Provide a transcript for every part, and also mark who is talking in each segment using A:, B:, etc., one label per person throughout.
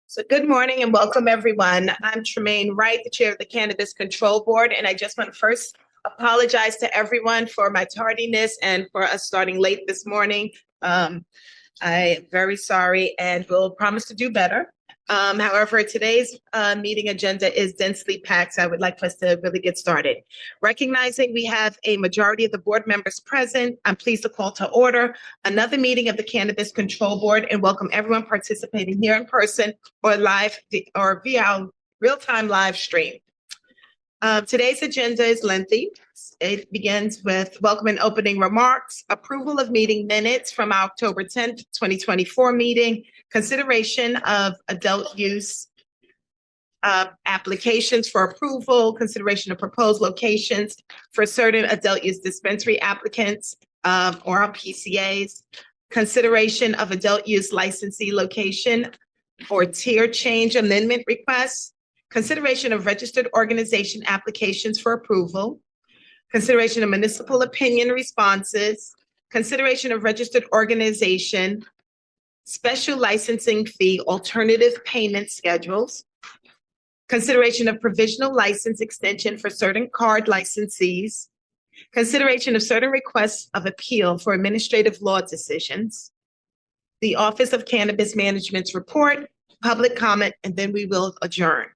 A: So good morning and welcome everyone. I'm Tremaine Wright, the chair of the Cannabis Control Board, and I just want to first apologize to everyone for my tardiness and for us starting late this morning. I am very sorry and will promise to do better. However, today's meeting agenda is densely packed, so I would like for us to really get started. Recognizing we have a majority of the board members present, I'm pleased to call to order another meeting of the Cannabis Control Board and welcome everyone participating here in person or live or via real-time live stream. Today's agenda is lengthy. It begins with welcome and opening remarks, approval of meeting minutes from our October 10th, 2024 meeting, consideration of adult use applications for approval, consideration of proposed locations for certain adult use dispensary applicants or PCAs, consideration of adult use licensee location or tier change amendment requests, consideration of registered organization applications for approval, consideration of municipal opinion responses, consideration of registered organization, special licensing fee, alternative payment schedules, consideration of provisional license extension for certain CAURD licensees, consideration of certain requests of appeal for administrative law decisions, the Office of Cannabis Management's report, public comment, and then we will adjourn.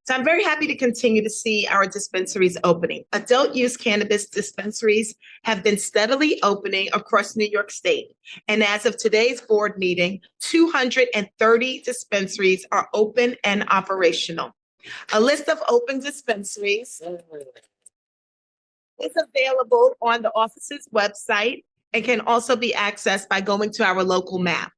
A: So I'm very happy to continue to see our dispensaries opening. Adult use cannabis dispensaries have been steadily opening across New York State. And as of today's board meeting, 230 dispensaries are open and operational. A list of open dispensaries is available on the office's website and can also be accessed by going to our local map.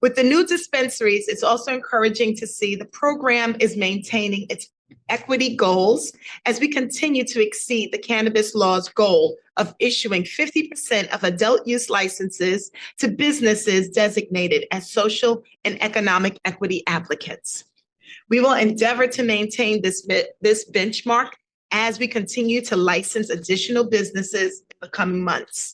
A: With the new dispensaries, it's also encouraging to see the program is maintaining its equity goals as we continue to exceed the cannabis law's goal of issuing 50% of adult use licenses to businesses designated as social and economic equity applicants. We will endeavor to maintain this benchmark as we continue to license additional businesses in the coming months.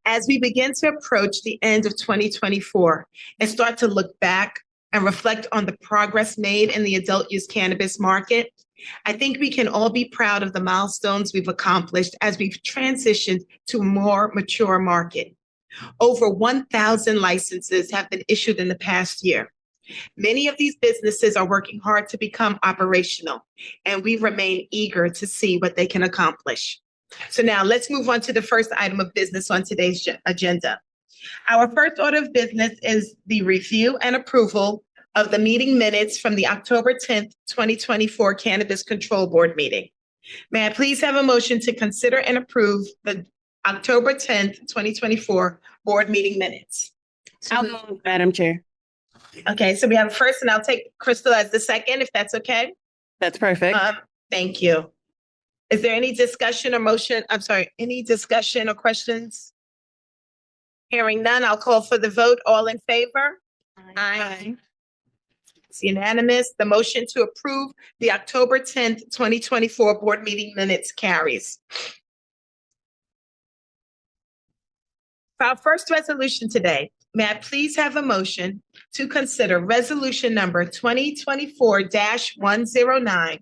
A: As we begin to approach the end of 2024 and start to look back and reflect on the progress made in the adult use cannabis market, I think we can all be proud of the milestones we've accomplished as we've transitioned to a more mature market. Over 1,000 licenses have been issued in the past year. Many of these businesses are working hard to become operational, and we remain eager to see what they can accomplish. So now let's move on to the first item of business on today's agenda. Our first order of business is the review and approval of the meeting minutes from the October 10th, 2024 Cannabis Control Board meeting. May I please have a motion to consider and approve the October 10th, 2024 board meeting minutes?
B: I'll move, Madam Chair.
A: Okay, so we have a first, and I'll take Crystal as the second, if that's okay.
B: That's perfect.
A: Thank you. Is there any discussion or motion? I'm sorry, any discussion or questions? Hearing none, I'll call for the vote. All in favor? Aye. It's unanimous. The motion to approve the October 10th, 2024 board meeting minutes carries. For our first resolution today, may I please have a motion to consider resolution number 2024-109,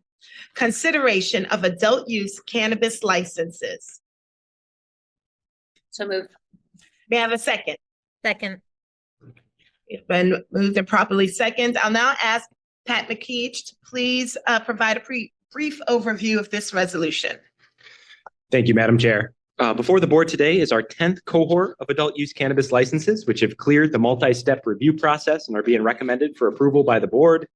A: consideration of adult use cannabis licenses.
C: So moved.
A: May I have a second?
C: Second.
A: It's been moved and properly second. I'll now ask Pat McKeach to please provide a brief overview of this resolution.
D: Thank you, Madam Chair. Before the board today is our 10th cohort of adult use cannabis licenses, which have cleared the multi-step review process and are being recommended for approval by the board.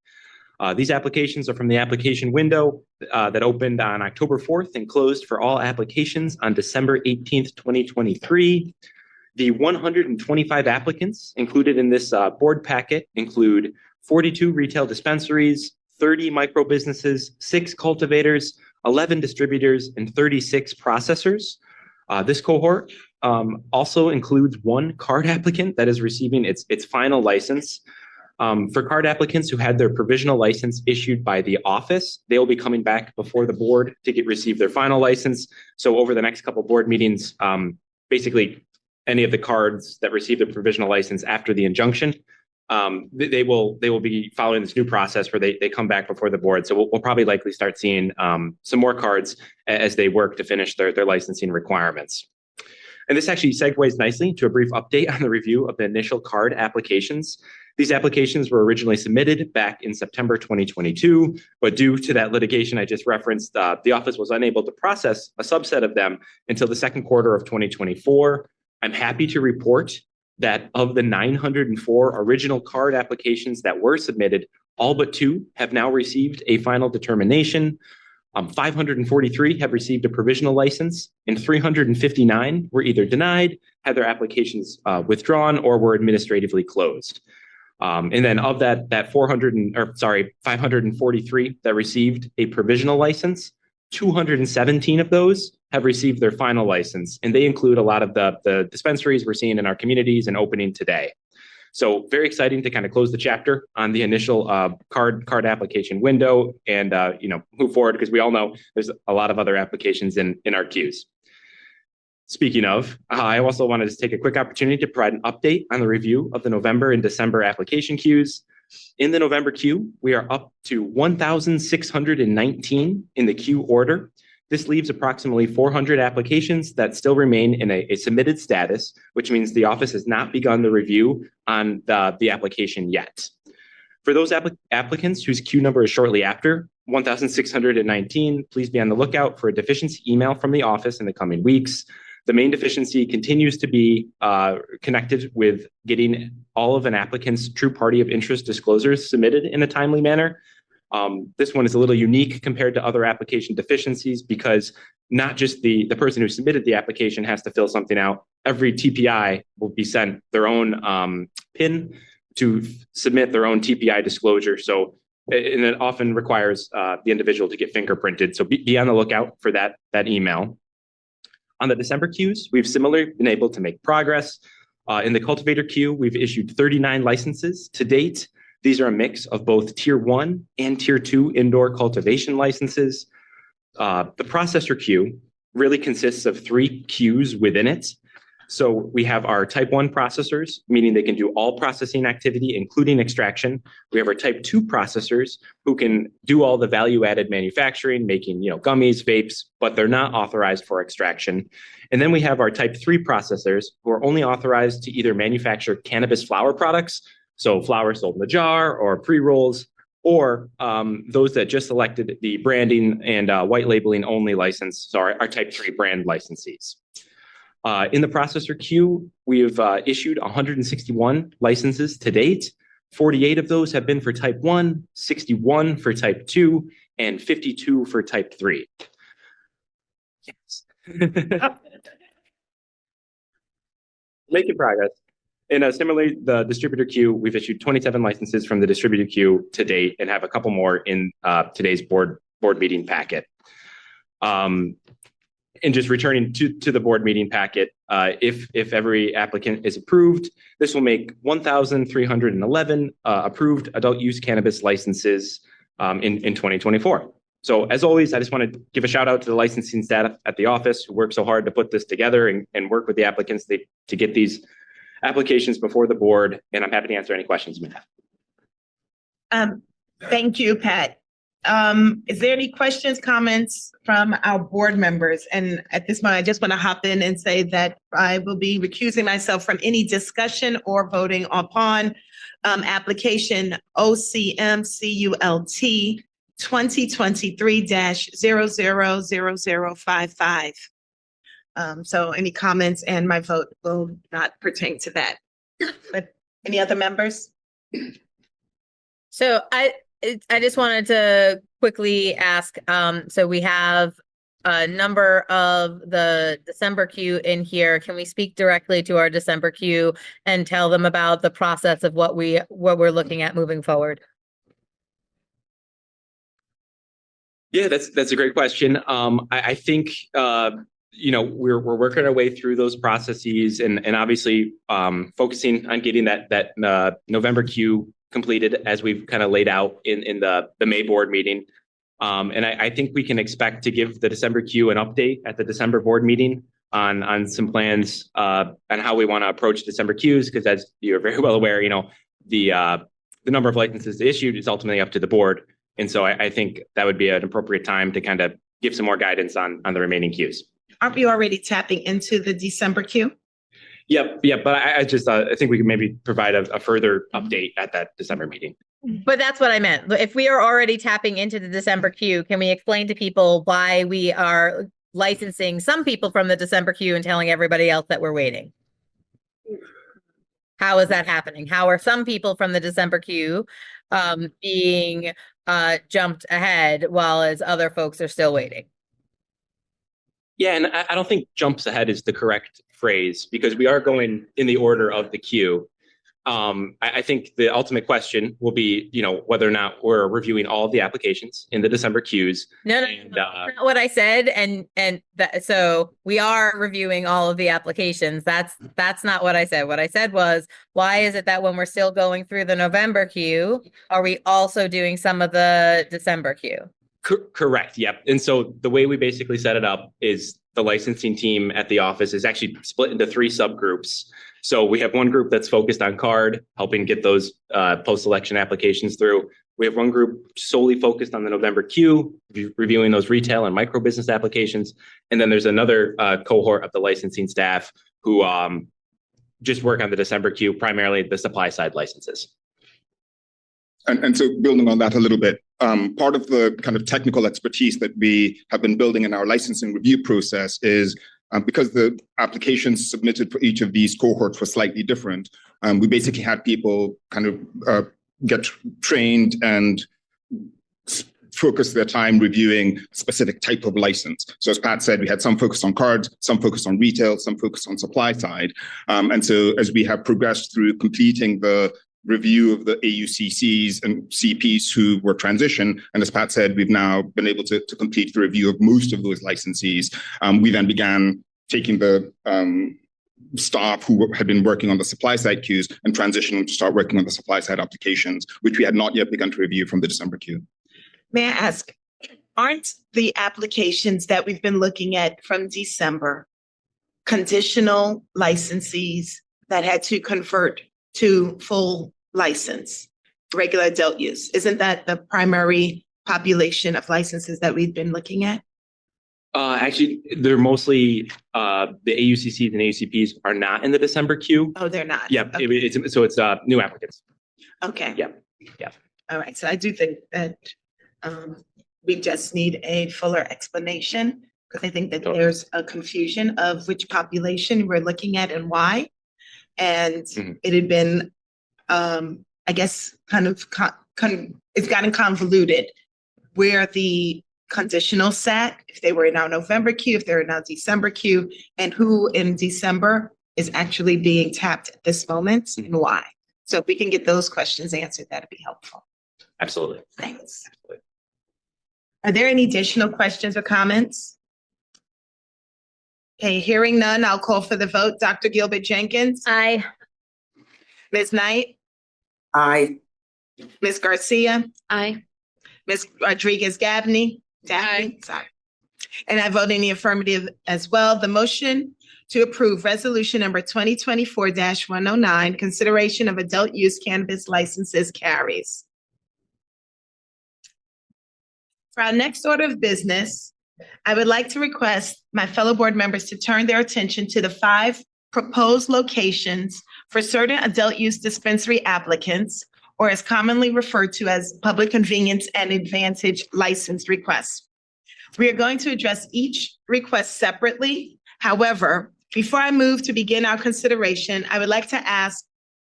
D: These applications are from the application window that opened on October 4th and closed for all applications on December 18th, 2023. The 125 applicants included in this board packet include 42 retail dispensaries, 30 micro businesses, 6 cultivators, 11 distributors, and 36 processors. This cohort also includes one CAURD applicant that is receiving its final license. For CAURD applicants who had their provisional license issued by the office, they will be coming back before the board to receive their final license. So over the next couple board meetings, basically any of the CAURDs that receive the provisional license after the injunction they will be following this new process where they come back before the board. So we'll probably likely start seeing some more cards as they work to finish their licensing requirements. And this actually segues nicely to a brief update on the review of the initial CAURD applications. These applications were originally submitted back in September 2022, but due to that litigation I just referenced, the office was unable to process a subset of them until the second quarter of 2024. I'm happy to report that of the 904 original CAURD applications that were submitted, all but 2 have now received a final determination. 543 have received a provisional license, and 359 were either denied, had their applications withdrawn, or were administratively closed. And then of that 543 that received a provisional license, 217 of those have received their final license, and they include a lot of the dispensaries we're seeing in our communities and opening today. So very exciting to kind of close the chapter on the initial CAURD application window and move forward, because we all know there's a lot of other applications in our queues. Speaking of, I also wanted to take a quick opportunity to provide an update on the review of the November and December application queues. In the November queue, we are up to 1,619 in the queue order. This leaves approximately 400 applications that still remain in a submitted status, which means the office has not begun the review on the application yet. For those applicants whose queue number is shortly after 1,619, please be on the lookout for a deficiency email from the office in the coming weeks. The main deficiency continues to be connected with getting all of an applicant's true party of interest disclosures submitted in a timely manner. This one is a little unique compared to other application deficiencies because not just the person who submitted the application has to fill something out. Every TPI will be sent their own PIN to submit their own TPI disclosure. So, and it often requires the individual to get fingerprinted. So be on the lookout for that email. On the December queues, we've similarly been able to make progress. In the cultivator queue, we've issued 39 licenses to date. These are a mix of both Tier 1 and Tier 2 indoor cultivation licenses. The processor queue really consists of 3 queues within it. So we have our Type 1 processors, meaning they can do all processing activity, including extraction. We have our Type 2 processors who can do all the value-added manufacturing, making gummies, vapes, but they're not authorized for extraction. And then we have our Type 3 processors who are only authorized to either manufacture cannabis flower products, so flower sold in the jar or pre-rolls, or those that just selected the branding and white labeling only license, so our Type 3 brand licensees. In the processor queue, we've issued 161 licenses to date. 48 of those have been for Type 1, 61 for Type 2, and 52 for Type 3. Yes. Making progress. And similarly, the distributor queue, we've issued 27 licenses from the distributor queue to date and have a couple more in today's board meeting packet. And just returning to the board meeting packet, if every applicant is approved, this will make 1,311 approved adult use cannabis licenses in 2024. So as always, I just want to give a shout out to the licensing staff at the office who worked so hard to put this together and work with the applicants to get these applications before the board. And I'm happy to answer any questions you may have.
A: Thank you, Pat. Is there any questions, comments from our board members? And at this moment, I just want to hop in and say that I will be recusing myself from any discussion or voting upon application OCM-CULT 2023-000055. So any comments, and my vote will not pertain to that. But any other members?
C: So I just wanted to quickly ask, so we have a number of the December queue in here. Can we speak directly to our December queue and tell them about the process of what we're looking at moving forward?
D: Yeah, that's a great question. I think we're working our way through those processes and obviously focusing on getting that November queue completed as we've kind of laid out in the May board meeting. And I think we can expect to give the December queue an update at the December board meeting on some plans on how we want to approach December queues, because as you're very well aware, the number of licenses issued is ultimately up to the board. And so I think that would be an appropriate time to kind of give some more guidance on the remaining queues.
A: Aren't we already tapping into the December queue?
D: Yep. But I think we could maybe provide a further update at that December meeting.
C: But that's what I meant. If we are already tapping into the December queue, can we explain to people why we are licensing some people from the December queue and telling everybody else that we're waiting? How is that happening? How are some people from the December queue being jumped ahead while as other folks are still waiting?
D: Yeah, and I don't think jumps ahead is the correct phrase because we are going in the order of the queue. I think the ultimate question will be, whether or not we're reviewing all of the applications in the December queues.
C: No, that's not what I said. So we are reviewing all of the applications. That's not what I said. What I said was, why is it that when we're still going through the November queue, are we also doing some of the December queue?
D: Correct. Yep. And so the way we basically set it up is the licensing team at the office is actually split into 3 subgroups. So we have one group that's focused on CAURD, helping get those post-election applications through. We have one group solely focused on the November queue, reviewing those retail and micro business applications. And then there's another cohort of the licensing staff who just work on the December queue, primarily the supply side licenses.
E: And so building on that a little bit, part of the kind of technical expertise that we have been building in our licensing review process is because the applications submitted for each of these cohorts were slightly different, we basically had people kind of get trained and focus their time reviewing a specific type of license. So as Pat said, we had some focus on cards, some focus on retail, some focus on supply side. And so as we have progressed through completing the review of the AUCCs and CPs who were transitioned. And as Pat said, we've now been able to complete the review of most of those licensees. We then began taking the staff who had been working on the supply side queues and transitioning to start working on the supply side applications, which we had not yet begun to review from the December queue.
A: May I ask, aren't the applications that we've been looking at from December conditional licensees that had to convert to full license, regular adult use? Isn't that the primary population of licenses that we've been looking at?
D: Actually, they're mostly the AUCCs and AUCPs are not in the December queue.
A: Oh, they're not?
D: Yep.
A: Okay.
D: It's new applicants.
A: Okay.
D: Yep.
A: All right. So I do think that we just need a fuller explanation because I think that there's a confusion of which population we're looking at and why. And it had been, I guess, kind of it's gotten convoluted where the conditional sat, if they were in our November queue, if they're in our December queue, and who in December is actually being tapped at this moment and why. So if we can get those questions answered, that'd be helpful.
D: Absolutely.
A: Thanks.
D: Absolutely.
A: Are there any additional questions or comments? Okay, hearing none, I'll call for the vote. Dr. Gilbert Jenkins?
C: Aye.
A: Ms. Knight?
F: Aye.
A: Ms. Garcia?
C: Aye.
A: Ms. Rodriguez Gabney? Sorry. And I vote in the affirmative as well. The motion to approve resolution number 2024-109, consideration of adult use cannabis licenses carries. For our next order of business, I would like to request my fellow board members to turn their attention to the 5 proposed locations for certain adult use dispensary applicants, or as commonly referred to as public convenience and advantage license requests. We are going to address each request separately. However, before I move to begin our consideration, I would like to ask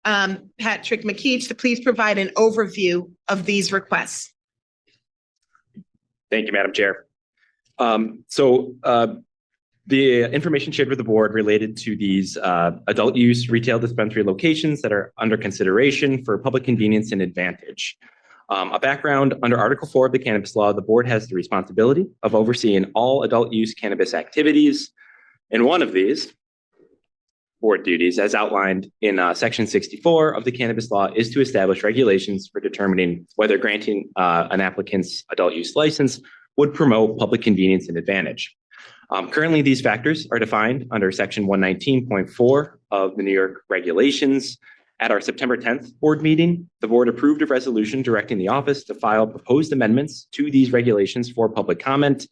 A: Patrick McKeach to please provide an overview of these requests.
D: Thank you, Madam Chair. The information shared with the board related to these adult use retail dispensary locations that are under consideration for public convenience and advantage. A background: under Article 4 of the Cannabis Law, the board has the responsibility of overseeing all adult use cannabis activities. And one of these board duties, as outlined in Section 64 of the Cannabis Law, is to establish regulations for determining whether granting an applicant's adult use license would promote public convenience and advantage. Currently, these factors are defined under Section 119.4 of the New York regulations. At our September 10th board meeting, the board approved a resolution directing the office to file proposed amendments to these regulations for public comment.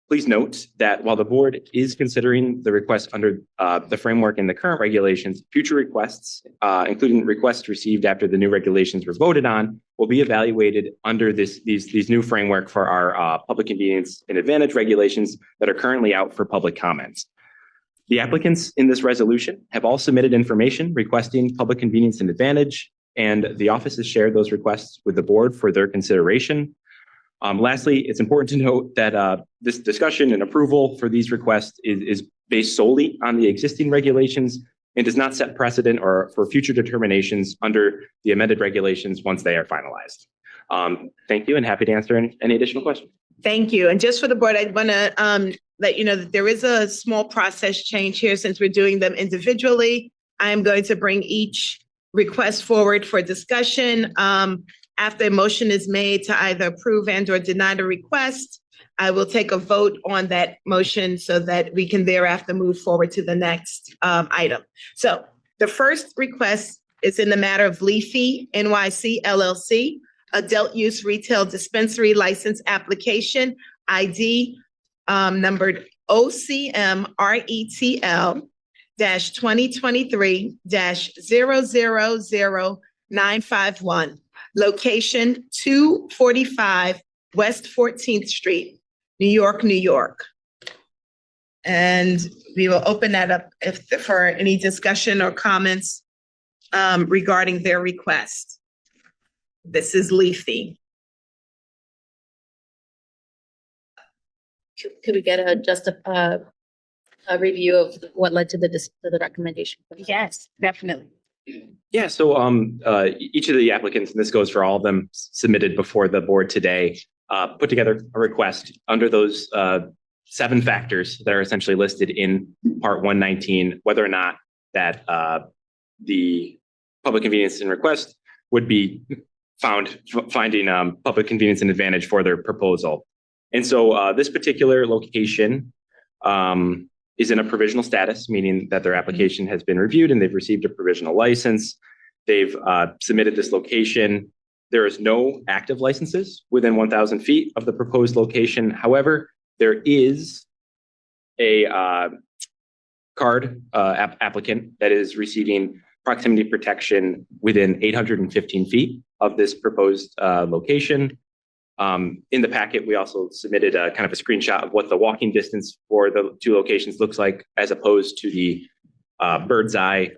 D: Please note that while the board is considering the request under the framework in the current regulations, future requests, including requests received after the new regulations were voted on, will be evaluated under these new framework for our public convenience and advantage regulations that are currently out for public comments. The applicants in this resolution have all submitted information requesting public convenience and advantage, and the office has shared those requests with the board for their consideration. Lastly, it's important to note that this discussion and approval for these requests is based solely on the existing regulations and does not set precedent or for future determinations under the amended regulations once they are finalized. Thank you, and happy to answer any additional questions.
A: Thank you. And just for the board, I want to let you know that there is a small process change here since we're doing them individually. I am going to bring each request forward for discussion. After a motion is made to either approve and or deny the request, I will take a vote on that motion so that we can thereafter move forward to the next item. So the first request is in the matter of Leafy NYC LLC, adult use retail dispensary license application ID numbered OCM-RETL-2023-000951. Location 245 West 14th Street, New York, New York. And we will open that up for any discussion or comments regarding their request. This is Leafy.
C: Could we get a review of what led to the recommendation?
A: Yes, definitely.
D: Yeah, so each of the applicants, and this goes for all of them submitted before the board today, put together a request under those 7 factors that are essentially listed in Part 119, whether or not that the public convenience and request would be finding public convenience and advantage for their proposal. And so this particular location is in a provisional status, meaning that their application has been reviewed and they've received a provisional license. They've submitted this location. There is no active licenses within 1,000 feet of the proposed location. However, there is a CAURD applicant that is receiving proximity protection within 815 feet of this proposed location. In the packet, we also submitted a kind of a screenshot of what the walking distance for the 2 locations looks like, as opposed to the bird's eye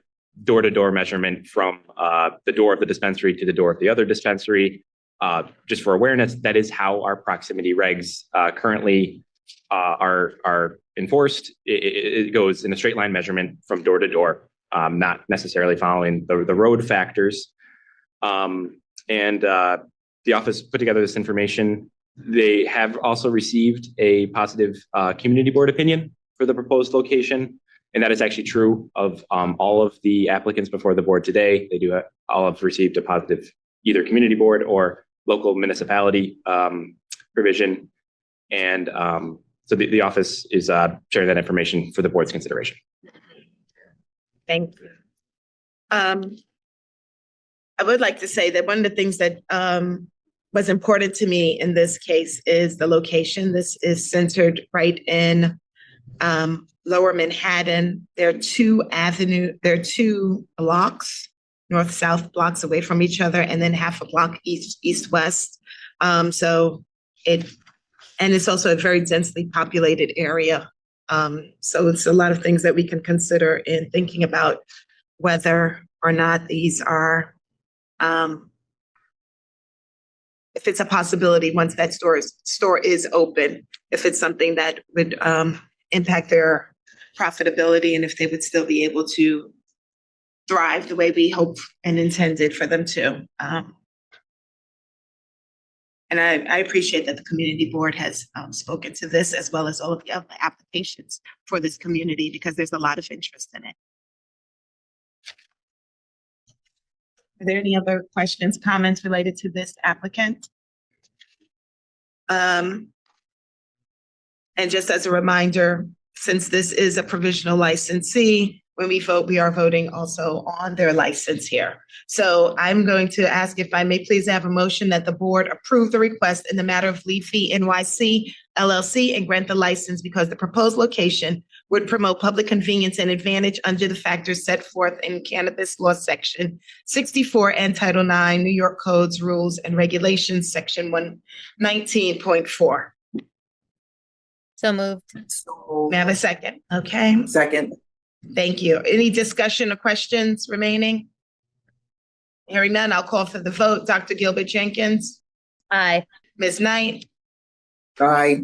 D: door-to-door measurement from the door of the dispensary to the door of the other dispensary. Just for awareness, that is how our proximity regs currently are enforced. It goes in a straight line measurement from door to door, not necessarily following the road factors. The office put together this information. They have also received a positive community board opinion for the proposed location. And that is actually true of all of the applicants before the board today. They do all have received a positive either community board or local municipality provision. And so the office is sharing that information for the board's consideration.
A: Thank you. I would like to say that one of the things that was important to me in this case is the location. This is centered right in Lower Manhattan. There are 2 blocks, north-south blocks away from each other, and then half a block east-west. So it's also a very densely populated area. So it's a lot of things that we can consider in thinking about whether or not these are if it's a possibility once that store is open, if it's something that would impact their profitability and if they would still be able to thrive the way we hope and intended for them to. And I appreciate that the community board has spoken to this as well as all of the other applications for this community because there's a lot of interest in it. Are there any other questions, comments related to this applicant? And just as a reminder, since this is a provisional licensee, when we vote, we are voting also on their license here. So I'm going to ask if I may please have a motion that the board approve the request in the matter of Leafy NYC LLC and grant the license because the proposed location would promote public convenience and advantage under the factors set forth in Cannabis Law Section 64 and Title 9, New York Codes, Rules, and Regulations, Section 119.4.
C: So moved.
A: May I have a second? Okay,
F: Second.
A: thank you. Any discussion or questions remaining? Hearing none, I'll call for the vote. Dr. Gilbert Jenkins,
C: Aye.
A: Ms. Knight,
F: Aye.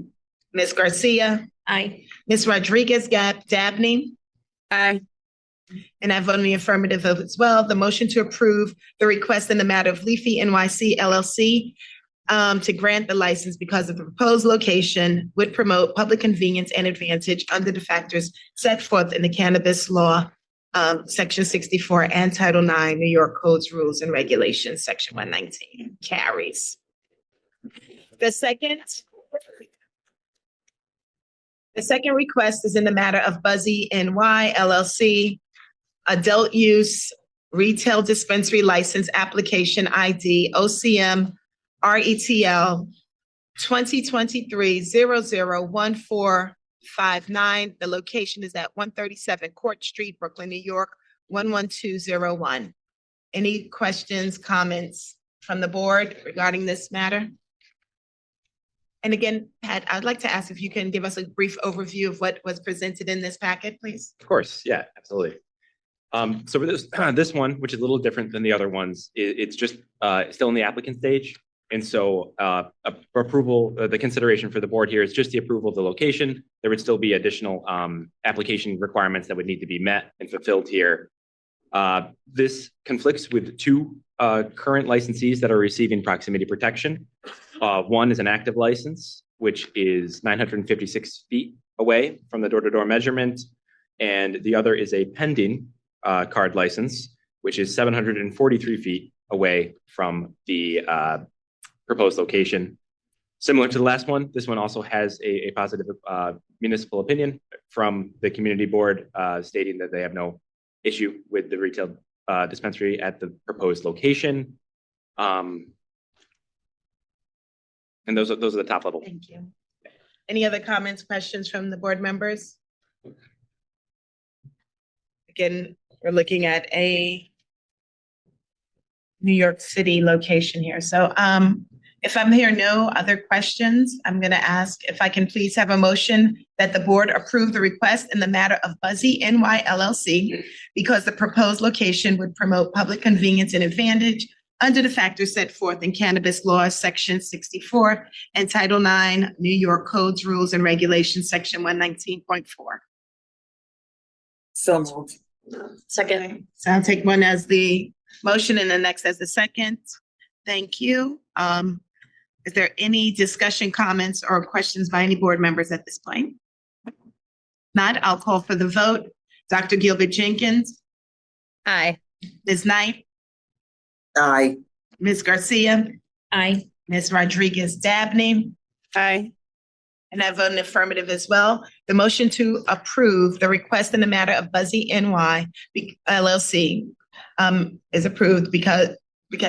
A: Ms. Garcia. Aye. Ms. Rodriguez Dabney,
B: Aye.
A: and I vote in the affirmative vote as well. The motion to approve the request in the matter of Leafy NYC LLC to grant the license because of the proposed location would promote public convenience and advantage under the factors set forth in the Cannabis Law, Section 64 and Title 9, New York Codes, Rules, and Regulations, Section 119. Carries. The second request is in the matter of Buzzy NY LLC, adult use retail dispensary license application ID OCM RETL 2023-001459. The location is at 137 Court Street, Brooklyn, New York, 11201. Any questions, comments from the board regarding this matter? And again, Pat, I'd like to ask if you can give us a brief overview of what was presented in this packet, please.
D: Of course, yeah, absolutely. So for this one, which is a little different than the other ones, it's just still in the applicant stage. And so approval, the consideration for the board here is just the approval of the location. There would still be additional application requirements that would need to be met and fulfilled here. This conflicts with two current licensees that are receiving proximity protection. One is an active license, which is 956 feet away from the door-to-door measurement. And the other is a pending CAURD license, which is 743 feet away from the proposed location. Similar to the last one, this one also has a positive municipal opinion from the community board stating that they have no issue with the retail dispensary at the proposed location. And those are the top level.
A: Thank you. Any other comments, questions from the board members? Again, we're looking at a New York City location here. So if I'm here, no other questions, I'm going to ask if I can please have a motion that the board approve the request in the matter of Buzzy NY LLC because the proposed location would promote public convenience and advantage under the factors set forth in Cannabis Law, Section 64 and Title 9, New York Codes, Rules, and Regulations, Section 119.4.
F: So moved.
A: Second. So I'll take one as the motion and the next as the second. Thank you. Is there any discussion, comments, or questions by any board members at this point? Not, I'll call for the vote. Dr. Gilbert Jenkins,
C: Aye.
A: Ms. Knight,
F: Aye.
A: Ms. Garcia,
C: Aye.
A: Ms. Rodriguez Dabney,
B: Aye.
A: and I vote in affirmative as well. The motion to approve the request in the matter of Buzzy NY LLC is approved because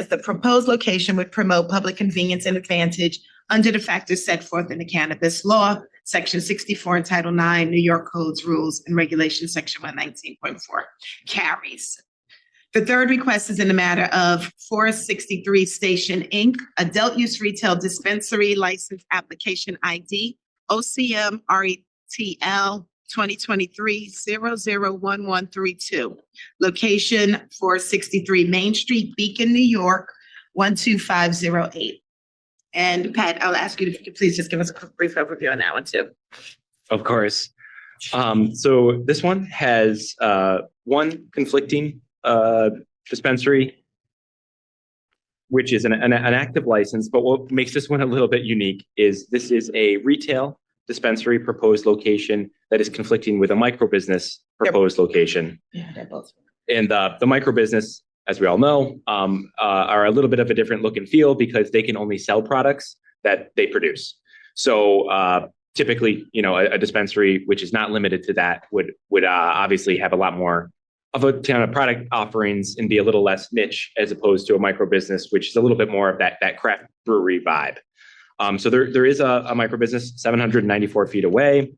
A: the proposed location would promote public convenience and advantage under the factors set forth in the Cannabis Law, Section 64 and Title 9, New York Codes, Rules, and Regulations, Section 119.4. Carries. The third request is in the matter of 463 Station Inc., adult use retail dispensary license application ID, OCM RETL 2023-001132. Location 463 Main Street, Beacon, New York, 12508. And Pat, I'll ask you if you could please just give us a quick brief overview on that one too.
D: Of course. So this one has one conflicting dispensary, which is an active license. But what makes this one a little bit unique is this is a retail dispensary proposed location that is conflicting with a micro business proposed location.
A: Yeah, they're both.
D: And the micro business, as we all know, are a little bit of a different look and feel because they can only sell products that they produce. So typically, a dispensary, which is not limited to that, would obviously have a lot more of a kind of product offerings and be a little less niche as opposed to a micro business, which is a little bit more of that craft brewery vibe. So there is a micro business 794 feet away.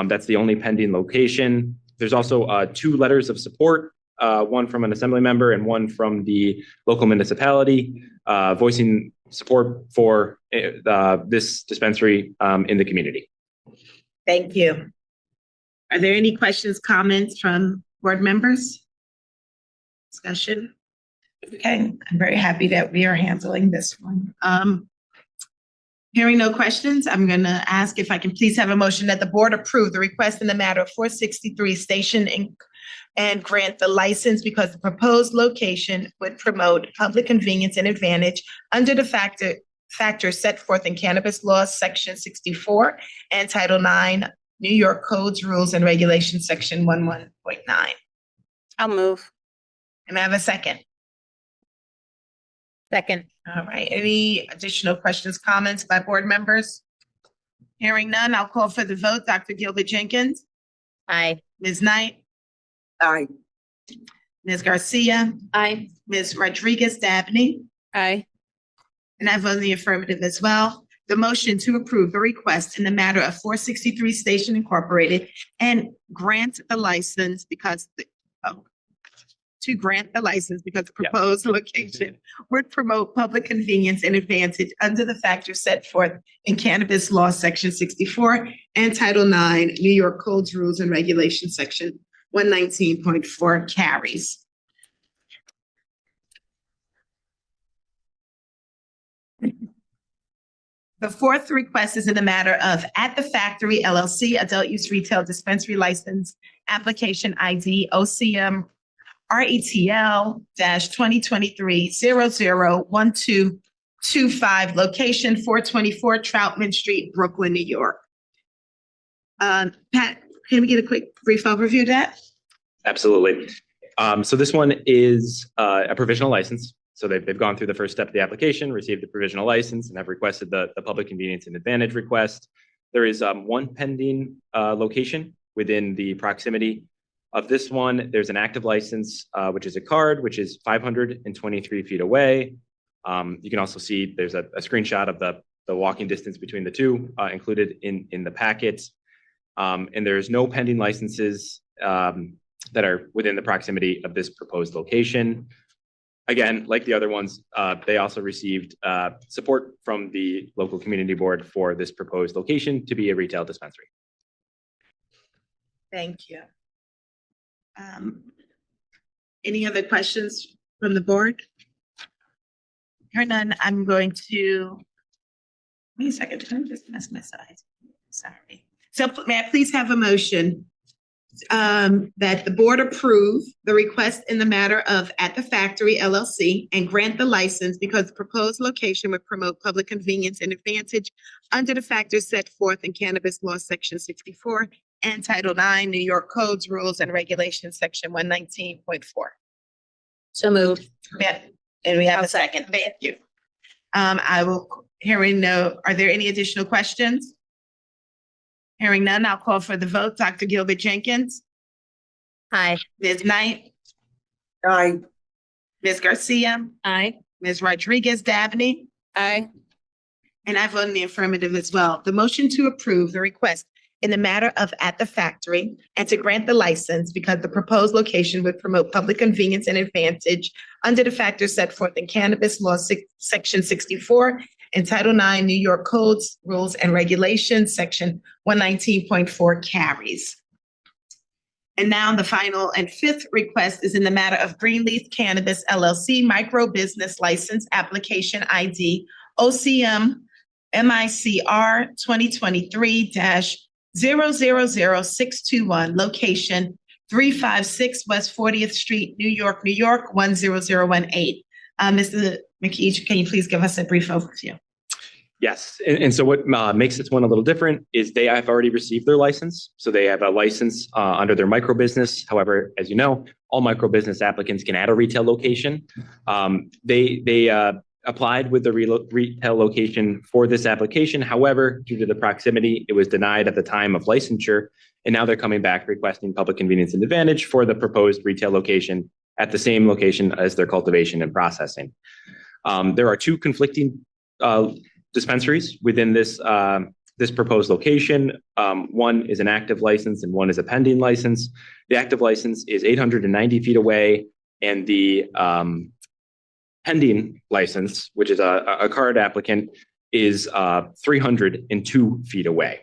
D: That's the only pending location. There's also 2 letters of support, one from an assembly member and one from the local municipality, voicing support for this dispensary in the community.
A: Thank you. Are there any questions, comments from board members? Discussion? Okay, I'm very happy that we are handling this one. Hearing no questions, I'm going to ask if I can please have a motion that the board approve the request in the matter of 463 Station Inc. and grant the license because the proposed location would promote public convenience and advantage under the factors set forth in Cannabis Law, Section 64 and Title 9, New York Codes, Rules, and Regulations, Section 11.9.
B: I'll move.
A: And I have a second.
C: Second.
A: All right. Any additional questions, comments by board members? Hearing none, I'll call for the vote. Dr. Gilbert Jenkins,
C: Aye.
A: Ms. Knight,
F: Aye.
A: Ms. Garcia,
C: Aye.
A: Ms. Rodriguez Dabney,
B: Aye.
A: and I vote in the affirmative as well. The motion to approve the request in the matter of 463 Station Incorporated and grant the license because the proposed location would promote public convenience and advantage under the factors set forth in Cannabis Law, Section 64 and Title 9, New York Codes, Rules, and Regulations, Section 119.4 carries. The fourth request is in the matter of At the Factory LLC, Adult Use Retail Dispensary License, Application ID OCM RETL -2023-001225, location 424 Troutman Street, Brooklyn, New York. Pat, can we get a quick brief overview of that?
D: Absolutely. So this one is a provisional license. So they've gone through the first step of the application, received the provisional license, and have requested the public convenience and advantage request. There is one pending location within the proximity of this one. There's an active license, which is a CAURD, which is 523 feet away. You can also see there's a screenshot of the walking distance between the two included in the packet. And there's no pending licenses that are within the proximity of this proposed location. Again, like the other ones, they also received support from the local community board for this proposed location to be a retail dispensary.
A: Thank you. Any other questions from the board? Hearing none, I'm going to, wait a second, did I just mess my slides? Sorry. So may I please have a motion that the board approve the request in the matter of At the Factory LLC and grant the license because the proposed location would promote public convenience and advantage under the factors set forth in Cannabis Law, Section 64 and Title 9, New York Codes, Rules, and Regulations, Section 119.4.
C: So moved.
A: And we have a second. Thank you. I will, hearing no, are there any additional questions? Hearing none, I'll call for the vote. Dr. Gilbert Jenkins,
C: Aye.
A: Ms. Knight,
F: Aye.
A: Ms. Garcia,
C: Aye.
A: Ms. Rodriguez Dabney,
B: Aye.
A: and I vote in the affirmative as well. The motion to approve the request in the matter of At the Factory and to grant the license because the proposed location would promote public convenience and advantage under the factors set forth in Cannabis Law, Section 64 and Title 9, New York Codes, Rules, and Regulations, Section 119.4 carries. And now the final and fifth request is in the matter of Greenleaf Cannabis LLC Micro Business License Application ID OCM MICR 2023-000621, location 356 West 40th Street, New York, New York 10018. Mr. McKee, can you please give us a brief overview?
D: Yes. And so what makes this one a little different is they have already received their license. So they have a license under their micro business. However, as you know, all micro business applicants can add a retail location. They applied with the retail location for this application. However, due to the proximity, it was denied at the time of licensure. And now they're coming back requesting public convenience and advantage for the proposed retail location at the same location as their cultivation and processing. There are two conflicting dispensaries within this proposed location. One is an active license and one is a pending license. The active license is 890 feet away, and the pending license, which is a CAURD applicant, is 302 feet away.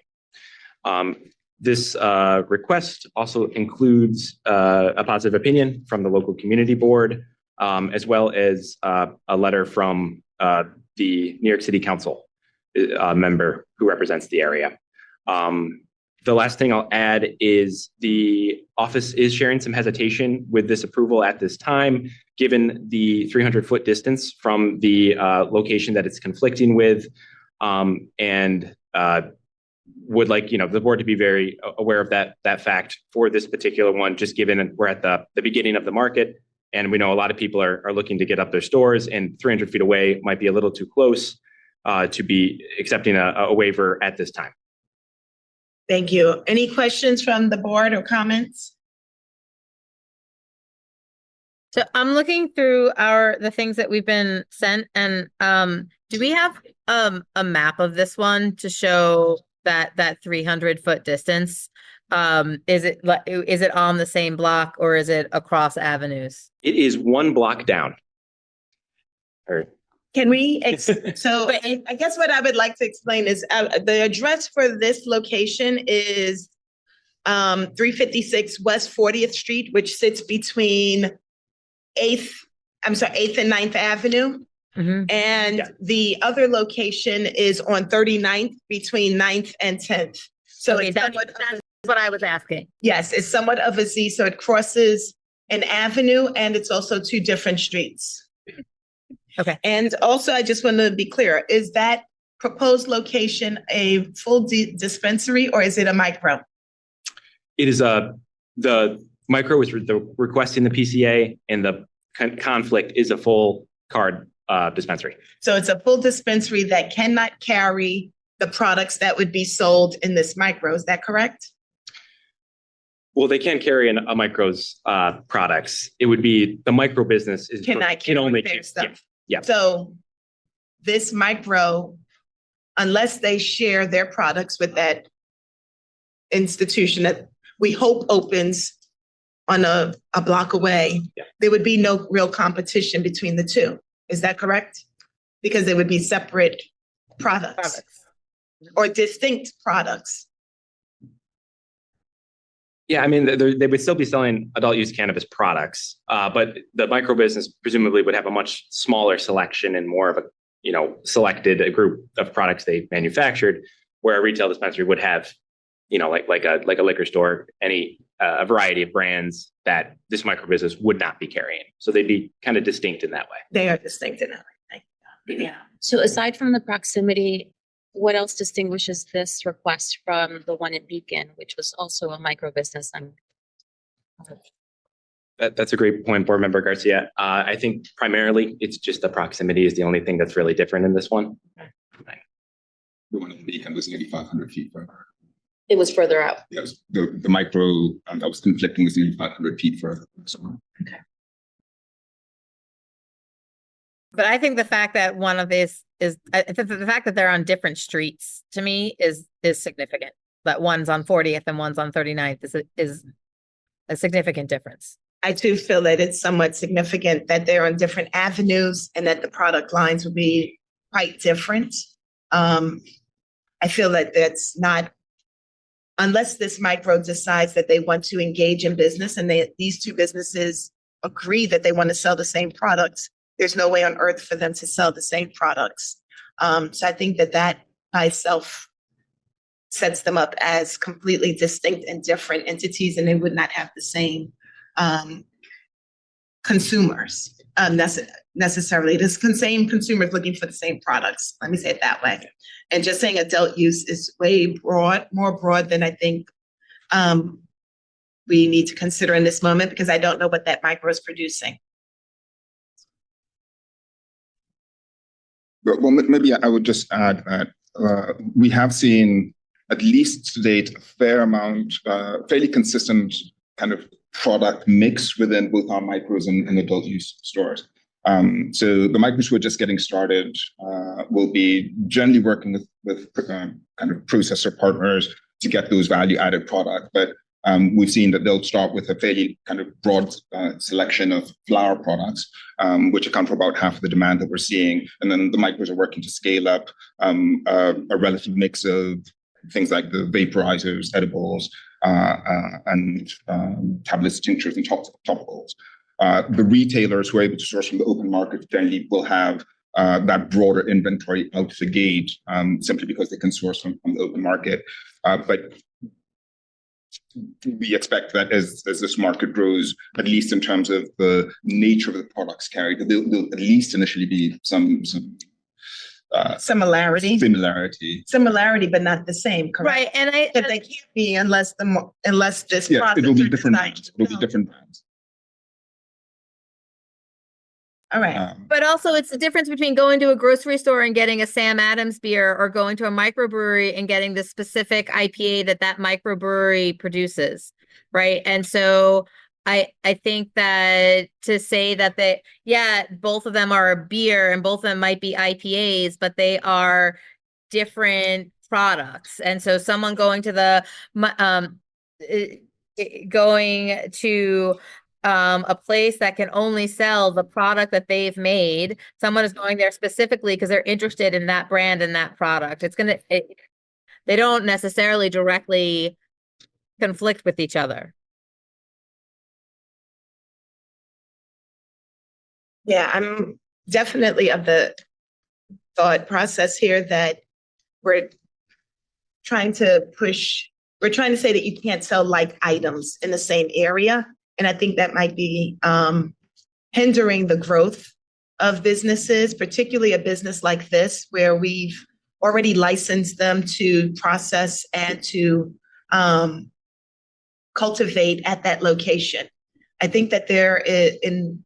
D: This request also includes a positive opinion from the local community board, as well as a letter from the New York City Council member who represents the area. The last thing I'll add is the office is sharing some hesitation with this approval at this time, given the 300-foot distance from the location that it's conflicting with, and would like the board to be very aware of that fact for this particular one, just given we're at the beginning of the market, and we know a lot of people are looking to get up their stores, and 300 feet away might be a little too close to be accepting a waiver at this time.
A: Thank you. Any questions from the board or comments?
C: So I'm looking through the things that we've been sent, and do we have a map of this one to show that 300-foot distance? Is it on the same block or is it across avenues?
D: It is one block down.
A: Can we, so I guess what I would like to explain is the address for this location is 356 West 40th Street, which sits between 8th and 9th Avenue.
C: Mm-hmm.
A: And the other location is on 39th between 9th and 10th. So
C: Okay,
A: it's
C: that's what I was asking.
A: yes, it's somewhat of a Z. So it crosses an avenue and it's also two different streets.
C: Okay.
A: And also, I just want to be clear, is that proposed location a full dispensary or is it a micro?
D: It is the micro is requesting the PCA, and the conflict is a full CAURD dispensary.
A: So it's a full dispensary that cannot carry the products that would be sold in this micro. Is that correct?
D: Well, they can't carry a micro's products. It would be the micro business can only
A: their stuff.
D: Yeah.
A: So this micro, unless they share their products with that institution that we hope opens on a block away, there would be no real competition between the two. Is that correct? Because they would be separate products. Or distinct products.
D: Yeah, I mean, they would still be selling adult use cannabis products, but the micro business presumably would have a much smaller selection and more of a, selected group of products they manufactured, where a retail dispensary would have, like a liquor store, a variety of brands that this micro business would not be carrying. So they'd be kind of distinct in that way.
A: They are distinct in that way.
B: Yeah. So aside from the proximity, what else distinguishes this request from the one in Beacon, which was also a micro business?
D: That's a great point, Board Member Garcia. I think primarily it's just the proximity is the only thing that's really different in this one.
E: The one in Beacon was nearly 500 feet further.
B: It was further out.
E: Yes, the micro that was conflicting was nearly 500 feet further.
B: Okay.
C: But I think the fact that one of these is the fact that they're on different streets to me is significant. That one's on 40th and one's on 39th is a significant difference.
A: I do feel that it's somewhat significant that they're on different avenues and that the product lines would be quite different. I feel that that's not, unless this micro decides that they want to engage in business and these two businesses agree that they want to sell the same products, there's no way on earth for them to sell the same products. So I think that by itself sets them up as completely distinct and different entities, and they would not have the same consumers necessarily. The same consumers looking for the same products. Let me say it that way. And just saying adult use is way more broad than I think we need to consider in this moment, because I don't know what that micro is producing.
E: Well, maybe I would just add that we have seen, at least to date, a fair amount, fairly consistent kind of product mix within both our micros and adult use stores. So the micros who are just getting started will be generally working with kind of processor partners to get those value-added products. But we've seen that they'll start with a fairly kind of broad selection of flower products, which account for about half of the demand that we're seeing. And then the micros are working to scale up a relative mix of things like the vaporizers, edibles, and tablets, tinctures, and topicals. The retailers who are able to source from the open market generally will have that broader inventory out the gate, simply because they can source from the open market. But we expect that as this market grows, at least in terms of the nature of the products carried, there'll at least initially be some
A: Similarity, but not the same, correct?
C: Right, and
A: But they can't be unless this
E: yes,
A: process
E: it'll be
A: is
E: different.
A: designed.
E: It'll be different brands.
A: All right.
C: But also it's the difference between going to a grocery store and getting a Sam Adams beer or going to a microbrewery and getting the specific IPA that microbrewery produces, right? And so I think that to say that both of them are a beer and both of them might be IPAs, but they are different products. And so someone going to a place that can only sell the product that they've made. Someone is going there specifically because they're interested in that brand and that product. They don't necessarily directly conflict with each other.
A: Yeah, I'm definitely of the thought process here that we're trying to say that you can't sell like items in the same area. And I think that might be hindering the growth of businesses, particularly a business like this, where we've already licensed them to process and to cultivate at that location. I think that in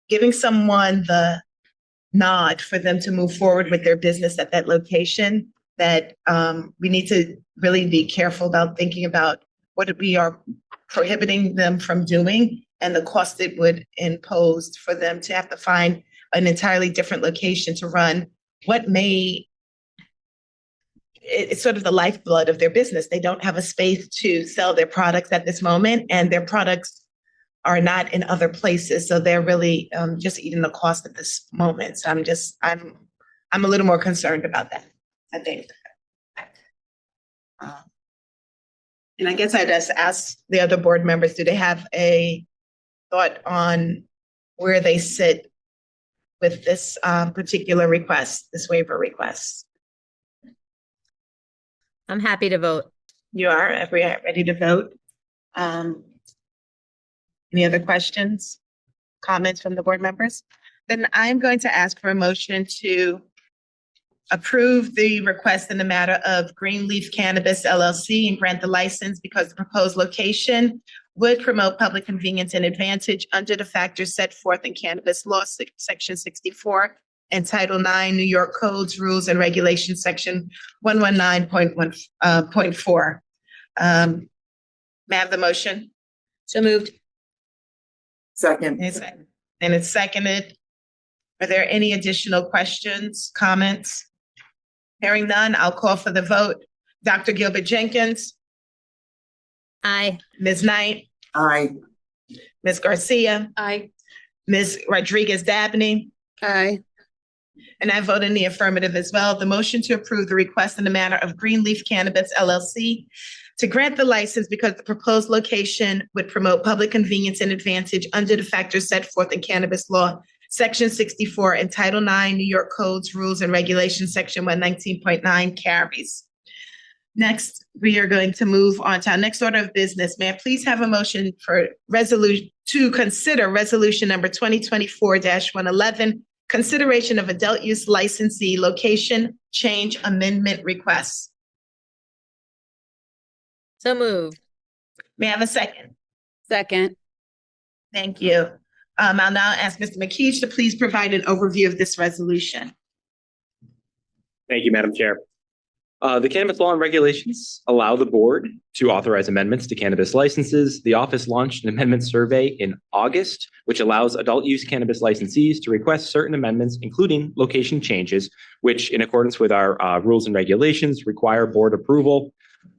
A: giving someone the nod for them to move forward with their business at that location, that we need to really be careful about thinking about what we are prohibiting them from doing and the cost it would impose for them to have to find an entirely different location to run it's sort of the lifeblood of their business. They don't have a space to sell their products at this moment, and their products are not in other places. So they're really just eating the cost at this moment. So I'm a little more concerned about that, I think. And I guess I'd just ask the other board members, do they have a thought on where they sit with this particular request, this waiver request?
C: I'm happy to vote.
A: You are? Are we ready to vote? Any other questions, comments from the board members? Then I'm going to ask for a motion to approve the request in the matter of Greenleaf Cannabis LLC and grant the license because the proposed location would promote public convenience and advantage under the factors set forth in Cannabis Law, Section 64, and Title 9, New York Codes, Rules, and Regulations, Section 119.4. May I have the motion?
B: So moved.
F: Second.
A: And it's seconded. Are there any additional questions, comments? Hearing none, I'll call for the vote. Dr. Gilbert Jenkins,
C: Aye.
A: Ms. Knight,
F: Aye.
A: Ms. Garcia,
B: Aye.
A: Ms. Rodriguez Dabney,
F: Aye.
A: and I vote in the affirmative as well. The motion to approve the request in the matter of Greenleaf Cannabis LLC to grant the license because the proposed location would promote public convenience and advantage under the factors set forth in Cannabis Law, Section 64, and Title 9, New York Codes, Rules, and Regulations, Section 119.9 carries. Next, we are going to move on to our next order of business. May I please have a motion for to consider resolution number 2024-111, consideration of adult use licensee location change amendment requests.
C: So moved.
A: May I have a second?
B: Second.
A: Thank you. I'll now ask Mr. McKeach to please provide an overview of this resolution.
D: Thank you, Madam Chair. The cannabis law and regulations allow the board to authorize amendments to cannabis licenses. The office launched an amendment survey in August, which allows adult use cannabis licensees to request certain amendments, including location changes, which in accordance with our rules and regulations require board approval.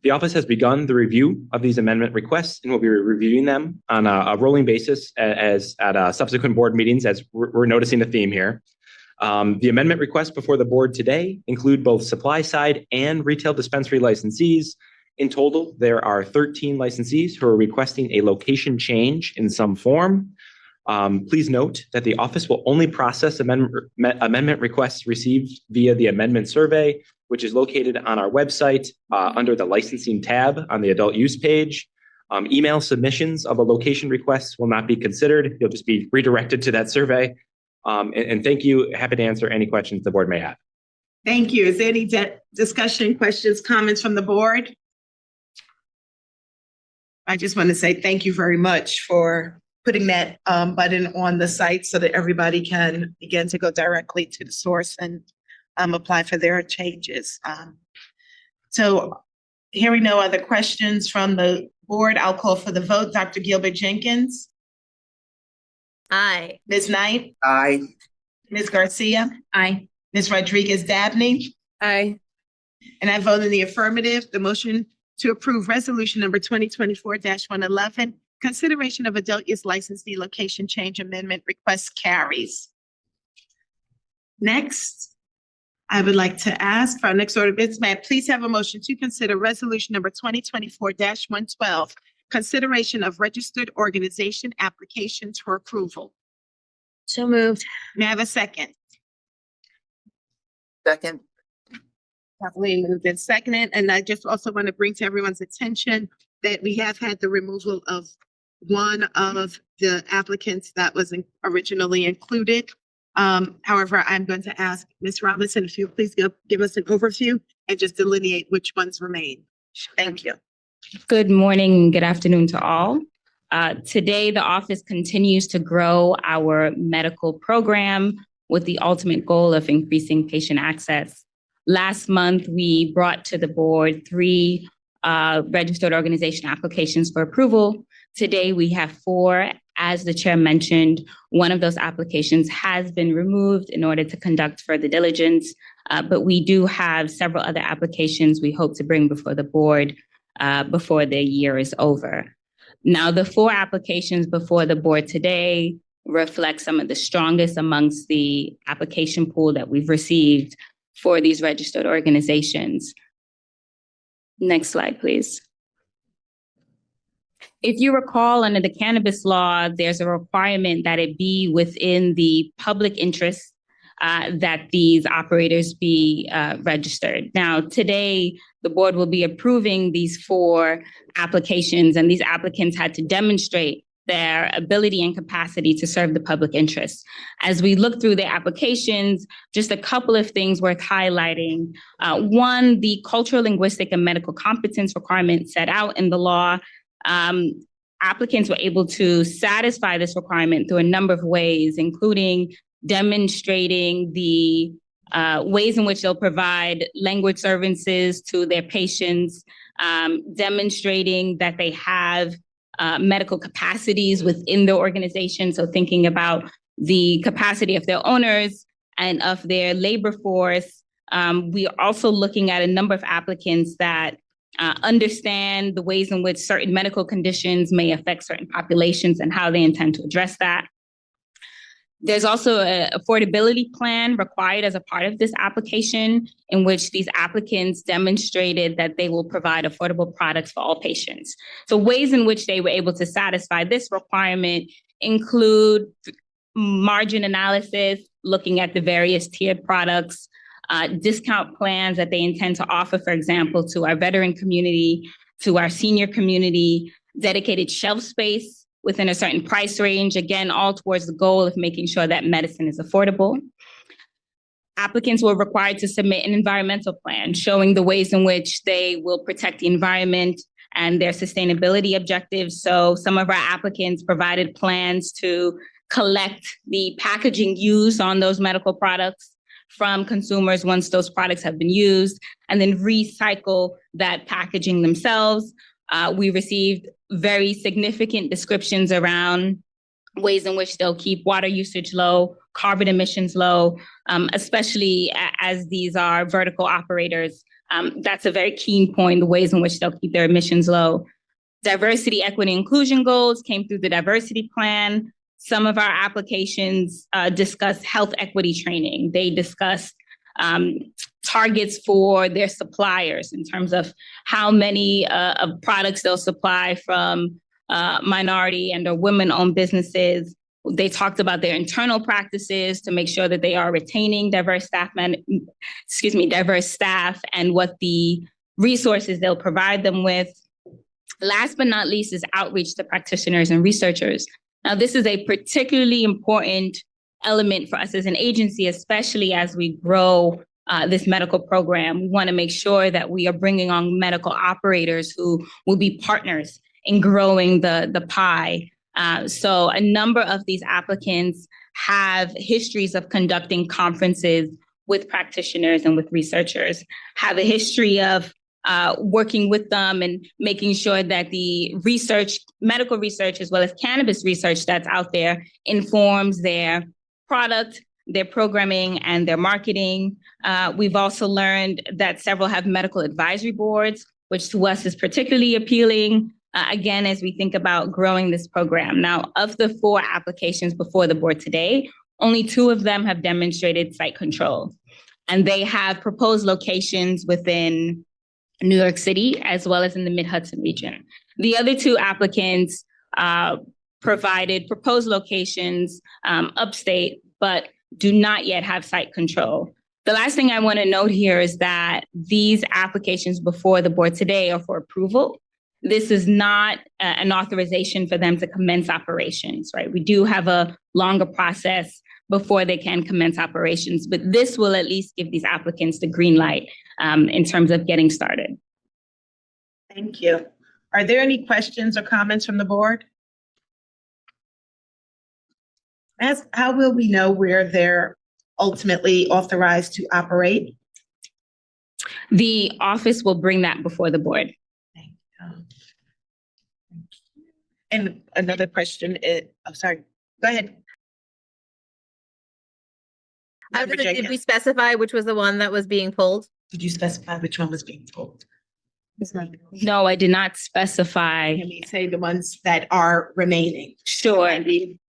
D: The office has begun the review of these amendment requests and will be reviewing them on a rolling basis as at subsequent board meetings, as we're noticing a theme here. The amendment requests before the board today include both supply side and retail dispensary licensees. In total, there are 13 licensees who are requesting a location change in some form. Please note that the office will only process amendment requests received via the amendment survey, which is located on our website under the licensing tab on the adult use page. Email submissions of a location request will not be considered. You'll just be redirected to that survey. And thank you. Happy to answer any questions the board may have.
A: Thank you. Is there any discussion, questions, comments from the board? I just want to say thank you very much for putting that button on the site so that everybody can begin to go directly to the source and apply for their changes. So hearing no other questions from the board, I'll call for the vote. Dr. Gilbert Jenkins.
C: Aye.
A: Ms. Knight.
F: Aye.
A: Ms. Garcia.
B: Aye.
A: Ms. Rodriguez Dabney.
B: Aye.
A: And I vote in the affirmative. The motion to approve resolution number 2024-111, consideration of adult use licensee location change amendment request carries. Next, I would like to ask for our next order of business, may I please have a motion to consider resolution number 2024-112, consideration of registered organization applications for approval.
B: So moved.
A: May I have a second?
F: Second.
A: Kathleen moved and seconded, and I just also want to bring to everyone's attention that we have had the removal of one of the applicants that was originally included. However, I'm going to ask Ms. Robinson if you please give us an overview and just delineate which ones remain. Thank you.
G: Good morning and good afternoon to all. Today, the office continues to grow our medical program with the ultimate goal of increasing patient access. Last month, we brought to the board 3 registered organization applications for approval. Today, we have 4. As the chair mentioned, one of those applications has been removed in order to conduct further diligence, but we do have several other applications we hope to bring before the board before the year is over. Now, the 4 applications before the board today reflect some of the strongest amongst the application pool that we've received for these registered organizations. Next slide, please. If you recall, under the cannabis law, there's a requirement that it be within the public interest that these operators be registered. Now, today, the board will be approving these 4 applications, and these applicants had to demonstrate their ability and capacity to serve the public interest. As we look through their applications, just a couple of things worth highlighting. One, the cultural, linguistic, and medical competence requirements set out in the law. Applicants were able to satisfy this requirement through a number of ways, including demonstrating the ways in which they'll provide language services to their patients, demonstrating that they have medical capacities within their organization. So thinking about the capacity of their owners and of their labor force. We are also looking at a number of applicants that understand the ways in which certain medical conditions may affect certain populations and how they intend to address that. There's also an affordability plan required as a part of this application, in which these applicants demonstrated that they will provide affordable products for all patients. So ways in which they were able to satisfy this requirement include margin analysis, looking at the various tiered products, discount plans that they intend to offer, for example, to our veteran community, to our senior community, dedicated shelf space within a certain price range, again, all towards the goal of making sure that medicine is affordable. Applicants were required to submit an environmental plan showing the ways in which they will protect the environment and their sustainability objectives. So some of our applicants provided plans to collect the packaging used on those medical products, from consumers once those products have been used, and then recycle that packaging themselves. We received very significant descriptions around ways in which they'll keep water usage low, carbon emissions low, especially as these are vertical operators. That's a very keen point, the ways in which they'll keep their emissions low. Diversity, equity, inclusion goals came through the diversity plan. Some of our applications discuss health equity training. They discussed targets for their suppliers in terms of how many of products they'll supply from minority and or women-owned businesses. They talked about their internal practices to make sure that they are retaining diverse staff and what the resources they'll provide them with. Last but not least is outreach to practitioners and researchers. Now, this is a particularly important element for us as an agency, especially as we grow this medical program. We want to make sure that we are bringing on medical operators who will be partners in growing the pie. So a number of these applicants have histories of conducting conferences with practitioners and with researchers, have a history of working with them and making sure that the research, medical research, as well as cannabis research that's out there informs their product, their programming, and their marketing. We've also learned that several have medical advisory boards, which to us is particularly appealing, again, as we think about growing this program. Now, of the 4 applications before the board today, only 2 of them have demonstrated site control, and they have proposed locations within New York City, as well as in the Mid-Hudson region. The other 2 applicants provided proposed locations upstate, but do not yet have site control. The last thing I want to note here is that these applications before the board today are for approval. This is not an authorization for them to commence operations, right? We do have a longer process before they can commence operations, but this will at least give these applicants the green light in terms of getting started.
A: Thank you. Are there any questions or comments from the board? How will we know where they're ultimately authorized to operate?
G: The office will bring that before the board.
A: Thank you. And another question is, oh, sorry, go ahead.
C: Did we specify which was the one that was being pulled?
A: Did you specify which one was being pulled?
G: No, I did not specify.
A: Can we say the ones that are remaining?
G: Sure.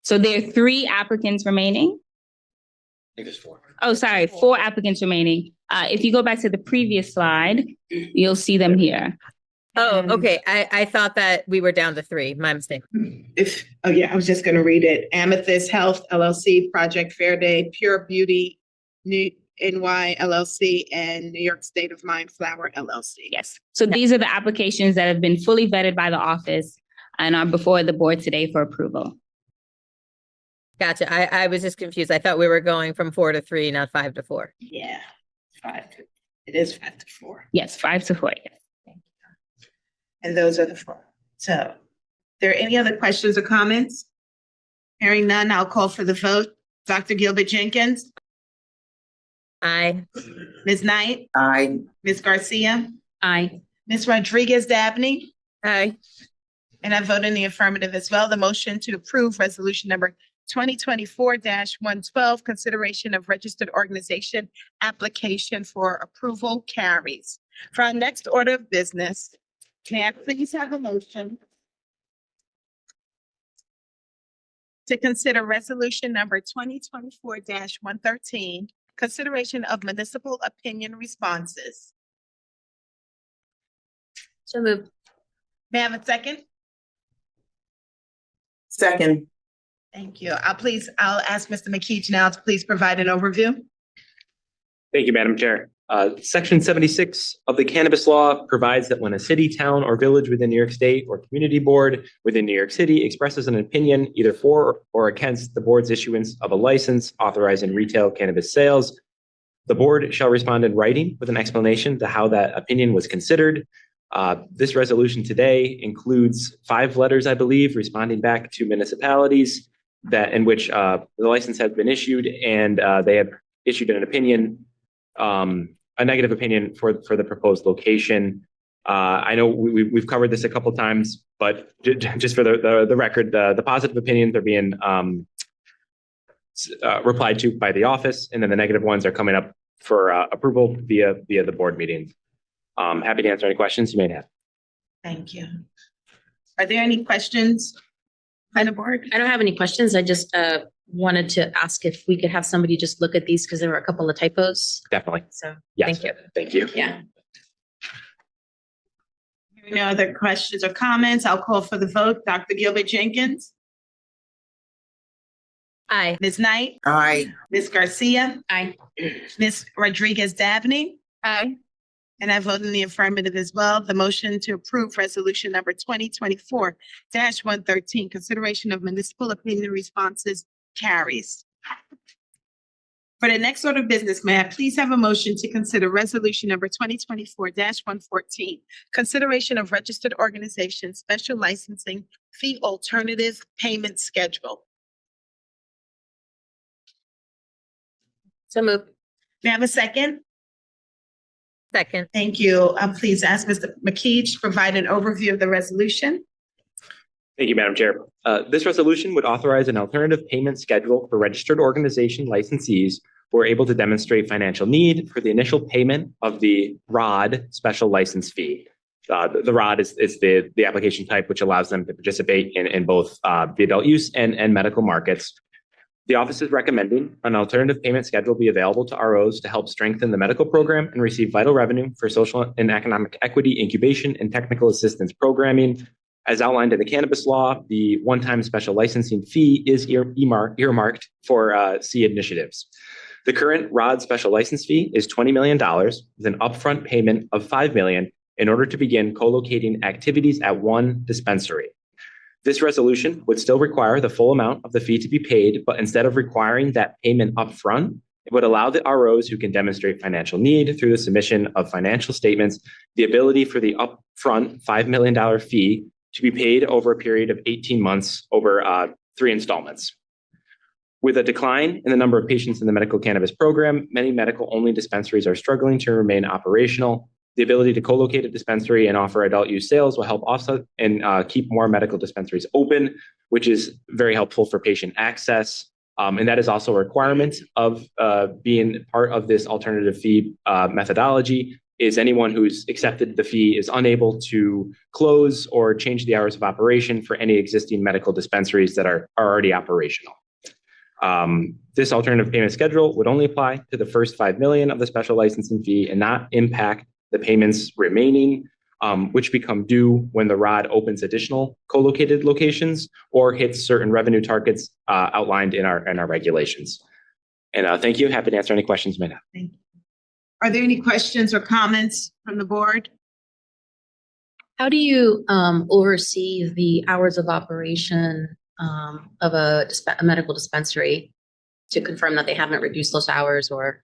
G: So there are 3 applicants remaining.
D: I think there's 4.
G: Oh, sorry, 4 applicants remaining. If you go back to the previous slide, you'll see them here.
C: Oh, okay. I thought that we were down to 3. My mistake.
A: I was just going to read it. Amethyst Health LLC, Project Fair Day, Pure Beauty, NY LLC, and New York State of Mind Flower LLC.
G: Yes. So these are the applications that have been fully vetted by the office and are before the board today for approval.
C: Gotcha. I was just confused. I thought we were going from 4 to 3, not 5 to 4.
A: Yeah, 5 to, it is 5 to 4.
G: Yes, 5 to 4. Yes.
A: And those are the 4. So, are there any other questions or comments? Hearing none, I'll call for the vote. Dr. Gilbert Jenkins,
C: Aye.
A: Ms. Knight,
F: Aye.
A: Ms. Garcia,
G: Aye.
A: Ms. Rodriguez Dabney,
C: Aye.
A: and I vote in the affirmative as well. The motion to approve resolution number 2024-112, consideration of registered organization application for approval carries. For our next order of business, may I please have a motion to consider resolution number 2024-113, consideration of municipal opinion responses.
C: So moved.
A: May I have a second?
F: Second.
A: Thank you. I'll ask Mr. McKeach now to please provide an overview.
D: Thank you, Madam Chair. Section 76 of the cannabis law provides that when a city, town, or village within New York State or community board within New York City expresses an opinion either for or against the board's issuance of a license authorizing retail cannabis sales, the board shall respond in writing with an explanation to how that opinion was considered. This resolution today includes 5 letters, I believe, responding back to municipalities in which the license has been issued, and they have issued an opinion, a negative opinion for the proposed location. I know we've covered this a couple times, but just for the record, the positive opinions are being replied to by the office, and then the negative ones are coming up for approval via the board meetings. Happy to answer any questions you may have.
A: Thank you. Are there any questions by the board?
B: I don't have any questions. I just wanted to ask if we could have somebody just look at these because there were a couple of typos.
D: Definitely.
B: So
D: Yes.
B: thank you.
D: Thank you.
B: Yeah.
A: Hearing no other questions or comments, I'll call for the vote. Dr. Gilbert Jenkins,
C: Aye.
A: Ms. Knight,
F: Aye.
A: Ms. Garcia,
B: Aye.
A: Ms. Rodriguez Dabney,
C: Aye.
A: and I vote in the affirmative as well. The motion to approve resolution number 2024-113, consideration of municipal opinion responses, carries. For the next order of business, may I please have a motion to consider resolution number 2024-114, consideration of registered organization special licensing fee alternative payment schedule.
B: So move.
A: May I have a second?
C: Second.
A: Thank you. Please ask Mr. McKee to provide an overview of the resolution.
D: Thank you, Madam Chair. This resolution would authorize an alternative payment schedule for registered organization licensees who are able to demonstrate financial need for the initial payment of the ROD special license fee. The ROD is the application type which allows them to participate in both the adult use and medical markets. The office is recommending an alternative payment schedule be available to ROs to help strengthen the medical program and receive vital revenue for social and economic equity, incubation, and technical assistance programming. As outlined in the cannabis law, the one-time special licensing fee is earmarked for C initiatives. The current ROD special license fee is $20 million with an upfront payment of $5 million in order to begin co-locating activities at one dispensary. This resolution would still require the full amount of the fee to be paid, but instead of requiring that payment upfront, it would allow the ROs who can demonstrate financial need through the submission of financial statements the ability for the upfront $5 million fee to be paid over a period of 18 months over 3 installments. With a decline in the number of patients in the medical cannabis program, many medical-only dispensaries are struggling to remain operational. The ability to co-locate a dispensary and offer adult use sales will help offset and keep more medical dispensaries open, which is very helpful for patient access. And that is also a requirement of being part of this alternative fee methodology. Is anyone who's accepted the fee is unable to close or change the hours of operation for any existing medical dispensaries that are already operational. This alternative payment schedule would only apply to the first $5 million of the special licensing fee and not impact the payments remaining, which become due when the ROD opens additional co-located locations or hits certain revenue targets outlined in our regulations. And thank you. Happy to answer any questions you may have.
A: Thank you. Are there any questions or comments from the board?
B: How do you oversee the hours of operation of a medical dispensary to confirm that they haven't reduced those hours or?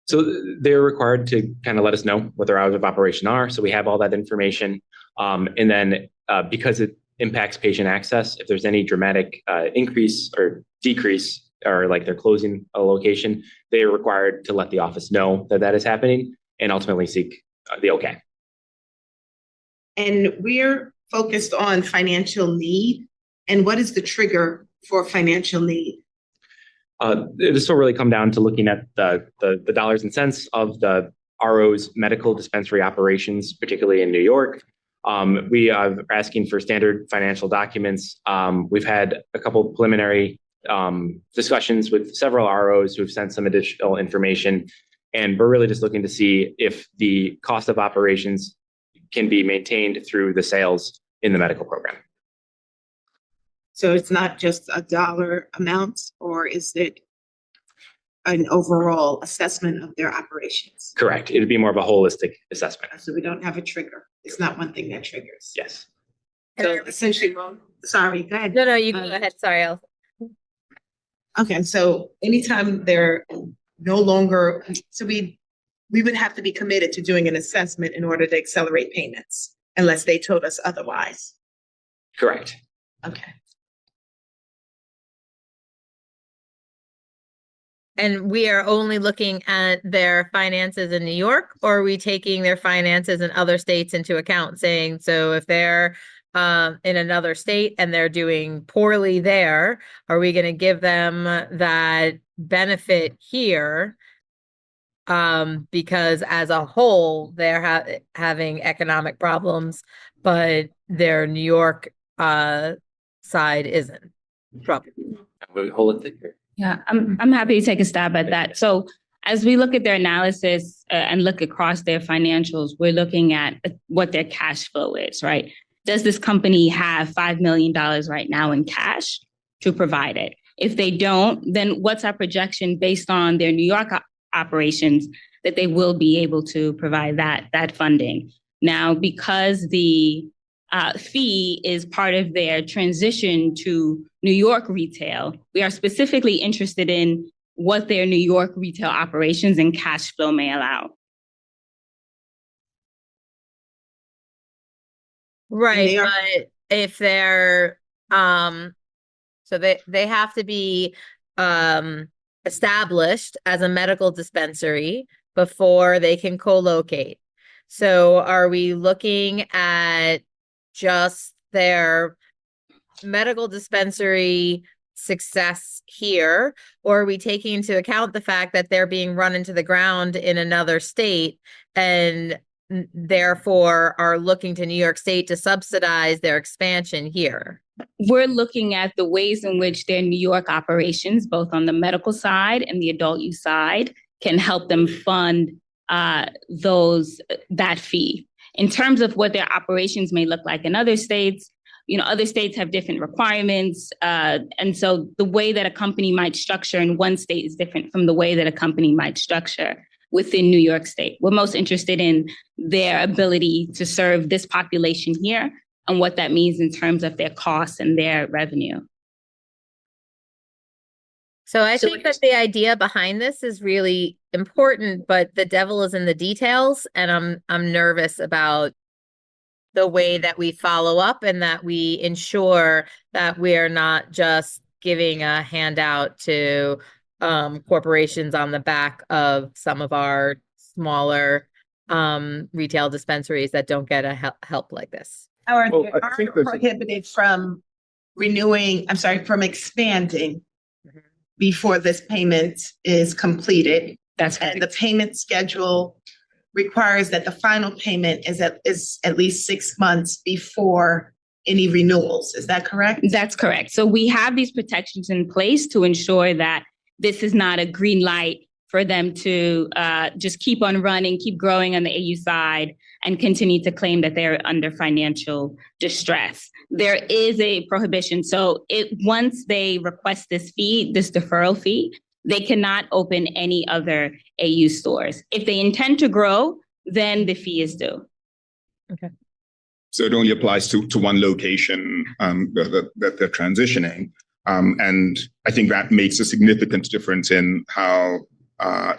D: So they're required to kind of let us know what their hours of operation are. So we have all that information. And then because it impacts patient access, if there's any dramatic increase or decrease or like they're closing a location, they are required to let the office know that that is happening and ultimately seek the okay.
A: And we're focused on financial need. And what is the trigger for financial need?
D: This will really come down to looking at the dollars and cents of the RO's medical dispensary operations, particularly in New York. We are asking for standard financial documents. We've had a couple of preliminary discussions with several ROs who have sent some additional information. And we're really just looking to see if the cost of operations can be maintained through the sales in the medical program.
A: So it's not just a dollar amount, or is it an overall assessment of their operations?
D: Correct. It would be more of a holistic assessment.
A: So we don't have a trigger. It's not one thing that triggers.
D: Yes.
A: So essentially, sorry, go ahead.
C: No, you go ahead. Sorry,
A: Okay, so anytime they're no longer, so we would have to be committed to doing an assessment in order to accelerate payments, unless they told us otherwise.
D: Correct.
A: Okay.
C: And we are only looking at their finances in New York, or are we taking their finances in other states into account, saying, so if they're in another state and they're doing poorly there, are we going to give them that benefit here? Because as a whole, they're having economic problems, but their New York side isn't. Trouble.
G: Yeah, I'm happy to take a stab at that. So as we look at their analysis and look across their financials, we're looking at what their cash flow is, right? Does this company have $5 million right now in cash to provide it? If they don't, then what's our projection based on their New York operations that they will be able to provide that funding? Now, because the fee is part of their transition to New York retail, we are specifically interested in what their New York retail operations and cash flow may allow.
C: Right, but if they're so they have to be established as a medical dispensary before they can co-locate. So are we looking at just their medical dispensary success here, or are we taking into account the fact that they're being run into the ground in another state and therefore are looking to New York State to subsidize their expansion here?
G: We're looking at the ways in which their New York operations, both on the medical side and the adult use side, can help them fund that fee. In terms of what their operations may look like in other states, other states have different requirements. And so the way that a company might structure in one state is different from the way that a company might structure within New York State. We're most interested in their ability to serve this population here and what that means in terms of their costs and their revenue.
C: So I think that the idea behind this is really important, but the devil is in the details, and I'm nervous about the way that we follow up and that we ensure that we are not just giving a handout to corporations on the back of some of our smaller retail dispensaries that don't get a help like this.
A: Or are prohibited from from expanding before this payment is completed.
G: That's correct.
A: And the payment schedule requires that the final payment is at least 6 months before any renewals. Is that correct?
G: That's correct. So we have these protections in place to ensure that this is not a green light for them to just keep on running, keep growing on the AU side, and continue to claim that they're under financial distress. There is a prohibition. So once they request this deferral fee, they cannot open any other AU stores. If they intend to grow, then the fee is due.
C: Okay.
E: So it only applies to one location that they're transitioning. And I think that makes a significant difference in how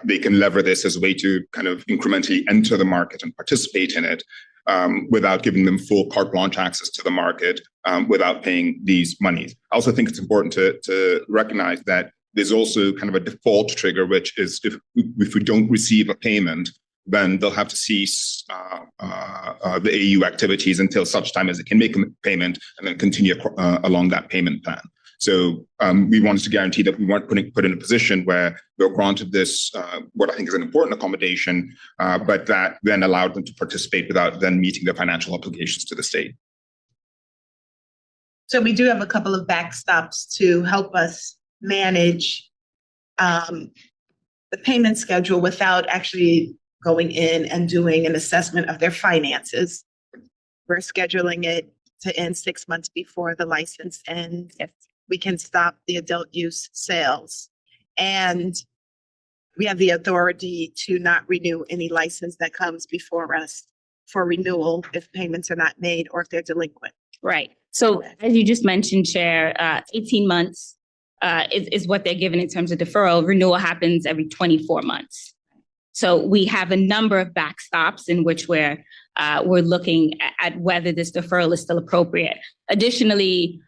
E: they can lever this as a way to kind of incrementally enter the market and participate in it without giving them full carte blanche access to the market without paying these monies. I also think it's important to recognize that there's also kind of a default trigger, which is if we don't receive a payment, then they'll have to cease the AU activities until such time as they can make a payment and then continue along that payment plan. So we wanted to guarantee that we weren't put in a position where we're granted this, what I think is an important accommodation, but that then allowed them to participate without then meeting their financial obligations to the state.
A: So we do have a couple of backstops to help us manage the payment schedule without actually going in and doing an assessment of their finances. We're scheduling it to end 6 months before the license ends.
G: Yes.
A: We can stop the adult use sales. And we have the authority to not renew any license that comes before us for renewal if payments are not made or if they're delinquent.
G: Right. So as you just mentioned, Chair, 18 months is what they're given in terms of deferral. Renewal happens every 24 months. So we have a number of backstops in which we're looking at whether this deferral is still appropriate. Additionally,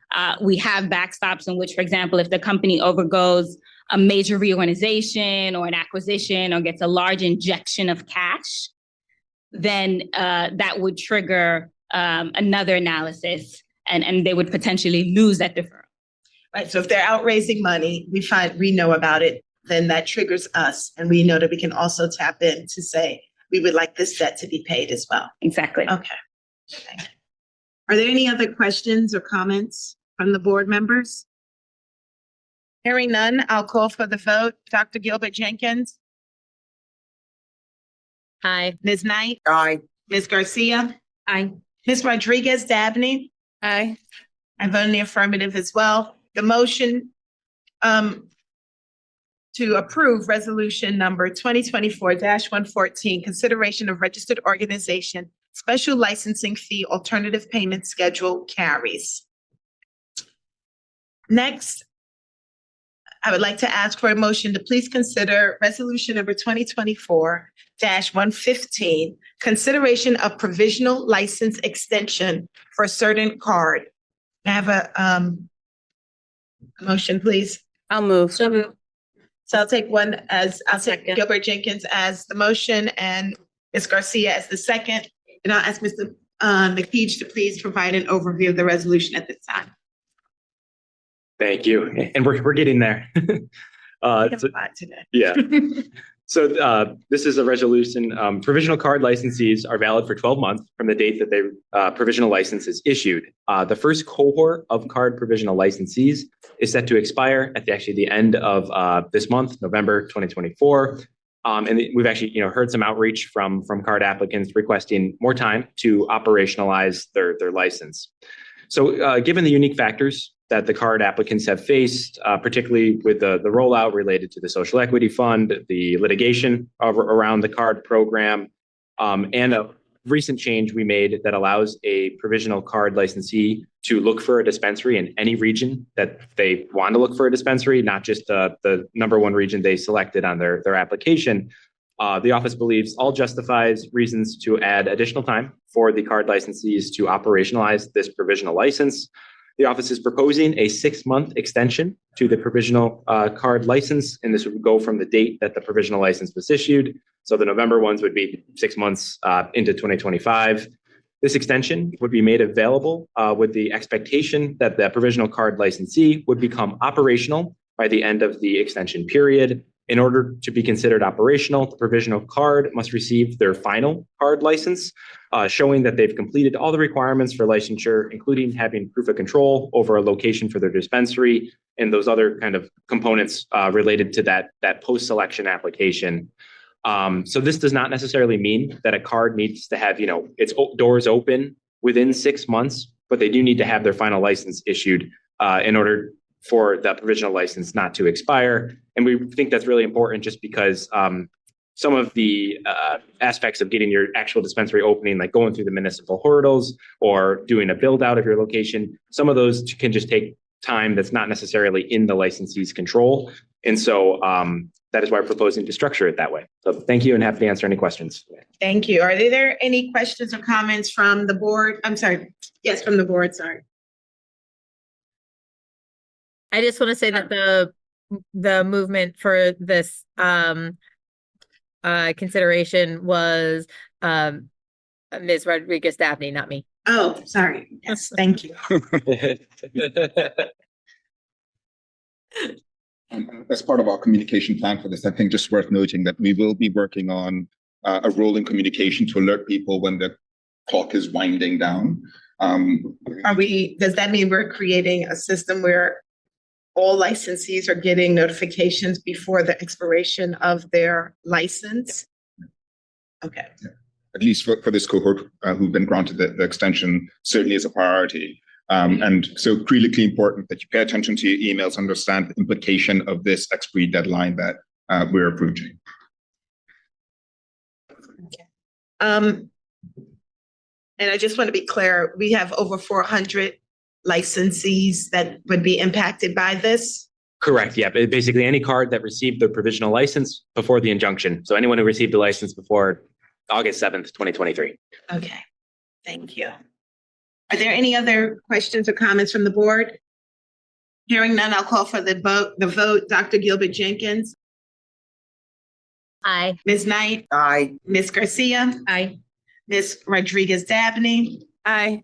G: we have backstops in which, for example, if the company overgoes a major reorganization or an acquisition or gets a large injection of cash, then that would trigger another analysis and they would potentially lose that deferral.
A: Right, so if they're out raising money, we know about it, then that triggers us, and we know that we can also tap in to say, we would like this debt to be paid as well.
G: Exactly.
A: Okay. Are there any other questions or comments from the board members? Hearing none, I'll call for the vote. Dr. Gilbert Jenkins,
C: Aye.
A: Ms. Knight,
F: Aye.
A: Ms. Garcia,
B: Aye.
A: Ms. Rodriguez Dabney.
C: Aye.
A: I vote in the affirmative as well. The motion to approve resolution number 2024-114, consideration of registered organization, special licensing fee, alternative payment schedule carries. Next, I would like to ask for a motion to please consider resolution number 2024-115, consideration of provisional license extension for certain CAURD. I have a motion, please.
C: I'll move.
B: So moved.
A: So I'll take I'll take
B: Second.
A: Gilbert Jenkins as the motion and Ms. Garcia as the second. And I'll ask Mr. McKeach to please provide an overview of the resolution at this time.
D: Thank you. And we're getting there.
A: We have
D: So-
A: a lot today.
D: yeah. So this is a resolution. Provisional CAURD licensees are valid for 12 months from the date that their provisional license is issued. The first cohort of CAURD provisional licensees is set to expire at the end of this month, November 2024. And we've actually heard some outreach from CAURD applicants requesting more time to operationalize their license. So given the unique factors that the CAURD applicants have faced, particularly with the rollout related to the social equity fund, the litigation around the CAURD program, and a recent change we made that allows a provisional CAURD licensee to look for a dispensary in any region that they want to look for a dispensary, not just the number one region they selected on their application. The office believes all justifies reasons to add additional time for the CAURD licensees to operationalize this provisional license. The office is proposing a 6-month extension to the provisional CAURD license, and this would go from the date that the provisional license was issued. So the November ones would be 6 months into 2025. This extension would be made available with the expectation that the provisional CAURD licensee would become operational by the end of the extension period. In order to be considered operational, the provisional CAURD must receive their final CAURD license, showing that they've completed all the requirements for licensure, including having proof of control over a location for their dispensary and those other kind of components related to that post-selection application. So this does not necessarily mean that a CAURD needs to have its doors open within 6 months, but they do need to have their final license issued in order for the provisional license not to expire. And we think that's really important just because some of the aspects of getting your actual dispensary opening, like going through the municipal hurdles or doing a build out of your location, some of those can just take time that's not necessarily in the licensee's control. And so that is why we're proposing to structure it that way. So thank you and happy to answer any questions.
A: Thank you. Are there any questions or comments from the board? I'm sorry. Yes, from the board. Sorry.
C: I just want to say that the movement for this consideration was Ms. Rodriguez Dabney, not me.
A: Oh, sorry. Yes, thank you.
E: As part of our communication plan for this, I think just worth noting that we will be working on a rolling communication to alert people when the clock is winding down.
A: Does that mean we're creating a system where all licensees are getting notifications before the expiration of their license? Okay.
E: Yeah. At least for this cohort who've been granted the extension, certainly is a priority. And so critically important that you pay attention to your emails, understand the implication of this expiry deadline that we're approaching.
A: Okay. And I just want to be clear, we have over 400 licensees that would be impacted by this?
D: Correct. Yeah. Basically, any CAURD that received the provisional license before the injunction. So anyone who received the license before August 7th, 2023.
A: Okay. Thank you. Are there any other questions or comments from the board? Hearing none, I'll call for the vote. Dr. Gilbert Jenkins,
C: Aye.
A: Ms. Knight,
F: Aye.
A: Ms. Garcia,
B: Aye.
A: Ms. Rodriguez Dabney,
F: Aye.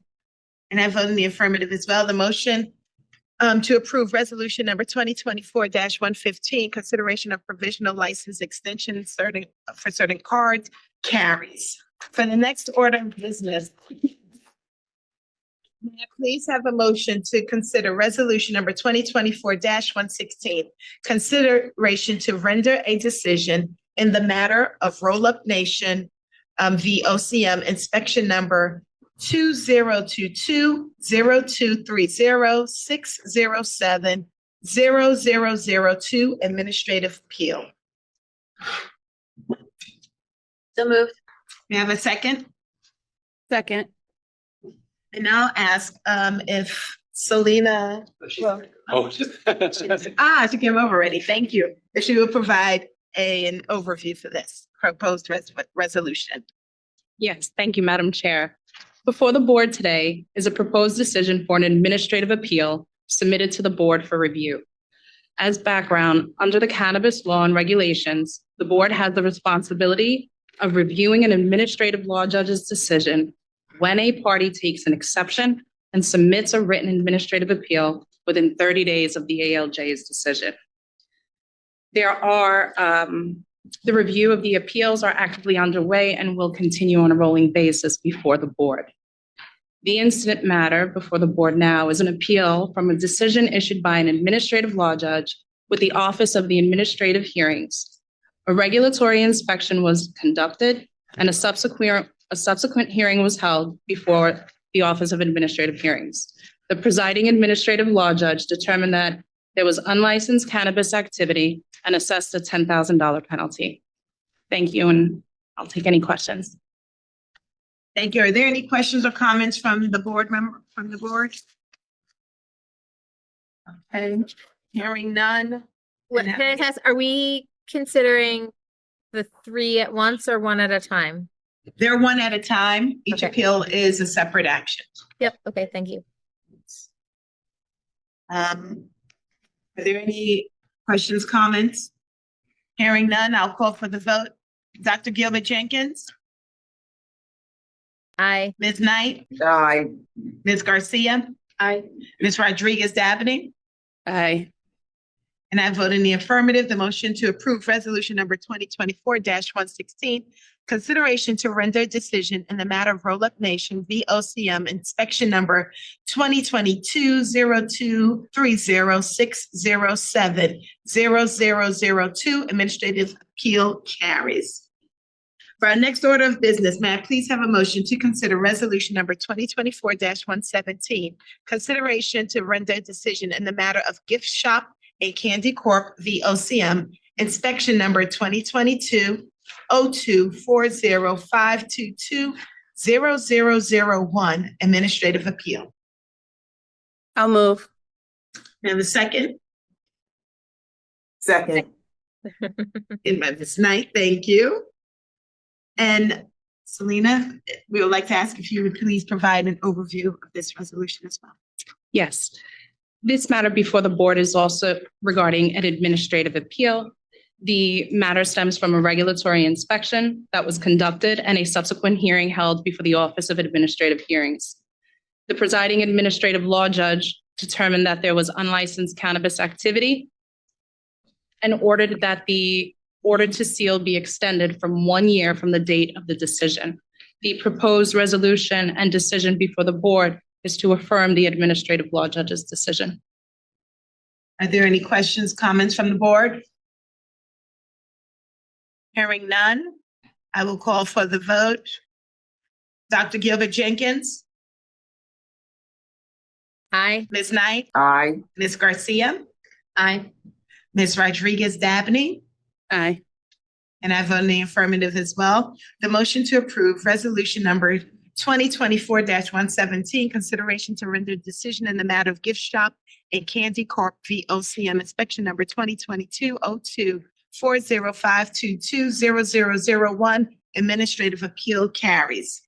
A: and I vote in the affirmative as well. The motion to approve resolution number 2024-115, consideration of provisional license extension for certain cards, carries. For the next order of business, may I please have a motion to consider resolution number 2024-116, consideration to render a decision in the matter of Roll Up Nation v. OCM inspection number 2022-0230-607-0002 administrative appeal.
B: So moved.
A: May I have a second?
F: Second.
A: And I'll ask if Selena.
D: Oh.
A: She came over already. Thank you. If she will provide an overview for this proposed resolution.
H: Yes, thank you, Madam Chair. Before the board today is a proposed decision for an administrative appeal submitted to the board for review. As background, under the cannabis law and regulations, the board has the responsibility of reviewing an administrative law judge's decision when a party takes an exception and submits a written administrative appeal within 30 days of the ALJ's decision. The review of the appeals are actively underway and will continue on a rolling basis before the board. The incident matter before the board now is an appeal from a decision issued by an administrative law judge with the Office of the Administrative Hearings. A regulatory inspection was conducted and a subsequent hearing was held before the Office of Administrative Hearings. The presiding administrative law judge determined that there was unlicensed cannabis activity and assessed a $10,000 penalty. Thank you, and I'll take any questions.
A: Thank you. Are there any questions or comments from the board member, from the board? Okay, hearing none.
C: Can I ask, are we considering the three at once or one at a time?
A: They're one at a time. Each
C: Okay.
A: appeal is a separate action.
C: Yep, okay, thank you.
A: Are there any questions, comments? Hearing none, I'll call for the vote. Dr. Gilbert Jenkins,
C: Aye.
A: Ms. Knight,
F: Aye.
A: Ms. Garcia,
B: Aye.
A: Ms. Rodriguez Dabney,
F: Aye.
A: and I vote in the affirmative. The motion to approve resolution number 2024-116, consideration to render decision in the matter of Roll Up Nation v. OCM inspection number 2022-0230-607-0002 administrative appeal carries. For our next order of business, may I please have a motion to consider resolution number 2024-117, consideration to render a decision in the matter of Gift Shop and Candy Corp. v. OCM, inspection number 2022-0240-522-0001, administrative appeal.
F: I'll move.
A: May I have a second?
F: Second.
A: In by Ms. Knight, thank you. And Selena, we would like to ask if you would please provide an overview of this resolution as well.
H: Yes. This matter before the board is also regarding an administrative appeal. The matter stems from a regulatory inspection that was conducted and a subsequent hearing held before the Office of Administrative Hearings. The presiding administrative law judge determined that there was unlicensed cannabis activity and ordered that the order to seal be extended from 1 year from the date of the decision. The proposed resolution and decision before the board is to affirm the administrative law judge's decision.
A: Are there any questions, comments from the board? Hearing none, I will call for the vote. Dr. Gilbert Jenkins,
C: Aye.
A: Ms. Knight,
F: Aye.
A: Ms. Garcia,
B: Aye.
A: Ms. Rodriguez Dabney,
F: Aye.
A: and I vote in the affirmative as well. The motion to approve resolution number 2024-117, consideration to render decision in the matter of Gift Shop and Candy Corp. v. OCM inspection number 2022-0240-522-0001, administrative appeal carries.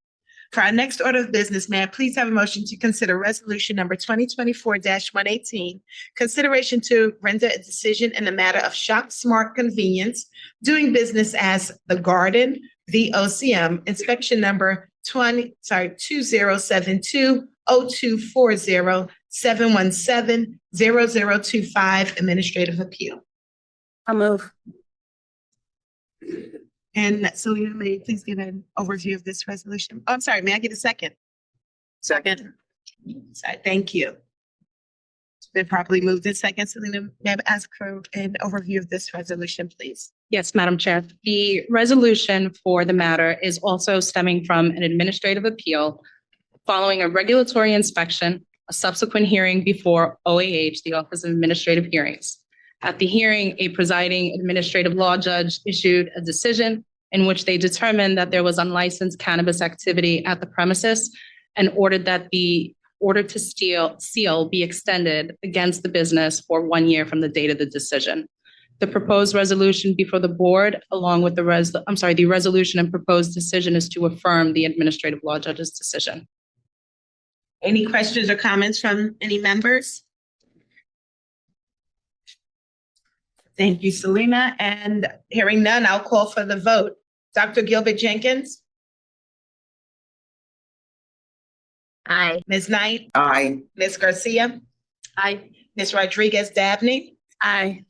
A: For our next order of business, may I please have a motion to consider resolution number 2024-118, consideration to render a decision in the matter of Shop Smart Convenience, doing business as The Garden, VOCM, inspection number 2072-0240-717-0025, administrative appeal.
F: I'll move.
A: And Selena, may you please give an overview of this resolution? Oh, I'm sorry, may I get a second?
F: Second.
A: Sorry, thank you. It's been properly moved in second. Selena, may I ask for an overview of this resolution, please?
H: Yes, Madam Chair. The resolution for the matter is also stemming from an administrative appeal following a regulatory inspection, a subsequent hearing before OAH, the Office of Administrative Hearings. At the hearing, a presiding administrative law judge issued a decision in which they determined that there was unlicensed cannabis activity at the premises and ordered that the order to seal be extended against the business for 1 year from the date of the decision. The proposed resolution before the board, along with the resolution and proposed decision, is to affirm the administrative law judge's decision.
A: Any questions or comments from any members? Thank you, Selena. And hearing none, I'll call for the vote. Dr. Gilbert Jenkins?
C: Aye.
A: Ms. Knight?
I: Aye.
A: Ms. Garcia?
F: Aye.
A: Ms. Rodriguez Dabney?
F: Aye.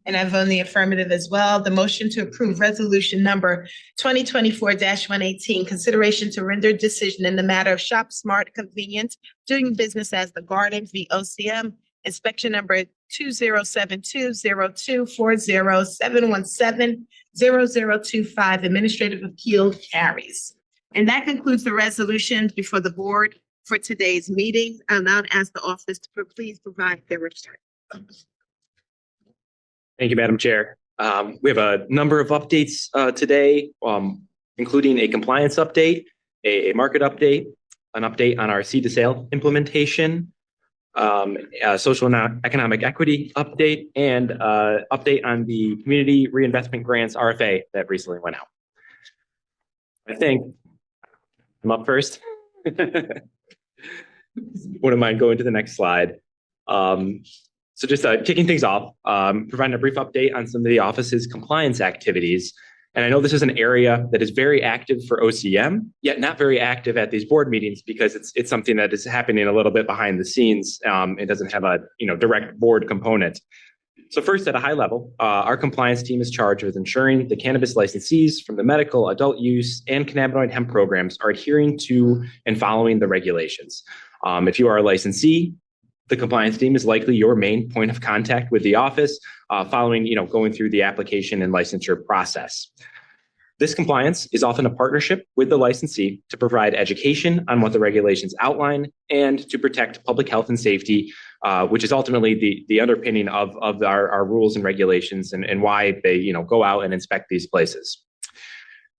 A: And I vote in the affirmative as well. The motion to approve resolution number 2024-118, consideration to render decision in the matter of Shop Smart Convenience, doing business as The Garden, VOCM, inspection number 2072-0240-717-0025, administrative appeal carries. And that concludes the resolutions before the board for today's meeting. I'll now ask the office to please provide their report.
D: Thank you, Madam Chair. We have a number of updates today, including a compliance update, a market update, an update on our seed to sale implementation, a social and economic equity update, and update on the community reinvestment grants RFA that recently went out. I think I'm up first. Wouldn't mind going to the next slide. So just kicking things off, providing a brief update on some of the office's compliance activities. And I know this is an area that is very active for OCM, yet not very active at these board meetings because it's something that is happening a little bit behind the scenes. It doesn't have a direct board component. So first, at a high level, our compliance team is charged with ensuring the cannabis licensees from the medical, adult use, and cannabinoid hemp programs are adhering to and following the regulations. If you are a licensee, the compliance team is likely your main point of contact with the office following, going through the application and licensure process. This compliance is often a partnership with the licensee to provide education on what the regulations outline and to protect public health and safety, which is ultimately the underpinning of our rules and regulations and why they, go out and inspect these places.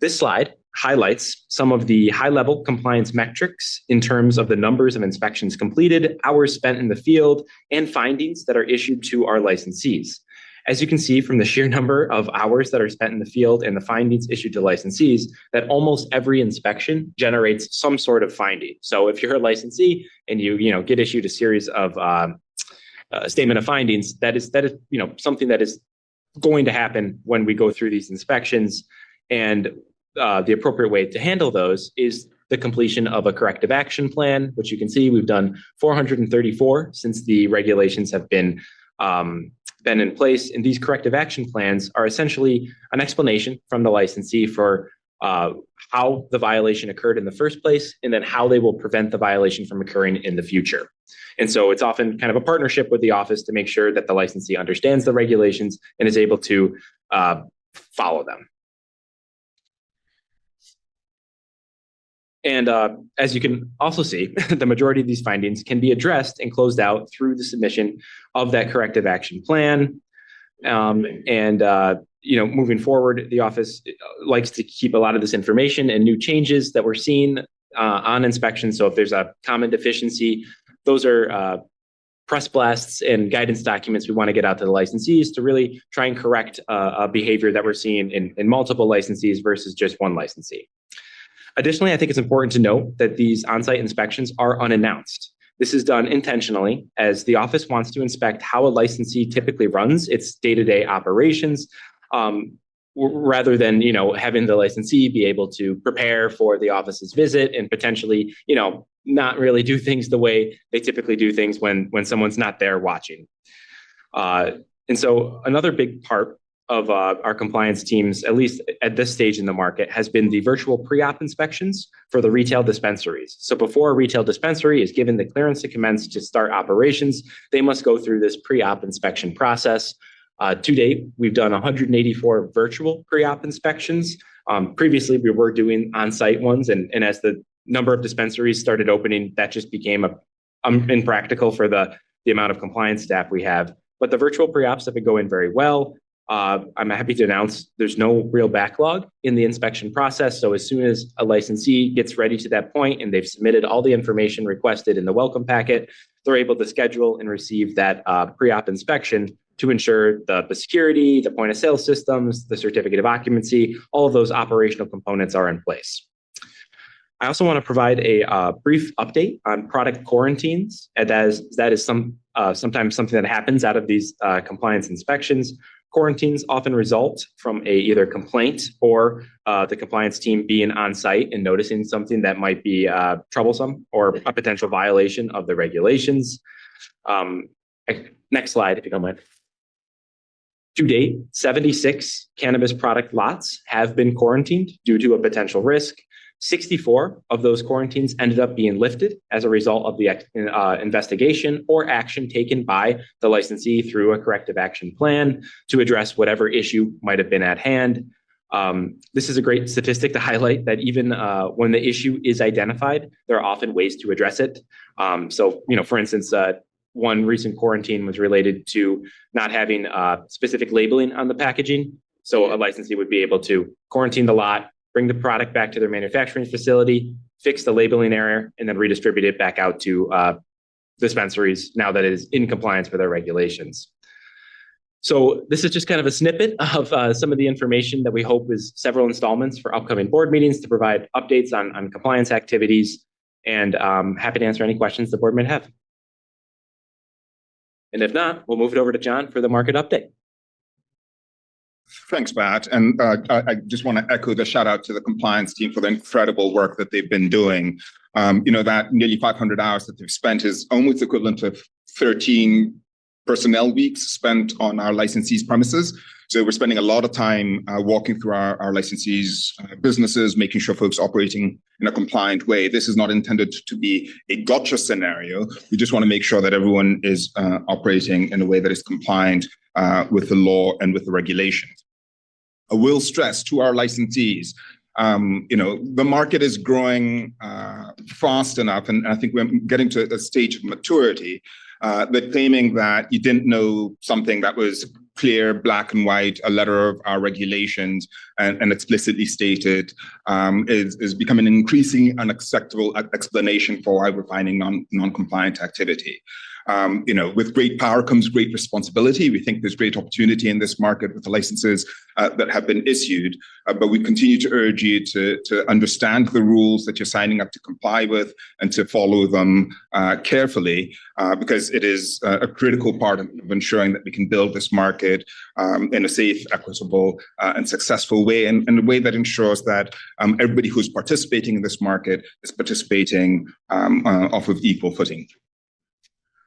D: This slide highlights some of the high-level compliance metrics in terms of the numbers of inspections completed, hours spent in the field, and findings that are issued to our licensees. As you can see from the sheer number of hours that are spent in the field and the findings issued to licensees, that almost every inspection generates some sort of finding. So if you're a licensee and you get issued a series of statement of findings, that is something that is going to happen when we go through these inspections. And the appropriate way to handle those is the completion of a corrective action plan, which you can see we've done 434 since the regulations have been in place. And these corrective action plans are essentially an explanation from the licensee for how the violation occurred in the first place, and then how they will prevent the violation from occurring in the future. And so it's often kind of a partnership with the office to make sure that the licensee understands the regulations and is able to follow them. And as you can also see, the majority of these findings can be addressed and closed out through the submission of that corrective action plan. Moving forward, the office likes to keep a lot of this information and new changes that we're seeing on inspection. So if there's a common deficiency, those are press blasts and guidance documents we want to get out to the licensees to really try and correct a behavior that we're seeing in multiple licensees versus just one licensee. Additionally, I think it's important to note that these on-site inspections are unannounced. This is done intentionally as the office wants to inspect how a licensee typically runs its day-to-day operations, rather than, having the licensee be able to prepare for the office's visit and potentially, not really do things the way they typically do things when someone's not there watching. And so another big part of our compliance teams, at least at this stage in the market, has been the virtual pre-op inspections for the retail dispensaries. So before a retail dispensary is given the clearance to commence to start operations, they must go through this pre-op inspection process. To date, we've done 184 virtual pre-op inspections. Previously, we were doing on-site ones, and as the number of dispensaries started opening, that just became impractical for the amount of compliance staff we have. But the virtual pre-ops have been going very well. I'm happy to announce there's no real backlog in the inspection process. So as soon as a licensee gets ready to that point and they've submitted all the information requested in the welcome packet, they're able to schedule and receive that pre-op inspection to ensure the security, the point of sale systems, the certificate of occupancy, all of those operational components are in place. I also want to provide a brief update on product quarantines. And that is sometimes something that happens out of these compliance inspections. Quarantines often result from either complaint or the compliance team being on site and noticing something that might be troublesome or a potential violation of the regulations. Next slide, if you don't mind. To date, 76 cannabis product lots have been quarantined due to a potential risk. 64 of those quarantines ended up being lifted as a result of the investigation or action taken by the licensee through a corrective action plan to address whatever issue might have been at hand. This is a great statistic to highlight that even when the issue is identified, there are often ways to address it. So, for instance, one recent quarantine was related to not having specific labeling on the packaging. So a licensee would be able to quarantine the lot, bring the product back to their manufacturing facility, fix the labeling error, and then redistribute it back out to dispensaries now that it is in compliance with our regulations. So this is just kind of a snippet of some of the information that we hope is several installments for upcoming board meetings to provide updates on compliance activities, and happy to answer any questions the board might have. And if not, we'll move it over to John for the market update.
E: Thanks, Matt. And I just want to echo the shout out to the compliance team for the incredible work that they've been doing. That nearly 500 hours that they've spent is almost equivalent to 13 personnel weeks spent on our licensees' premises. So we're spending a lot of time walking through our licensees' businesses, making sure folks are operating in a compliant way. This is not intended to be a gotcha scenario. We just want to make sure that everyone is operating in a way that is compliant with the law and with the regulations. I will stress to our licensees, the market is growing fast enough, and I think we're getting to a stage of maturity that claiming that you didn't know something that was clear, black and white, a letter of our regulations and explicitly stated is becoming an increasingly unacceptable explanation for why we're finding non-compliant activity. With great power comes great responsibility. We think there's great opportunity in this market with the licenses that have been issued, but we continue to urge you to understand the rules that you're signing up to comply with and to follow them carefully, because it is a critical part of ensuring that we can build this market in a safe, equitable, and successful way, and in a way that ensures that everybody who's participating in this market is participating off of equal footing.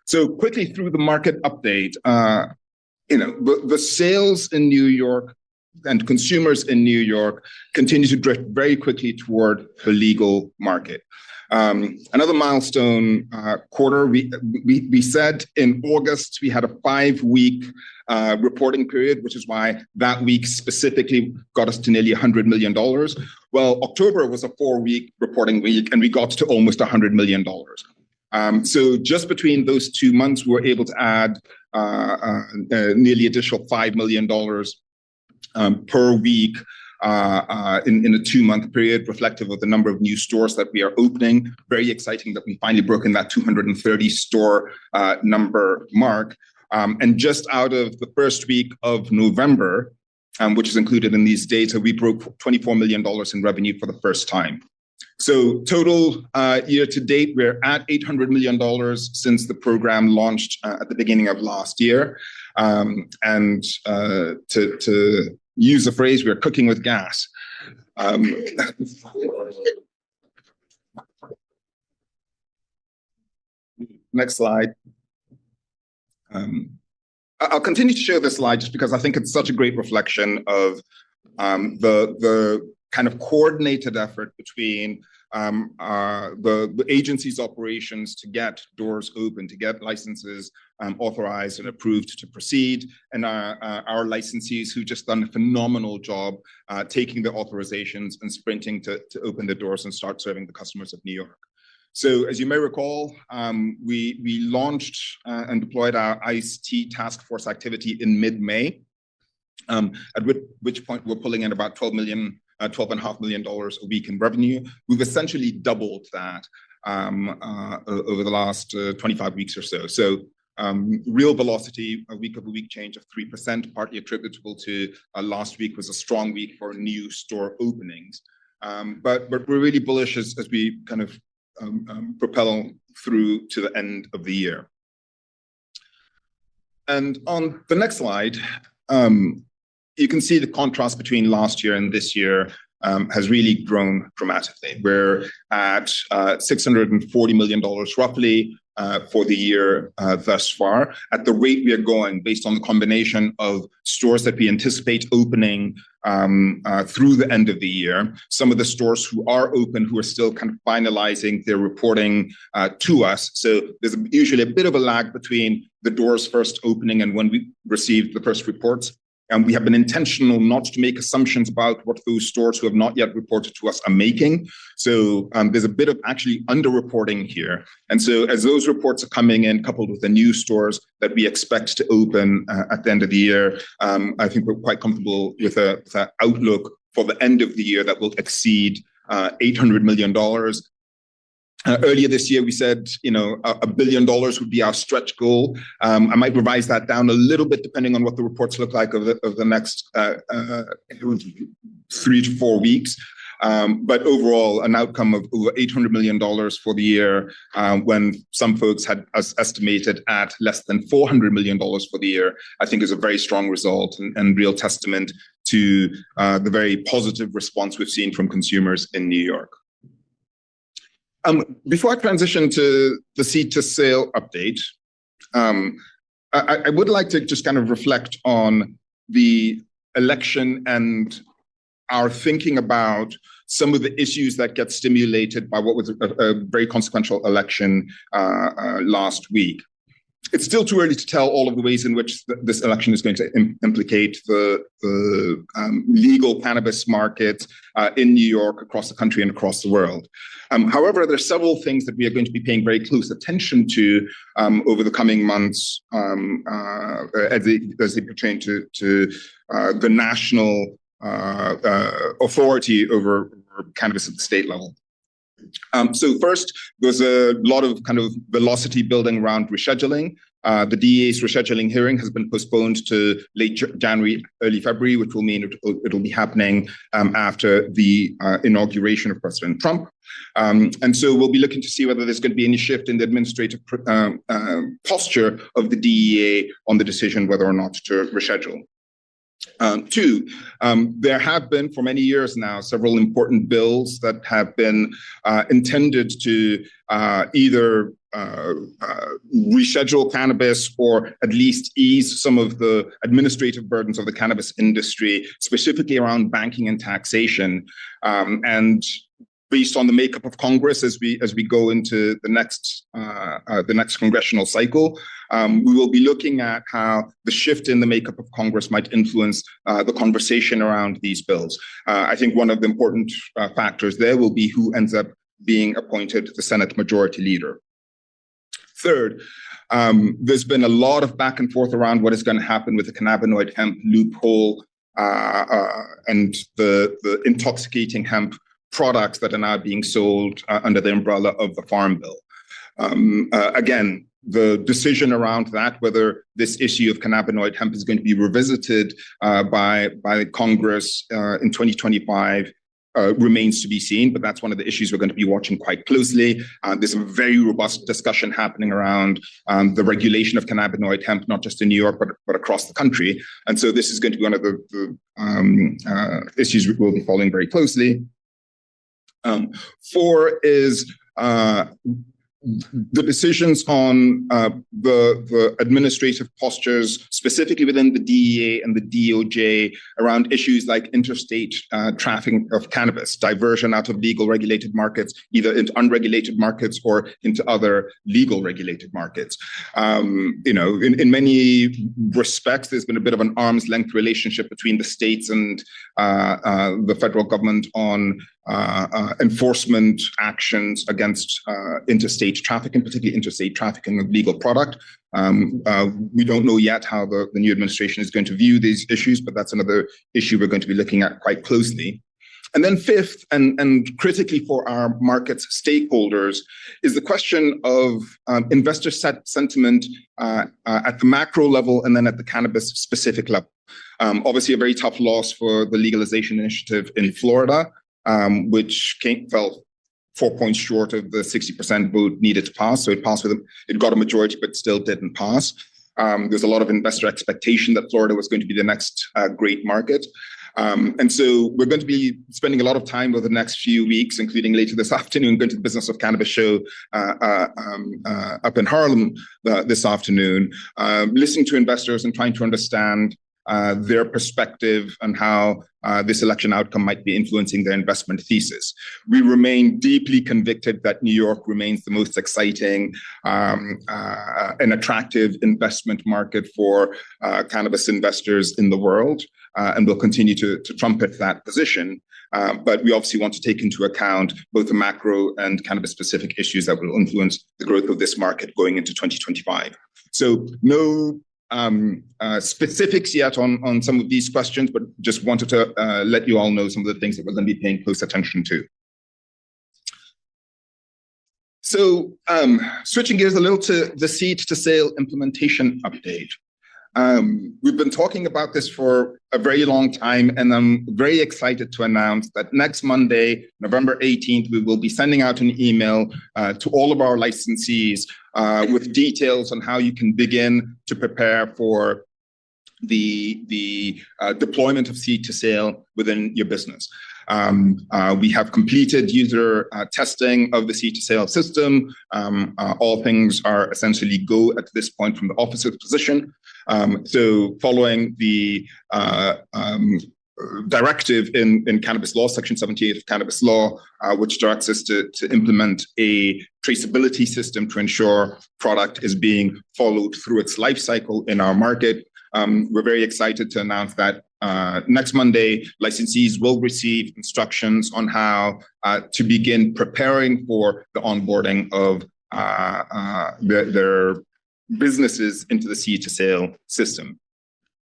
E: So quickly through the market update, the sales in New York and consumers in New York continue to drift very quickly toward the legal market. Another milestone quarter, we said in August, we had a 5-week reporting period, which is why that week specifically got us to nearly $100 million. Well, October was a 4-week reporting week, and we got to almost $100 million. So just between those 2 months, we were able to add nearly additional $5 million per week in a 2-month period, reflective of the number of new stores that we are opening. Very exciting that we finally broken that 230 store number mark. And just out of the first week of November, which is included in these data, we broke $24 million in revenue for the first time. So total year to date, we're at $800 million since the program launched at the beginning of last year. And to use the phrase, we're cooking with gas. Next slide. I'll continue to show this slide just because I think it's such a great reflection of the kind of coordinated effort between the agency's operations to get doors open, to get licenses authorized and approved to proceed, and our licensees who just done a phenomenal job taking the authorizations and sprinting to open the doors and start serving the customers of New York. So as you may recall, we launched and deployed our ICE-T task force activity in mid-May, at which point we're pulling in about $12.5 million a week in revenue. We've essentially doubled that over the last 25 weeks or so. So real velocity, a week-over-week change of 3%, partly attributable to last week was a strong week for new store openings. But we're really bullish as we kind of propel through to the end of the year. And on the next slide, you can see the contrast between last year and this year has really grown dramatically. We're at $640 million roughly for the year thus far. At the rate we are going, based on the combination of stores that we anticipate opening through the end of the year, some of the stores who are open, who are still kind of finalizing their reporting to us. So there's usually a bit of a lag between the doors first opening and when we receive the first reports. And we have been intentional not to make assumptions about what those stores who have not yet reported to us are making. So there's a bit of actually underreporting here. And so as those reports are coming in, coupled with the new stores that we expect to open at the end of the year, I think we're quite comfortable with an outlook for the end of the year that will exceed $800 million. Earlier this year, we said, $1 billion would be our stretch goal. I might revise that down a little bit, depending on what the reports look like over the next 3 to 4 weeks. But overall, an outcome of over $800 million for the year, when some folks had us estimated at less than $400 million for the year, I think is a very strong result and real testament to the very positive response we've seen from consumers in New York. Before I transition to the seed to sale update, I would like to just kind of reflect on the election and our thinking about some of the issues that get stimulated by what was a very consequential election last week. It's still too early to tell all of the ways in which this election is going to implicate the legal cannabis market in New York, across the country, and across the world. However, there are several things that we are going to be paying very close attention to over the coming months as they pertain to the national authority over cannabis at the state level. So first, there's a lot of kind of velocity building around rescheduling. The DEA's rescheduling hearing has been postponed to late January, early February, which will mean it'll be happening after the inauguration of President Trump. And so we'll be looking to see whether there's going to be any shift in the administrative posture of the DEA on the decision whether or not to reschedule. Two, there have been for many years now several important bills that have been intended to either reschedule cannabis or at least ease some of the administrative burdens of the cannabis industry, specifically around banking and taxation. And based on the makeup of Congress as we go into the next congressional cycle, we will be looking at how the shift in the makeup of Congress might influence the conversation around these bills. I think one of the important factors there will be who ends up being appointed the Senate Majority Leader. Third, there's been a lot of back and forth around what is going to happen with the cannabinoid hemp loophole and the intoxicating hemp products that are now being sold under the umbrella of the Farm Bill. Again, the decision around that, whether this issue of cannabinoid hemp is going to be revisited by Congress in 2025, remains to be seen, but that's one of the issues we're going to be watching quite closely. There's a very robust discussion happening around the regulation of cannabinoid hemp, not just in New York, but across the country. And so this is going to be one of the issues we'll be following very closely. 4 is the decisions on the administrative postures, specifically within the DEA and the DOJ, around issues like interstate trafficking of cannabis, diversion out of legal regulated markets, either into unregulated markets or into other legal regulated markets. In many respects, there's been a bit of an arm's length relationship between the states and the federal government on enforcement actions against interstate trafficking, particularly interstate trafficking of legal product. We don't know yet how the new administration is going to view these issues, but that's another issue we're going to be looking at quite closely. And then 5th, and critically for our markets stakeholders, is the question of investor sentiment at the macro level and then at the cannabis specific level. Obviously, a very tough loss for the legalization initiative in Florida, which fell 4 points short of the 60% vote needed to pass. So it got a majority, but still didn't pass. There's a lot of investor expectation that Florida was going to be the next great market. And so we're going to be spending a lot of time over the next few weeks, including later this afternoon, going to the Business of Cannabis show up in Harlem this afternoon, listening to investors and trying to understand their perspective and how this election outcome might be influencing their investment thesis. We remain deeply convicted that New York remains the most exciting and attractive investment market for cannabis investors in the world, and we'll continue to trumpet that position. But we obviously want to take into account both the macro and cannabis-specific issues that will influence the growth of this market going into 2025. So no specifics yet on some of these questions, but just wanted to let you all know some of the things that we're going to be paying close attention to. So switching gears a little to the seed to sale implementation update. We've been talking about this for a very long time, and I'm very excited to announce that next Monday, November 18th, we will be sending out an email to all of our licensees with details on how you can begin to prepare for the deployment of seed to sale within your business. We have completed user testing of the seed to sale system. All things are essentially go at this point from the officer's position. So following the directive in cannabis law, section 78 of cannabis law, which directs us to implement a traceability system to ensure product is being followed through its life cycle in our market. We're very excited to announce that next Monday, licensees will receive instructions on how to begin preparing for the onboarding of their businesses into the seed to sale system.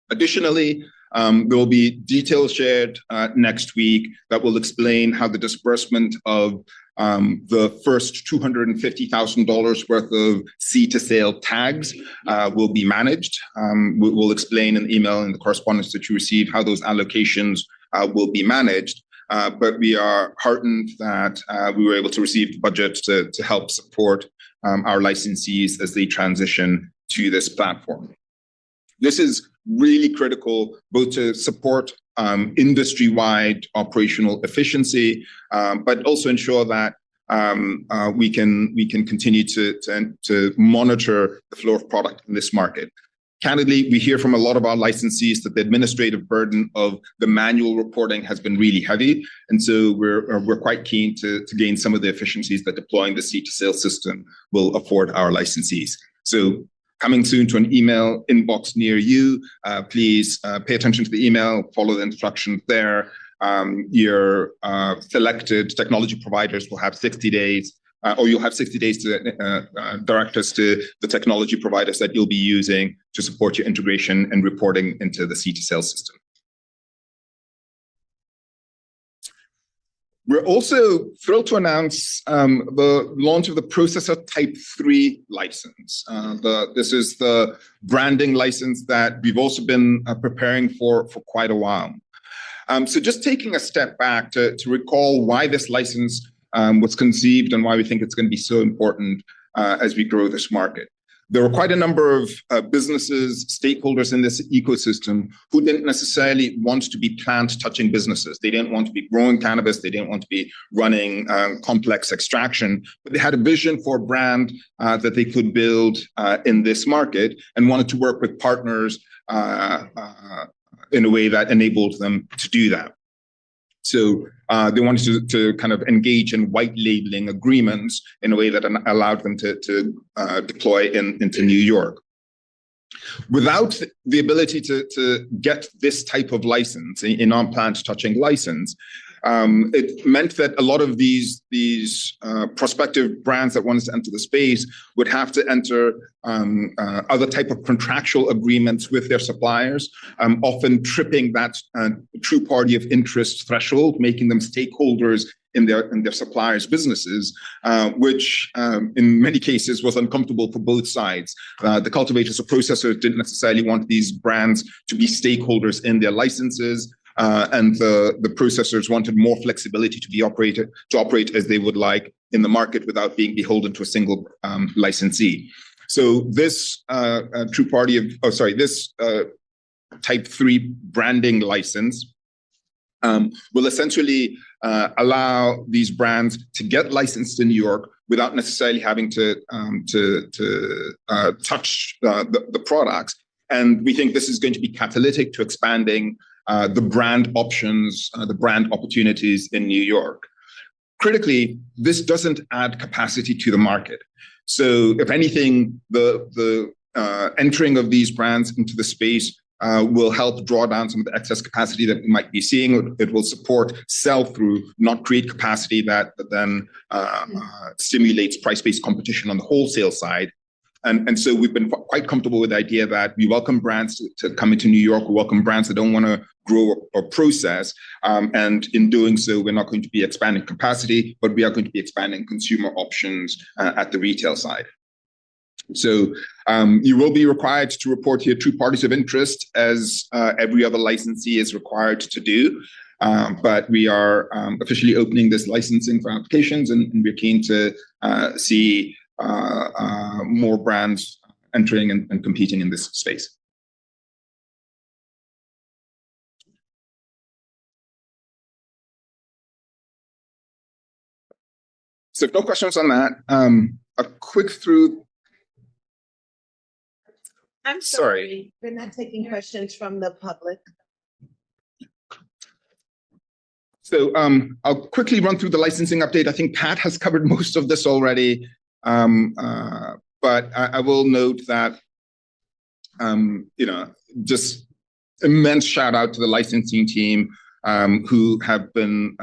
E: Additionally, there will be details shared next week that will explain how the disbursement of the first $250,000 worth of seed to sale tags will be managed. We'll explain in the email and the correspondence that you receive how those allocations will be managed. But we are heartened that we were able to receive the budget to help support our licensees as they transition to this platform. This is really critical both to support industry-wide operational efficiency, but also ensure that we can continue to monitor the flow of product in this market. Candidly, we hear from a lot of our licensees that the administrative burden of the manual reporting has been really heavy. And so we're quite keen to gain some of the efficiencies that deploying the seed to sale system will afford our licensees. So coming soon to an email inbox near you, please pay attention to the email, follow the instructions there. Your selected technology providers will have 60 days, or you'll have 60 days to direct us to the technology providers that you'll be using to support your integration and reporting into the seed to sale system. We're also thrilled to announce the launch of the Processor Type 3 license. This is the branding license that we've also been preparing for quite a while. So just taking a step back to recall why this license was conceived and why we think it's going to be so important as we grow this market. There were quite a number of businesses, stakeholders in this ecosystem who didn't necessarily want to be plant-touching businesses. They didn't want to be growing cannabis. They didn't want to be running complex extraction, but they had a vision for a brand that they could build in this market and wanted to work with partners in a way that enabled them to do that. So they wanted to kind of engage in white labeling agreements in a way that allowed them to deploy into New York. Without the ability to get this type of license, a non-plant touching license, it meant that a lot of these prospective brands that wanted to enter the space would have to enter other type of contractual agreements with their suppliers, often tripping that true party of interest threshold, making them stakeholders in their suppliers' businesses, which in many cases was uncomfortable for both sides. The cultivators or processors didn't necessarily want these brands to be stakeholders in their licenses. And the processors wanted more flexibility to operate as they would like in the market without being beholden to a single licensee. So this this Type 3 branding license will essentially allow these brands to get licensed in New York without necessarily having to touch the products. And we think this is going to be catalytic to expanding the brand options, the brand opportunities in New York. Critically, this doesn't add capacity to the market. So if anything, the entering of these brands into the space will help draw down some of the excess capacity that we might be seeing. It will support sell-through, not create capacity that then stimulates price-based competition on the wholesale side. And so we've been quite comfortable with the idea that we welcome brands to come into New York. We welcome brands that don't want to grow or process. And in doing so, we're not going to be expanding capacity, but we are going to be expanding consumer options at the retail side. So you will be required to report your true parties of interest as every other licensee is required to do. But we are officially opening this licensing for applications, and we're keen to see more brands entering and competing in this space. So if no questions on that, a quick through.
A: I'm sorry. We're not taking questions from the public.
E: So I'll quickly run through the licensing update. I think Pat has covered most of this already. But I will note that, just immense shout out to the licensing team who have been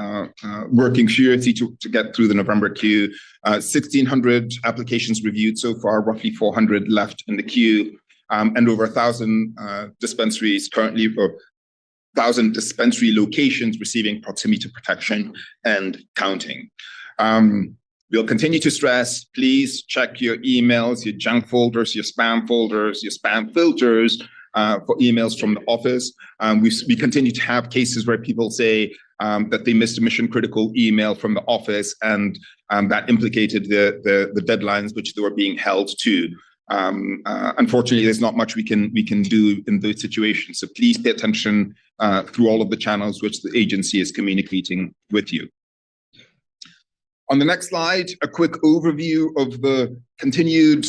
E: working furiously to get through the November queue. 1,600 applications reviewed so far, roughly 400 left in the queue, and over 1,000 dispensaries currently, or 1,000 dispensary locations receiving proximity protection and counting. We'll continue to stress, please check your emails, your junk folders, your spam folders, your spam filters for emails from the office. We continue to have cases where people say that they missed a mission critical email from the office, and that implicated the deadlines which they were being held to. Unfortunately, there's not much we can do in those situations. So please pay attention through all of the channels which the agency is communicating with you. On the next slide, a quick overview of the continued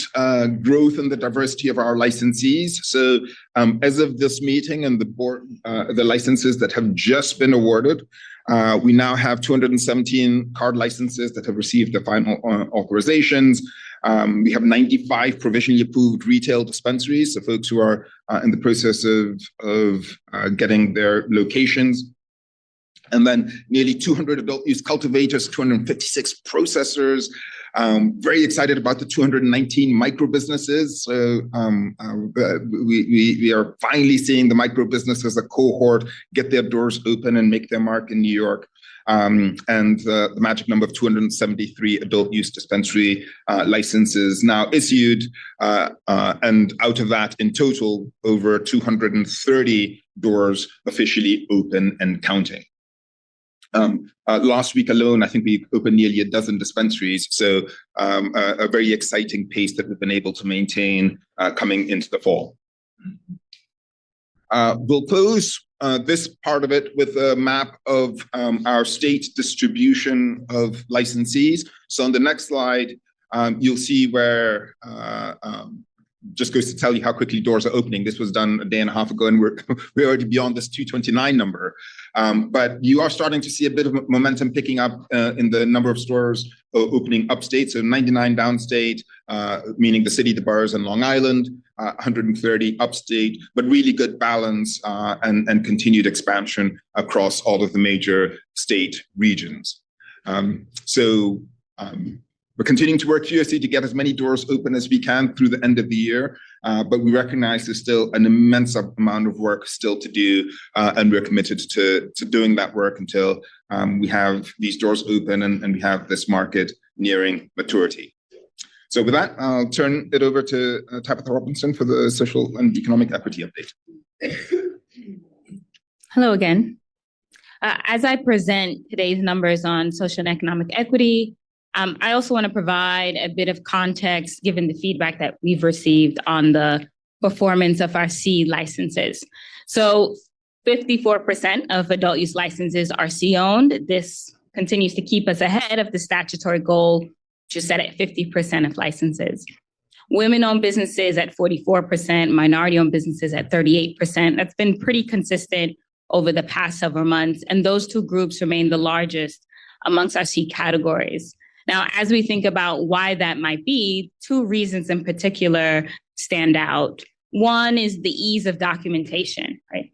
E: growth and the diversity of our licensees. So as of this meeting and the board, the licenses that have just been awarded, we now have 217 CAURD licenses that have received the final authorizations. We have 95 provisionally approved retail dispensaries, so folks who are in the process of getting their locations. And then nearly 200 adult use cultivators, 256 processors. Very excited about the 219 micro businesses. So we are finally seeing the micro business as a cohort get their doors open and make their mark in New York. and the magic number of 273 adult use dispensary licenses now issued. And out of that, in total, over 230 doors officially open and counting. Last week alone, I think we opened nearly a dozen dispensaries. So a very exciting pace that we've been able to maintain coming into the fall. We'll close this part of it with a map of our state distribution of licensees. So on the next slide, you'll see where just goes to tell you how quickly doors are opening. This was done a day and a half ago, and we're already beyond this 229 number. But you are starting to see a bit of momentum picking up in the number of stores opening upstate. So 99 downstate, meaning the city, the boroughs, and Long Island, 130 upstate, but really good balance and continued expansion across all of the major state regions. We're continuing to work furiously to get as many doors open as we can through the end of the year, but we recognize there's still an immense amount of work still to do, and we're committed to doing that work until we have these doors open and we have this market nearing maturity. So with that, I'll turn it over to Tabitha Robinson for the social and economic equity update.
G: Hello again. As I present today's numbers on social and economic equity, I also want to provide a bit of context given the feedback that we've received on the performance of our C licenses. So 54% of adult use licenses are C-owned. This continues to keep us ahead of the statutory goal, which is set at 50% of licenses. Women-owned businesses at 44%, minority-owned businesses at 38%. That's been pretty consistent over the past several months, and those two groups remain the largest amongst our C categories. Now, as we think about why that might be, two reasons in particular stand out. One is the ease of documentation, right?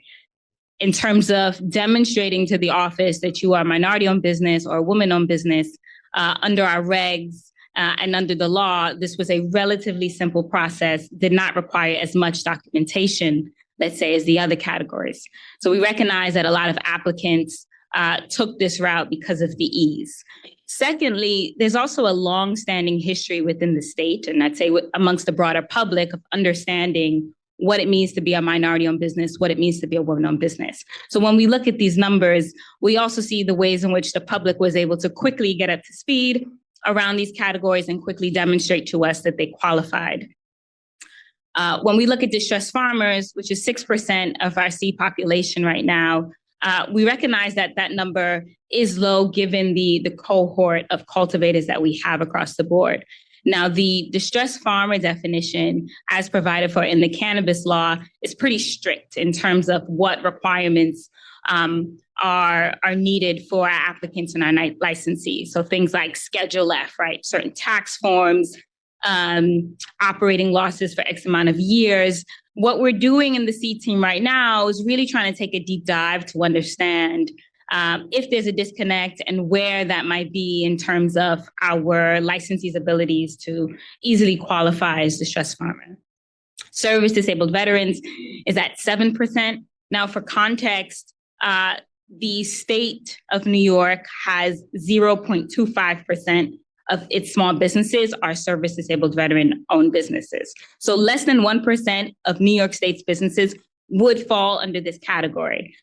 G: In terms of demonstrating to the office that you are a minority-owned business or a woman-owned business, under our regs and under the law, this was a relatively simple process, did not require as much documentation, let's say, as the other categories. So we recognize that a lot of applicants took this route because of the ease. Secondly, there's also a long-standing history within the state, and I'd say amongst the broader public, of understanding what it means to be a minority-owned business, what it means to be a woman-owned business. So when we look at these numbers, we also see the ways in which the public was able to quickly get up to speed around these categories and quickly demonstrate to us that they qualified. When we look at distressed farmers, which is 6% of our C population right now, we recognize that that number is low given the cohort of cultivators that we have across the board. Now, the distressed farmer definition, as provided for in the cannabis law, is pretty strict in terms of what requirements are needed for our applicants and our licensees. So things like Schedule F, right? Certain tax forms, operating losses for X amount of years. What we're doing in the C team right now is really trying to take a deep dive to understand if there's a disconnect and where that might be in terms of our licensees' abilities to easily qualify as distressed farmer. Service disabled veterans is at 7%. Now, for context, the state of New York has 0.25% of its small businesses are service disabled veteran owned businesses. So less than 1% of New York State's businesses would fall under this category.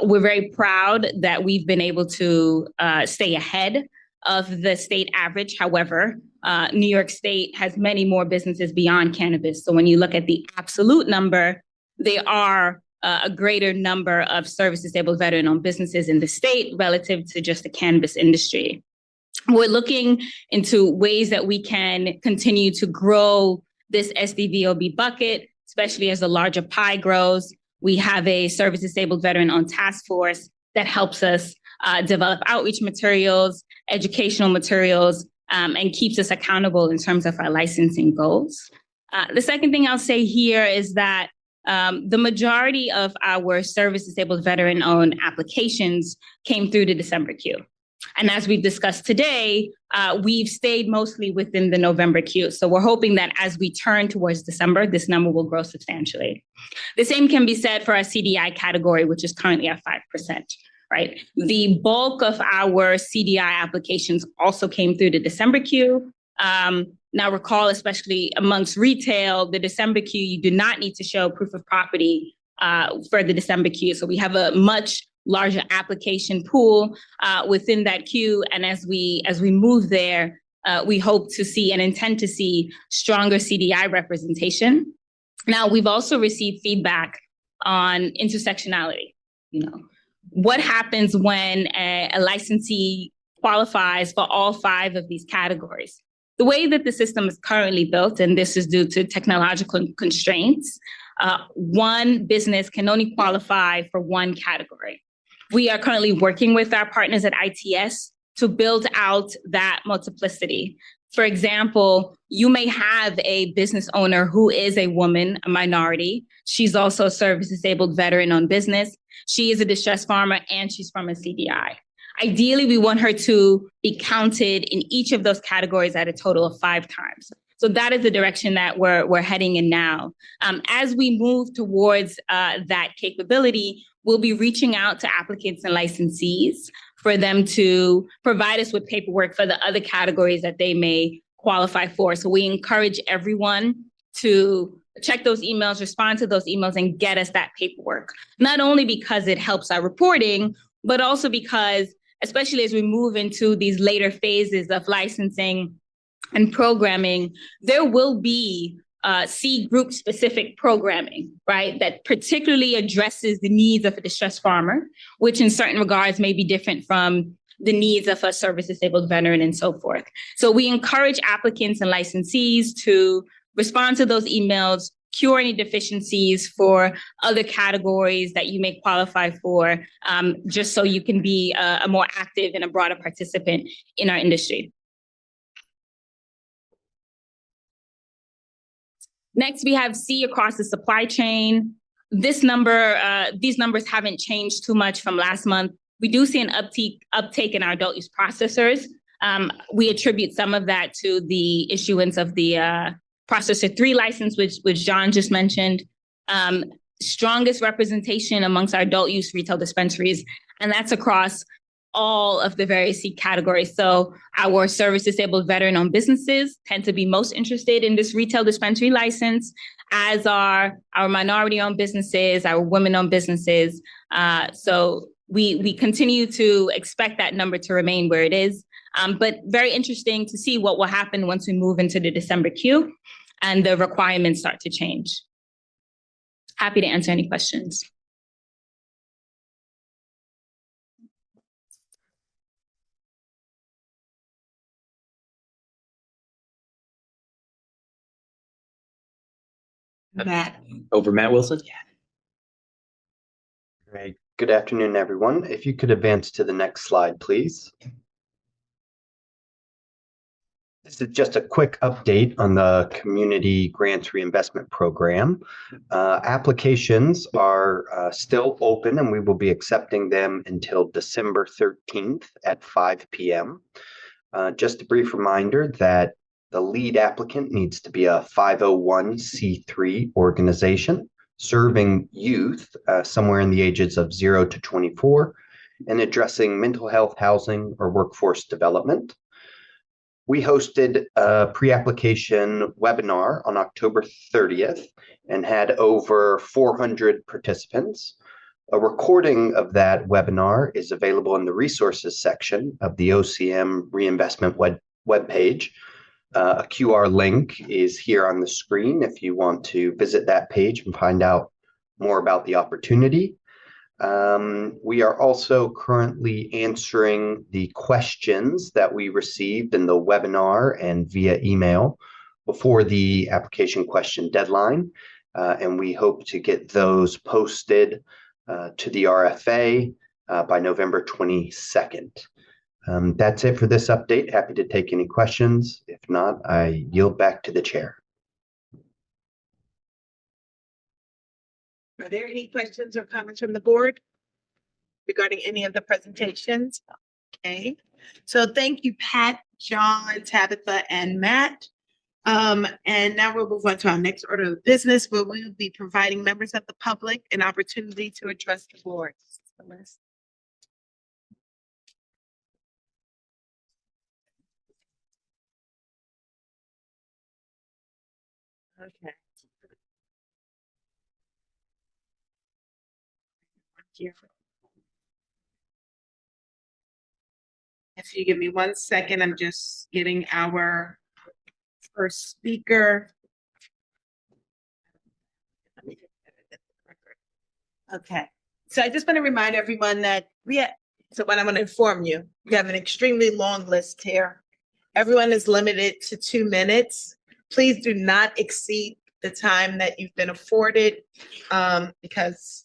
G: We're very proud that we've been able to stay ahead of the state average. However, New York State has many more businesses beyond cannabis. So when you look at the absolute number, there are a greater number of service disabled veteran owned businesses in the state relative to just the cannabis industry. We're looking into ways that we can continue to grow this SDVOB bucket, especially as the larger pie grows. We have a service disabled veteran-owned task force that helps us develop outreach materials, educational materials, and keeps us accountable in terms of our licensing goals. The second thing I'll say here is that the majority of our service disabled veteran-owned applications came through the December queue. And as we've discussed today, we've stayed mostly within the November queue. So we're hoping that as we turn towards December, this number will grow substantially. The same can be said for our CDI category, which is currently at 5%. right? The bulk of our CDI applications also came through the December queue. Now recall, especially amongst retail, the December queue, you do not need to show proof of property for the December queue. So we have a much larger application pool within that queue. And as we move there, we hope to see and intend to see stronger CDI representation. Now, we've also received feedback on intersectionality. You know, what happens when a licensee qualifies for all 5 of these categories? The way that the system is currently built, and this is due to technological constraints, one business can only qualify for one category. We are currently working with our partners at ITS to build out that multiplicity. For example, you may have a business owner who is a woman, a minority. She's also a service-disabled veteran-owned business. She is a distressed farmer, and she's from a CDI. Ideally, we want her to be counted in each of those categories at a total of 5 times. So that is the direction that we're heading in now. As we move towards that capability, we'll be reaching out to applicants and licensees for them to provide us with paperwork for the other categories that they may qualify for. So we encourage everyone to check those emails, respond to those emails, and get us that paperwork. Not only because it helps our reporting, but also because, especially as we move into these later phases of licensing and programming, there will be C group specific programming, right? That particularly addresses the needs of a distressed farmer, which in certain regards may be different from the needs of a service disabled veteran and so forth. So we encourage applicants and licensees to respond to those emails, cure any deficiencies for other categories that you may qualify for, just so you can be a more active and a broader participant in our industry. Next, we have C across the supply chain. This number, these numbers haven't changed too much from last month. We do see an uptake in our adult use processors. We attribute some of that to the issuance of the Processor 3 license, which John just mentioned. Strongest representation amongst our adult use retail dispensaries, and that's across all of the various C categories. So our service disabled veteran-owned businesses tend to be most interested in this retail dispensary license, as are our minority-owned businesses, our women-owned businesses. So we continue to expect that number to remain where it is, but very interesting to see what will happen once we move into the December queue and the requirements start to change. Happy to answer any questions.
A: Matt.
D: Over Matt Wilson? Yeah.
I: Great. Good afternoon, everyone. If you could advance to the next slide, please. This is just a quick update on the Community Grants Reinvestment Program. Applications are still open, and we will be accepting them until December 13th at 5 p.m. Just a brief reminder that the lead applicant needs to be a 501c3 organization serving youth somewhere in the ages of 0 to 24 and addressing mental health, housing, or workforce development. We hosted a pre-application webinar on October 30th and had over 400 participants. A recording of that webinar is available in the resources section of the OCM reinvestment webpage. A QR link is here on the screen if you want to visit that page and find out more about the opportunity. We are also currently answering the questions that we received in the webinar and via email before the application question deadline, and we hope to get those posted to the RFA by November 22nd. That's it for this update. Happy to take any questions. If not, I yield back to the chair.
A: Are there any questions or comments from the board regarding any of the presentations? Okay, so thank you, Pat, John, Tabitha, and Matt. And now we'll move on to our next order of business, where we will be providing members of the public an opportunity to address the board. Okay. Here. If you give me 1 second, I'm just getting our first speaker. Okay, so I just want to remind everyone that so what I'm going to inform you, we have an extremely long list here. Everyone is limited to 2 minutes. Please do not exceed the time that you've been afforded, because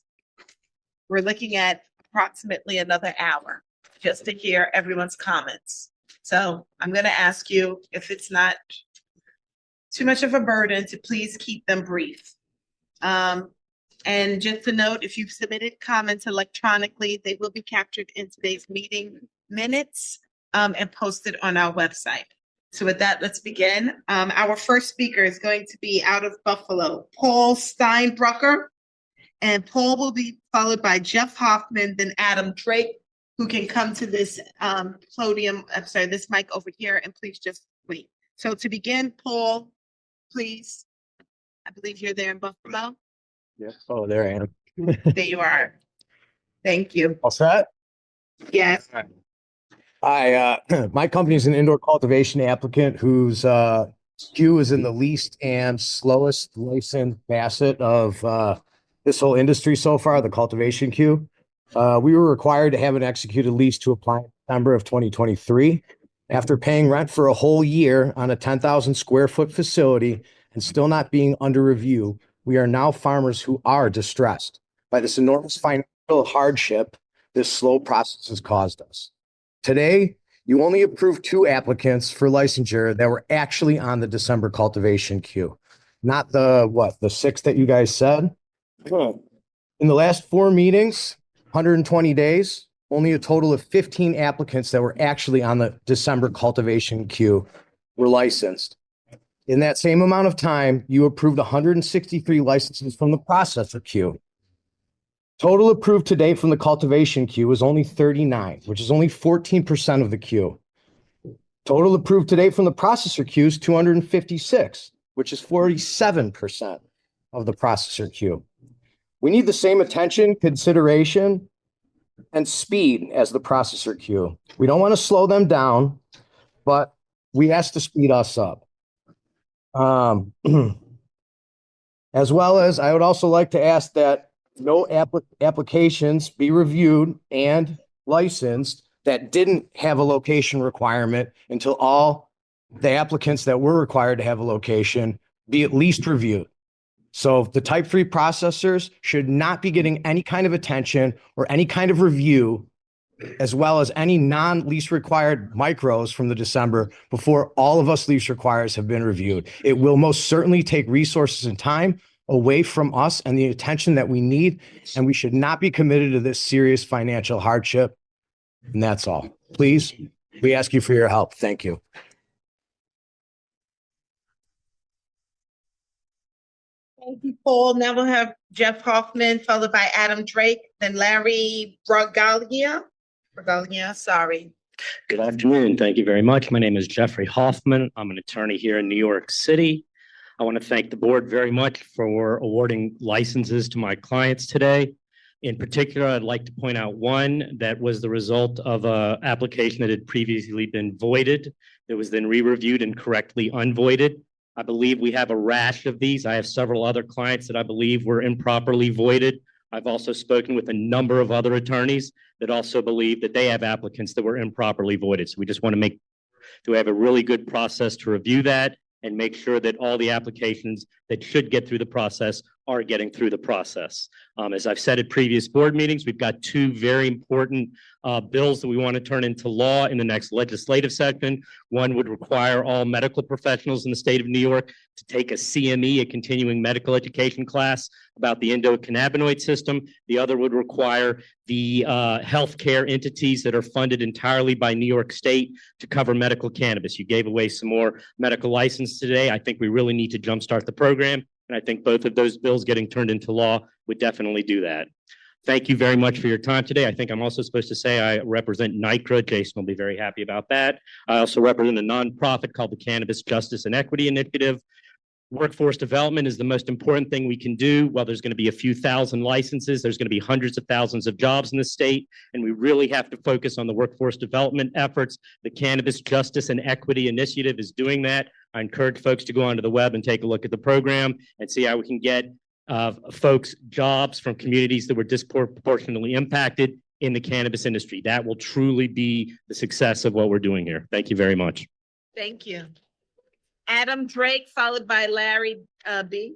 A: we're looking at approximately another hour just to hear everyone's comments. So I'm going to ask you, if it's not too much of a burden, to please keep them brief. And just a note, if you've submitted comments electronically, they will be captured in today's meeting minutes and posted on our website. So with that, let's begin. Our first speaker is going to be out of Buffalo, Paul Steinbrucker. And Paul will be followed by Jeff Hoffman, then Adam Drake, who can come to this podium, I'm sorry, this mic over here, and please just wait. So to begin, Paul, please. I believe you're there in Buffalo.
J: Yeah. Oh, there I am.
A: There you are. Thank you.
J: All set?
A: Yes.
J: Hi, my company is an indoor cultivation applicant whose queue is in the least and slowest licensed facet of this whole industry so far, the cultivation queue. We were required to have an executed lease to apply in December of 2023. After paying rent for a whole year on a 10,000 square foot facility and still not being under review, we are now farmers who are distressed by this enormous financial hardship this slow process has caused us. Today, you only approved 2 applicants for licensure that were actually on the December cultivation queue, not the 6 that you guys said. In the last 4 meetings, 120 days, only a total of 15 applicants that were actually on the December cultivation queue were licensed. In that same amount of time, you approved 163 licenses from the processor queue. Total approved today from the cultivation queue is only 39, which is only 14% of the queue. Total approved today from the processor queue is 256, which is 47% of the processor queue. We need the same attention, consideration, and speed as the processor queue. We don't want to slow them down, but we ask to speed us up. As well as, I would also like to ask that no applications be reviewed and licensed that didn't have a location requirement until all the applicants that were required to have a location be at least reviewed. So the type 3 processors should not be getting any kind of attention or any kind of review, as well as any non-lease required micros from the December before all of us lease requirers have been reviewed. It will most certainly take resources and time away from us and the attention that we need, and we should not be committed to this serious financial hardship. And that's all. Please, we ask you for your help. Thank you.
A: Thank you, Paul. Now we'll have Jeff Hoffman, followed by Adam Drake, then Larry Bragalia, sorry.
K: Good afternoon. Thank you very much. My name is Jeffrey Hoffman. I'm an attorney here in New York City. I want to thank the board very much for awarding licenses to my clients today. In particular, I'd like to point out one that was the result of an application that had previously been voided. It was then re-reviewed and correctly unvoided. I believe we have a rash of these. I have several other clients that I believe were improperly voided. I've also spoken with a number of other attorneys that also believe that they have applicants that were improperly voided. So we just want to have a really good process to review that and make sure that all the applications that should get through the process are getting through the process. As I've said at previous board meetings, we've got 2 very important bills that we want to turn into law in the next legislative session. One would require all medical professionals in the state of New York to take a CME, a continuing medical education class about the endocannabinoid system. The other would require the healthcare entities that are funded entirely by New York State to cover medical cannabis. You gave away some more medical license today. I think we really need to jumpstart the program. And I think both of those bills getting turned into law would definitely do that. Thank you very much for your time today. I think I'm also supposed to say I represent NICRA. Jason will be very happy about that. I also represent a nonprofit called the Cannabis Justice and Equity Initiative. Workforce development is the most important thing we can do. While there's going to be a few thousand licenses, there's going to be hundreds of thousands of jobs in the state, and we really have to focus on the workforce development efforts. The Cannabis Justice and Equity Initiative is doing that. I encourage folks to go onto the web and take a look at the program and see how we can get folks jobs from communities that were disproportionately impacted in the cannabis industry. That will truly be the success of what we're doing here. Thank you very much.
A: Thank you. Adam Drake, followed by Larry B.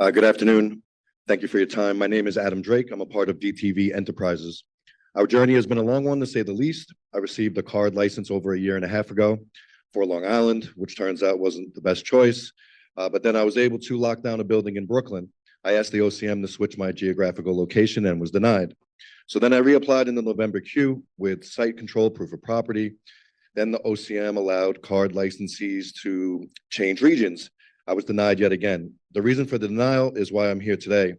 L: Good afternoon. Thank you for your time. My name is Adam Drake. I'm a part of DTV Enterprises. Our journey has been a long one, to say the least. I received a CAURD license over a year and a half ago for Long Island, which turns out wasn't the best choice. But then I was able to lock down a building in Brooklyn. I asked the OCM to switch my geographical location and was denied. So then I reapplied in the November queue with site control, proof of property. Then the OCM allowed CAURD licensees to change regions. I was denied yet again. The reason for the denial is why I'm here today.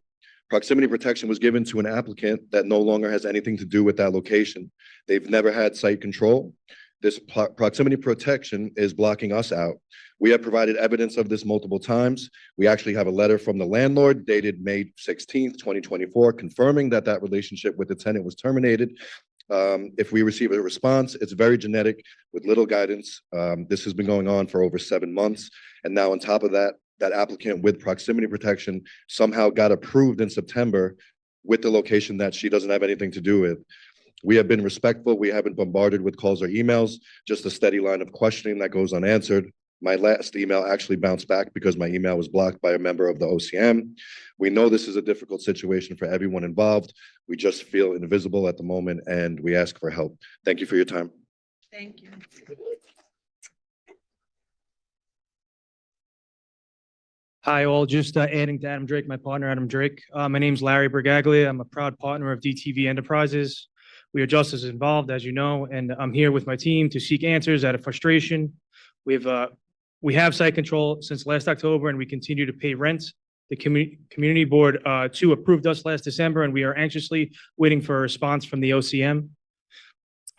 L: Proximity protection was given to an applicant that no longer has anything to do with that location. They've never had site control. This proximity protection is blocking us out. We have provided evidence of this multiple times. We actually have a letter from the landlord dated May 16th, 2024, confirming that that relationship with the tenant was terminated. If we receive a response, it's very genetic with little guidance. This has been going on for over 7 months. And now on top of that, that applicant with proximity protection somehow got approved in September with the location that she doesn't have anything to do with. We have been respectful. We haven't bombarded with calls or emails, just a steady line of questioning that goes unanswered. My last email actually bounced back because my email was blocked by a member of the OCM. We know this is a difficult situation for everyone involved. We just feel invisible at the moment and we ask for help. Thank you for your time.
A: Thank you.
M: Hi, all. Just adding to Adam Drake, my partner, Adam Drake. My name's Larry Brigaglia. I'm a proud partner of DTV Enterprises. We are just as involved, as you know, and I'm here with my team to seek answers out of frustration. We have site control since last October, and we continue to pay rent. The community board too approved us last December, and we are anxiously waiting for a response from the OCM.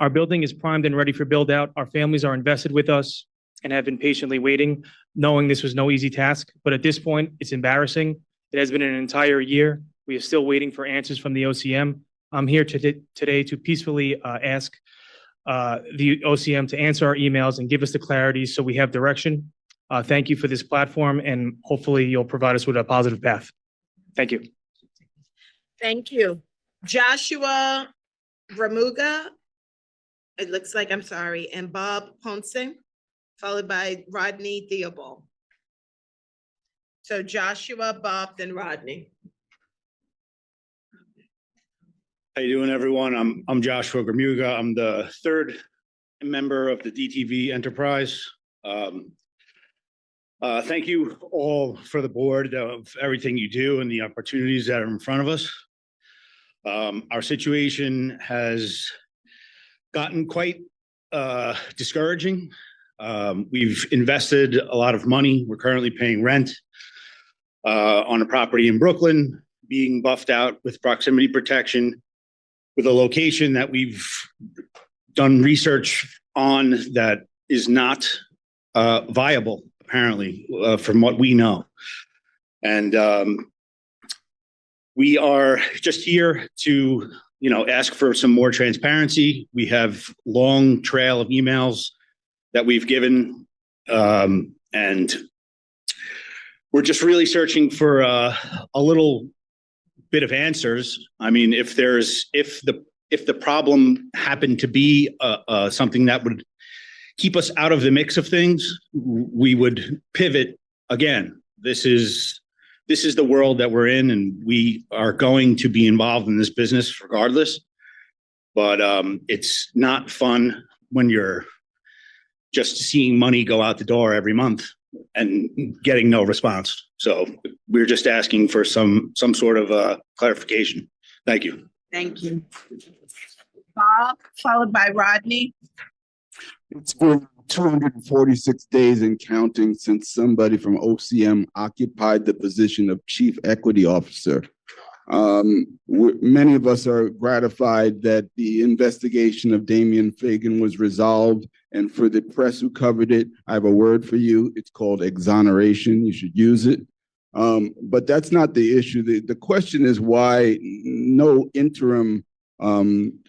M: Our building is primed and ready for build out. Our families are invested with us and have been patiently waiting, knowing this was no easy task. But at this point, it's embarrassing. It has been an entire year. We are still waiting for answers from the OCM. I'm here today to peacefully ask the OCM to answer our emails and give us the clarity so we have direction. Thank you for this platform, and hopefully you'll provide us with a positive path. Thank you.
A: Thank you. Joshua Ramuga, it looks like, I'm sorry, and Bob Ponce, followed by Rodney Theobald. So Joshua, Bob, then Rodney.
N: How you doing, everyone? I'm Joshua Gramuga. I'm the third member of the DTV Enterprise. Thank you all for the board of everything you do and the opportunities that are in front of us. Our situation has gotten quite discouraging. We've invested a lot of money. We're currently paying rent on a property in Brooklyn, being buffed out with proximity protection, with a location that we've done research on that is not viable, apparently, from what we know. And we are just here to, ask for some more transparency. We have long trail of emails that we've given, and we're just really searching for a little bit of answers. I mean, if the problem happened to be something that would keep us out of the mix of things, we would pivot again. This is the world that we're in, and we are going to be involved in this business regardless. But it's not fun when you're just seeing money go out the door every month and getting no response. So we're just asking for some sort of clarification. Thank you.
A: Thank you. Bob, followed by Rodney.
O: It's been 246 days and counting since somebody from OCM occupied the position of Chief Equity Officer. Many of us are gratified that the investigation of Damian Fagan was resolved. And for the press who covered it, I have a word for you. It's called exoneration. You should use it. But that's not the issue. The question is why no interim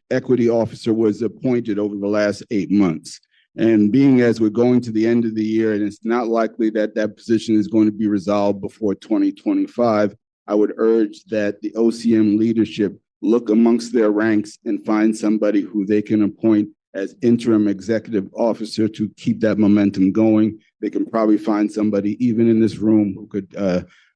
O: equity officer was appointed over the last 8 months. And being as we're going to the end of the year, and it's not likely that that position is going to be resolved before 2025, I would urge that the OCM leadership look amongst their ranks and find somebody who they can appoint as interim executive officer to keep that momentum going. They can probably find somebody even in this room who could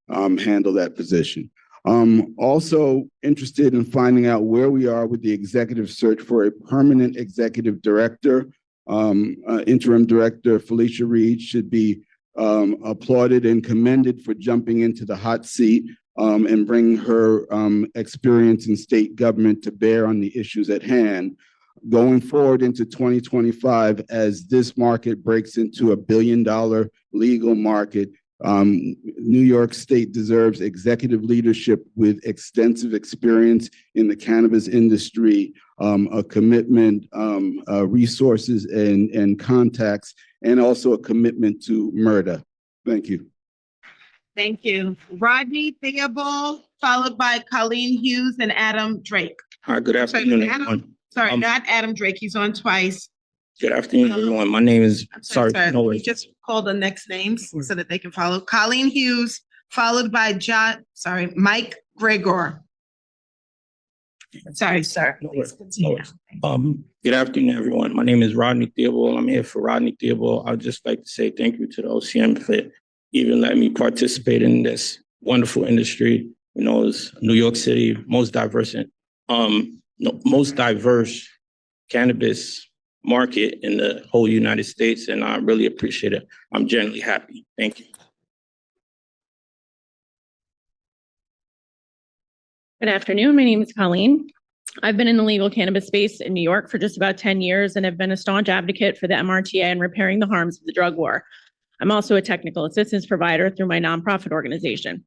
O: handle that position. Also interested in finding out where we are with the executive search for a permanent executive director. Interim director Felicia Reed should be applauded and commended for jumping into the hot seat and bringing her experience in state government to bear on the issues at hand. Going forward into 2025, as this market breaks into $1 billion legal market, New York State deserves executive leadership with extensive experience in the cannabis industry, a commitment, resources and contacts, and also a commitment to murder. Thank you.
A: Thank you. Rodney Theobald, followed by Colleen Hughes and Adam Drake.
P: Hi, good afternoon, everyone.
A: Not Adam Drake. He's on twice.
P: Good afternoon, everyone. My name is, sorry, no
A: We
P: worries.
A: just call the next names so that they can follow. Colleen Hughes, followed by Mike Gregor. Sorry, sir.
P: No
A: Please
P: worries.
A: continue.
P: Good afternoon, everyone. My name is Rodney Theobald. I'm here for Rodney Theobald. I'd just like to say thank you to the OCM for even letting me participate in this wonderful industry. You know, it's New York City, most diverse cannabis market in the whole United States, and I really appreciate it. I'm genuinely happy. Thank you.
Q: Good afternoon. My name is Colleen. I've been in the legal cannabis space in New York for just about 10 years and have been a staunch advocate for the MRTA and repairing the harms of the drug war. I'm also a technical assistance provider through my nonprofit organization.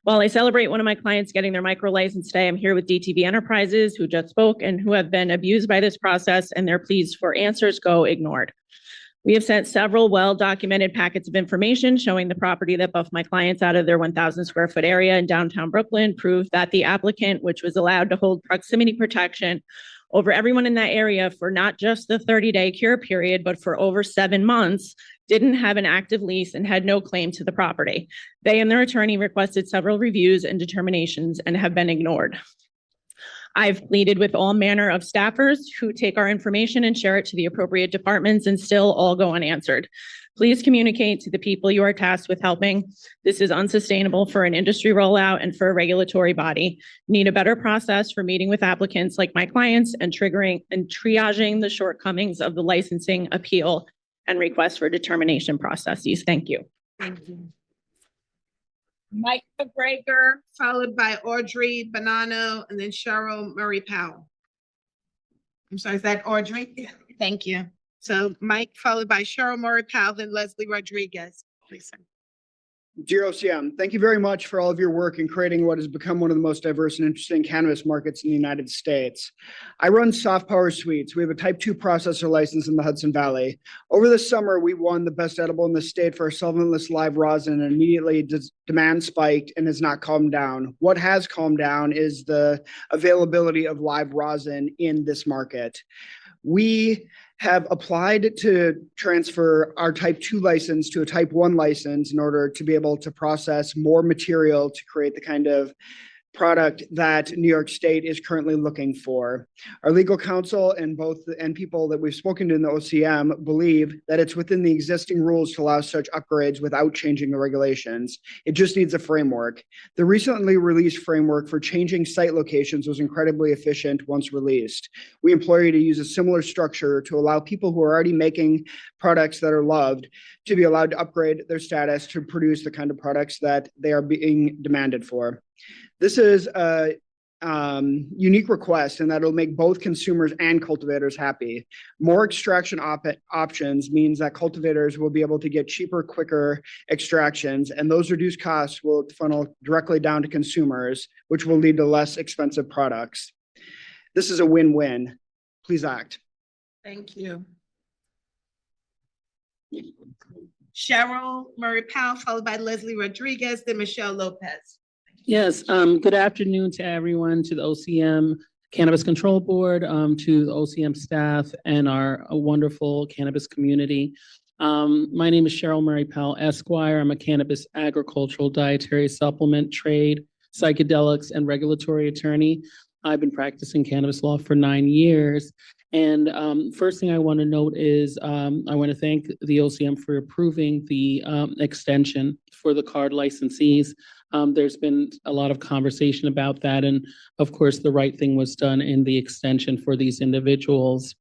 Q: While I celebrate one of my clients getting their micro license today, I'm here with DTV Enterprises, who just spoke and who have been abused by this process, and their pleas for answers go ignored. We have sent several well-documented packets of information showing the property that buffed my clients out of their 1,000 square foot area in downtown Brooklyn proved that the applicant, which was allowed to hold proximity protection over everyone in that area for not just the 30-day cure period, but for over 7 months, didn't have an active lease and had no claim to the property. They and their attorney requested several reviews and determinations and have been ignored. I've pleaded with all manner of staffers who take our information and share it to the appropriate departments and still all go unanswered. Please communicate to the people you are tasked with helping. This is unsustainable for an industry rollout and for a regulatory body. Need a better process for meeting with applicants like my clients and triggering and triaging the shortcomings of the licensing appeal and request for determination processes. Thank you.
A: Thank you. Mike McGregor, followed by Audrey Bonanno, and then Cheryl Murray Powell. I'm sorry, is that Audrey? Yeah. Thank you. So Mike, followed by Cheryl Murray Powell, then Leslie Rodriguez. Please, sir.
R: Dear OCM, thank you very much for all of your work in creating what has become one of the most diverse and interesting cannabis markets in the United States. I run Soft Power Sweets. We have a type 2 processor license in the Hudson Valley. Over the summer, we won the best edible in the state for our solventless live rosin, and immediately demand spiked and has not calmed down. What has calmed down is the availability of live rosin in this market. We have applied to transfer our type 2 license to a type 1 license in order to be able to process more material to create the kind of product that New York State is currently looking for. Our legal counsel and people that we've spoken to in the OCM believe that it's within the existing rules to allow such upgrades without changing the regulations. It just needs a framework. The recently released framework for changing site locations was incredibly efficient once released. We implore you to use a similar structure to allow people who are already making products that are loved to be allowed to upgrade their status to produce the kind of products that they are being demanded for. This is a unique request, and that'll make both consumers and cultivators happy. More extraction options means that cultivators will be able to get cheaper, quicker extractions, and those reduced costs will funnel directly down to consumers, which will lead to less expensive products. This is a win-win. Please act.
A: Thank you. Cheryl Murray Powell, followed by Leslie Rodriguez, then Michelle Lopez.
S: Yes, good afternoon to everyone, to the OCM Cannabis Control Board, to the OCM staff, and our wonderful cannabis community. My name is Cheryl Murray Powell, Esquire. I'm a cannabis agricultural dietary supplement trade, psychedelics, and regulatory attorney. I've been practicing cannabis law for 9 years. And first thing I want to note is I want to thank the OCM for approving the extension for the CAURD licensees. There's been a lot of conversation about that. And of course, the right thing was done in the extension for these individuals.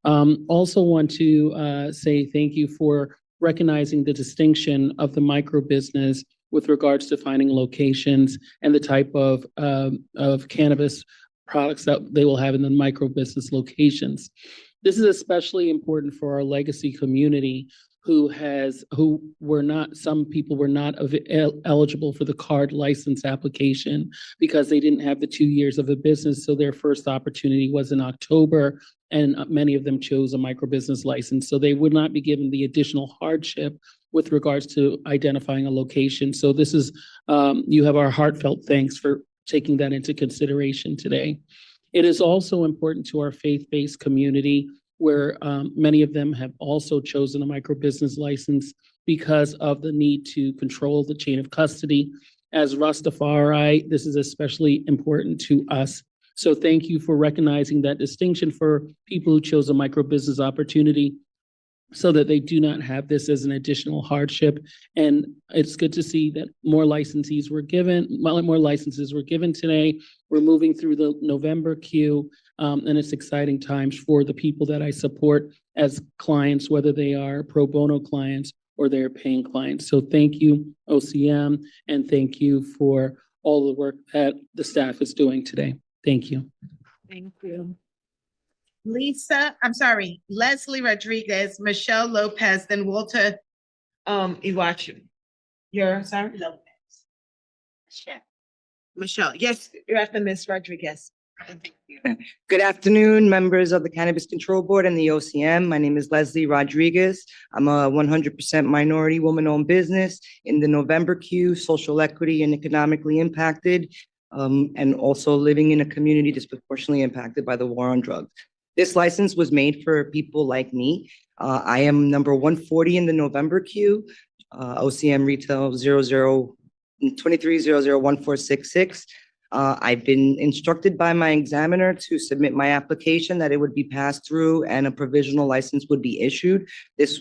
S: Also want to say thank you for recognizing the distinction of the micro business with regards to finding locations and the type of cannabis products that they will have in the micro business locations. This is especially important for our legacy community some people were not eligible for the CAURD license application because they didn't have the 2 years of a business. So their first opportunity was in October, and many of them chose a micro business license. So they would not be given the additional hardship with regards to identifying a location. So this is, you have our heartfelt thanks for taking that into consideration today. It is also important to our faith-based community where many of them have also chosen a micro-business license because of the need to control the chain of custody. As Rastafari, this is especially important to us. So thank you for recognizing that distinction for people who chose a micro-business opportunity so that they do not have this as an additional hardship. And it's good to see that more licenses were given today. We're moving through the November queue, and it's exciting times for the people that I support as clients, whether they are pro bono clients or they're paying clients. So thank you, OCM, and thank you for all the work that the staff is doing today. Thank you.
A: Thank you. Leslie Rodriguez, Michelle Lopez, then Walter Iwachu. Lopez. Michelle, yes, you're after Ms. Rodriguez. Thank you.
T: Good afternoon, members of the Cannabis Control Board and the OCM. My name is Leslie Rodriguez. I'm a 100% minority woman-owned business in the November queue, social equity and economically impacted, and also living in a community disproportionately impacted by the war on drugs. This license was made for people like me. I am number 140 in the November queue, OCM Retail 23001466. I've been instructed by my examiner to submit my application that it would be passed through and a provisional license would be issued. This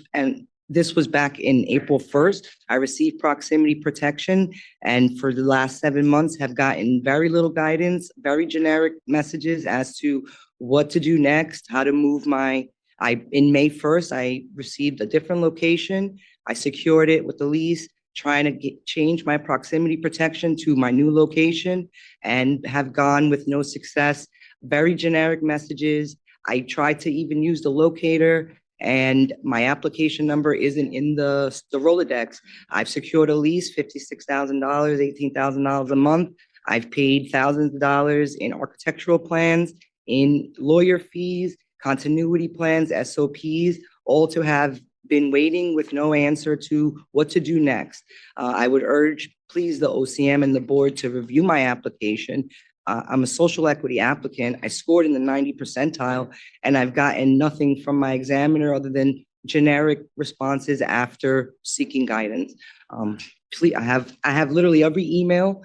T: was back in April 1st. I received proximity protection, and for the last 7 months have gotten very little guidance, very generic messages as to what to do next, how to move in May 1st, I received a different location. I secured it with the lease, trying to change my proximity protection to my new location and have gone with no success. Very generic messages. I tried to even use the locator and my application number isn't in the Rolodex. I've secured a lease, $56,000, $18,000 a month. I've paid thousands of dollars in architectural plans, in lawyer fees, continuity plans, SOPs, all to have been waiting with no answer to what to do next. I would urge, please, the OCM and the board to review my application. I'm a social equity applicant. I scored in the 90 percentile, and I've gotten nothing from my examiner other than generic responses after seeking guidance. Please, I have literally every email,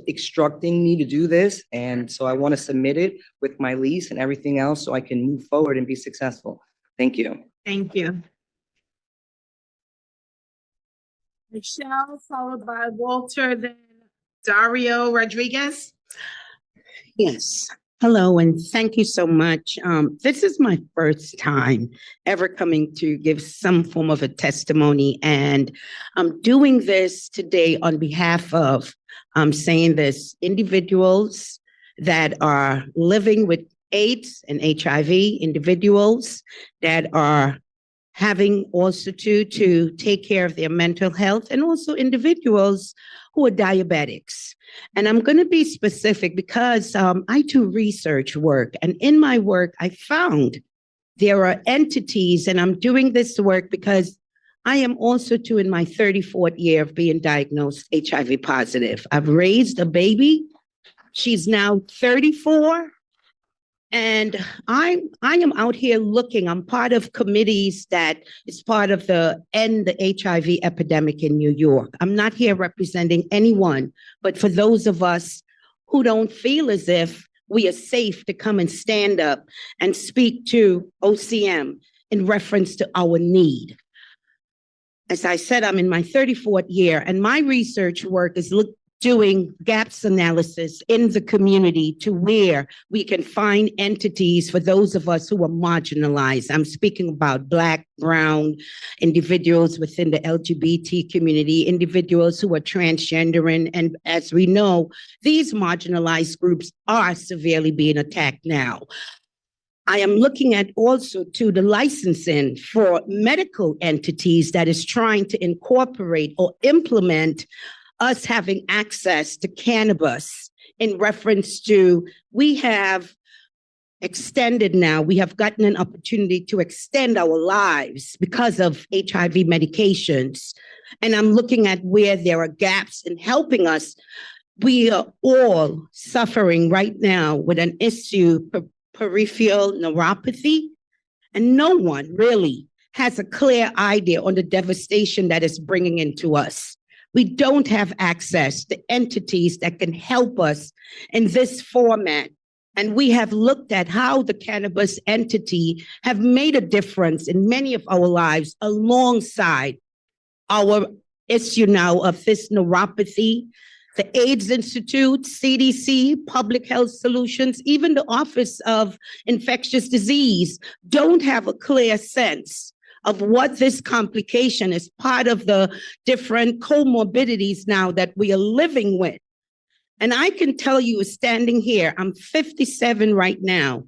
T: instructing me to do this, and so I want to submit it with my lease and everything else so I can move forward and be successful. Thank you.
A: Thank you. Michelle, followed by Walter, then Dario Rodriguez.
U: Yes. Hello, and thank you so much. This is my first time ever coming to give some form of a testimony, and I'm doing this today on behalf of, I'm saying this, individuals that are living with AIDS and HIV, individuals that are having also to take care of their mental health, and also individuals who are diabetics. And I'm going to be specific because I do research work, and in my work, I found there are entities, and I'm doing this work because I am also too in my 34th year of being diagnosed HIV positive. I've raised a baby. She's now 34. And I am out here looking. I'm part of committees that is part of the End the HIV Epidemic in New York. I'm not here representing anyone, but for those of us who don't feel as if we are safe to come and stand up and speak to OCM in reference to our need. As I said, I'm in my 34th year, and my research work is doing gaps analysis in the community to where we can find entities for those of us who are marginalized. I'm speaking about Black, brown, individuals within the LGBT community, individuals who are transgender, and as we know, these marginalized groups are severely being attacked now. I am looking at also to the licensing for medical entities that is trying to incorporate or implement us having access to cannabis in reference to, we have extended now, we have gotten an opportunity to extend our lives because of HIV medications. And I'm looking at where there are gaps in helping us. We are all suffering right now with an issue, peripheral neuropathy, and no one really has a clear idea on the devastation that is bringing into us. We don't have access to entities that can help us in this format. And we have looked at how the cannabis entity have made a difference in many of our lives alongside our issue now of this neuropathy, the AIDS Institute, CDC, Public Health Solutions, even the Office of Infectious Disease don't have a clear sense of what this complication is, part of the different comorbidities now that we are living with. And I can tell you, standing here, I'm 57 right now.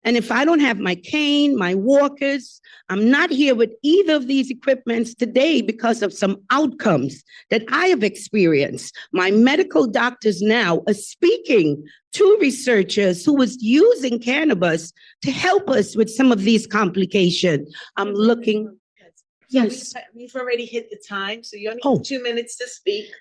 U: And if I don't have my cane, my walkers, I'm not here with either of these equipments today because of some outcomes that I have experienced. My medical doctors now are speaking to researchers who was using cannabis to help us with some of these complications. I'm looking. Yes.
A: We've already hit the time, so you only have 2 minutes to speak.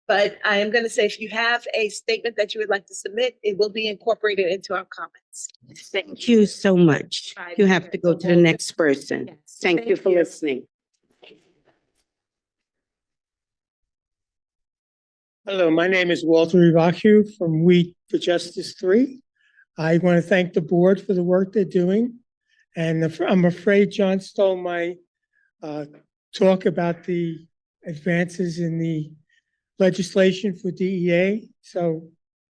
A: But I am going to say, if you have a statement that you would like to submit, it will be incorporated into our comments.
U: Thank you so much. You have to go to the next person. Thank you for listening.
B: Hello, my name is Walter Ivacu from Wheat for Justice 3. I want to thank the board for the work they're doing. And I'm afraid John stole my talk about the advances in the legislation for DEA. So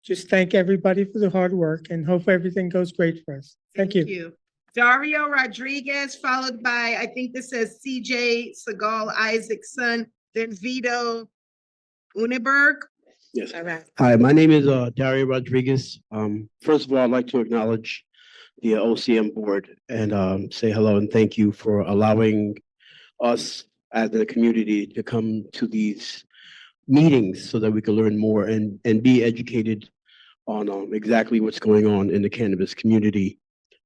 B: just thank everybody for the hard work and hope everything goes great for us. Thank you.
A: Dario Rodriguez, followed by, I think this says CJ Segal Isaacson, then Vito Uniberg.
V: Yes.
A: All right.
V: Hi, my name is Dario Rodriguez. First of all, I'd like to acknowledge the OCM board and say hello and thank you for allowing us as a community to come to these meetings so that we can learn more and be educated on exactly what's going on in the cannabis community.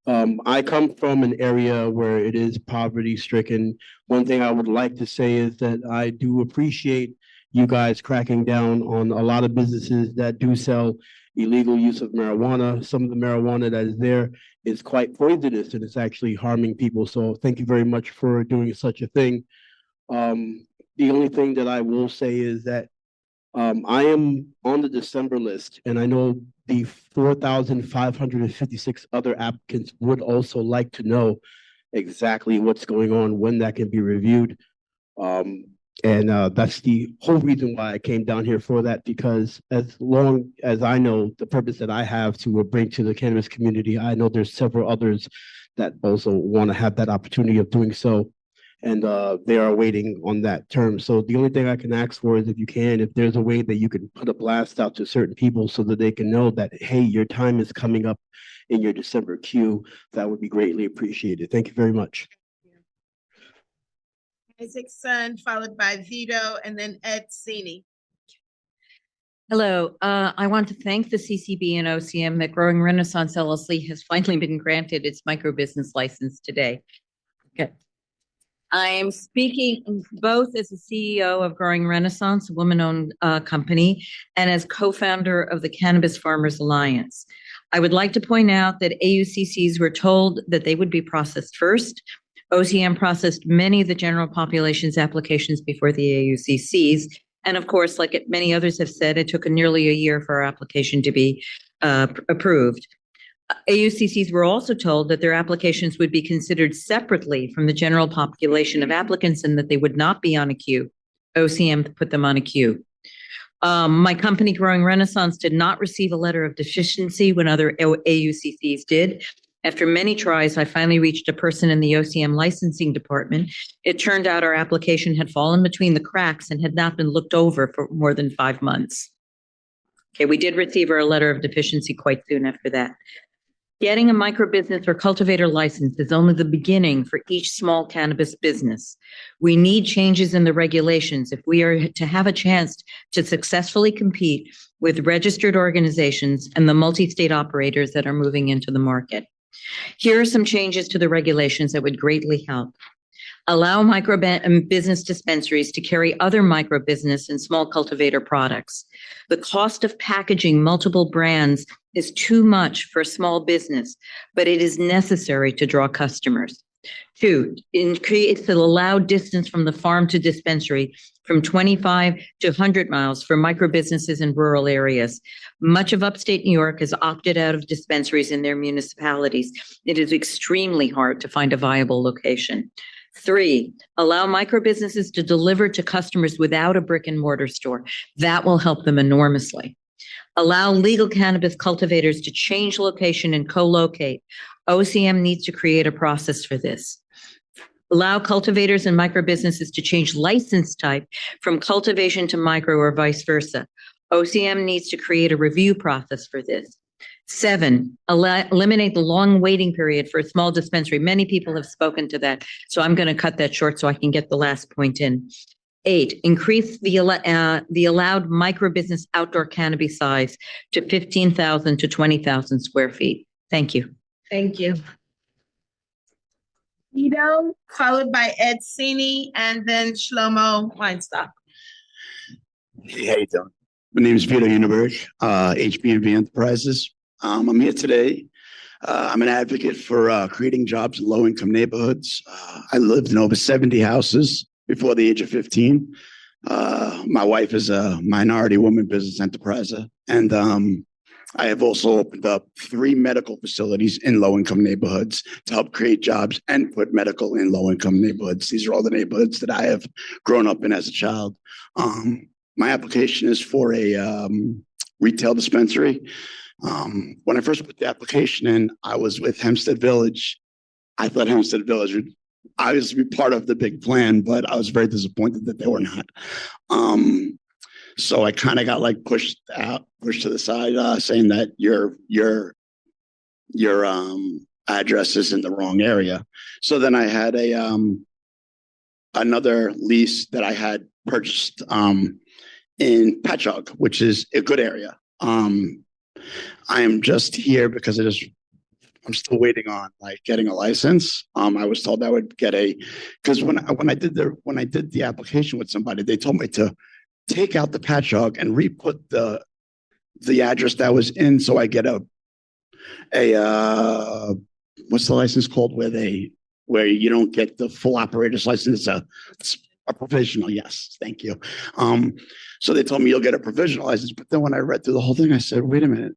V: I come from an area where it is poverty stricken. One thing I would like to say is that I do appreciate you guys cracking down on a lot of businesses that do sell illegal use of marijuana. Some of the marijuana that is there is quite poisonous and it's actually harming people. So thank you very much for doing such a thing. The only thing that I will say is that I am on the December list, and I know the 4,556 other applicants would also like to know exactly what's going on, when that can be reviewed. And that's the whole reason why I came down here for that, because as long as I know the purpose that I have to bring to the cannabis community, I know there's several others that also want to have that opportunity of doing so. and they are waiting on that term. So the only thing I can ask for is if there's a way that you can put a blast out to certain people so that they can know that, hey, your time is coming up in your December queue, that would be greatly appreciated. Thank you very much.
A: Isaacson, followed by Vito, and then Ed Sini.
C: Hello, I want to thank the CCB and OCM that Growing Renaissance LLC has finally been granted its micro business license today. Okay. I am speaking both as the CEO of Growing Renaissance, a woman-owned company, and as co-founder of the Cannabis Farmers Alliance. I would like to point out that AUCCs were told that they would be processed first. OCM processed many of the general population's applications before the AUCCs. And of course, like many others have said, it took nearly a year for our application to be approved. AUCCs were also told that their applications would be considered separately from the general population of applicants and that they would not be on a queue. OCM put them on a queue. My company, Growing Renaissance, did not receive a letter of deficiency when other AUCCs did. After many tries, I finally reached a person in the OCM licensing department. It turned out our application had fallen between the cracks and had not been looked over for more than 5 months. Okay, we did receive our letter of deficiency quite soon after that. Getting a microbusiness or cultivator license is only the beginning for each small cannabis business. We need changes in the regulations if we are to have a chance to successfully compete with registered organizations and the multi-state operators that are moving into the market. Here are some changes to the regulations that would greatly help. Allow business dispensaries to carry other microbusiness and small cultivator products. The cost of packaging multiple brands is too much for a small business, but it is necessary to draw customers. 2, increase the allowed distance from the farm to dispensary from 25 to 100 miles for microbusinesses in rural areas. Much of upstate New York has opted out of dispensaries in their municipalities. It is extremely hard to find a viable location. 3, allow microbusinesses to deliver to customers without a brick and mortar store. That will help them enormously. Allow legal cannabis cultivators to change location and co-locate. OCM needs to create a process for this. Allow cultivators and microbusinesses to change license type from cultivation to micro or vice versa. OCM needs to create a review process for this. 7, eliminate the long waiting period for a small dispensary. Many people have spoken to that, so I'm going to cut that short so I can get the last point in. 8, increase the allowed microbusiness outdoor canopy size to 15,000 to 20,000 square feet. Thank you.
A: Thank you. Vito, followed by Ed Sini, and then Shlomo Weinstock.
H: Hey, how you doing? My name is Vito Uniberg, HB&V Enterprises. I'm here today. I'm an advocate for creating jobs in low-income neighborhoods. I lived in over 70 houses before the age of 15. My wife is a minority woman business enterpriser, and I have also opened up 3 medical facilities in low-income neighborhoods to help create jobs and put medical in low-income neighborhoods. These are all the neighborhoods that I have grown up in as a child. My application is for a retail dispensary. When I first put the application in, I was with Hempstead Village. I thought Hempstead Village would obviously be part of the big plan, but I was very disappointed that they were not. So I kind of got like pushed to the side, saying that your address is in the wrong area. So then I had another lease that I had purchased in Patchogue, which is a good area. I am just here because I'm still waiting on like getting a license. I was told I would get because when I did the application with somebody, they told me to take out the Patchogue and re-put the address that was in, so I get a what's the license called where you don't get the full operator's license. It's a provisional. Yes, thank you. So they told me you'll get a provisional license, but then when I read through the whole thing, I said, wait a minute,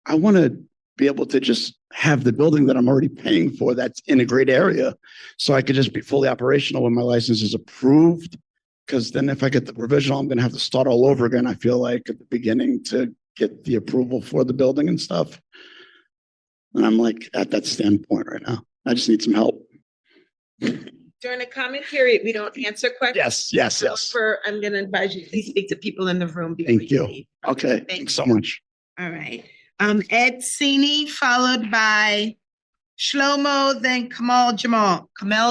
H: I want to be able to just have the building that I'm already paying for that's in a great area, so I could just be fully operational when my license is approved. Because then if I get the provisional, I'm going to have to start all over again, I feel like, at the beginning to get the approval for the building and stuff. And I'm like at that standpoint right now. I just need some help.
A: Do During the comment period, we don't answer questions.
H: Yes.
A: However, I'm going to advise you, please speak to people in the room before
H: Thank
A: you
H: you.
A: leave.
H: Okay, thanks so much.
A: All right. Ed Sini, followed by Shlomo, then Kamel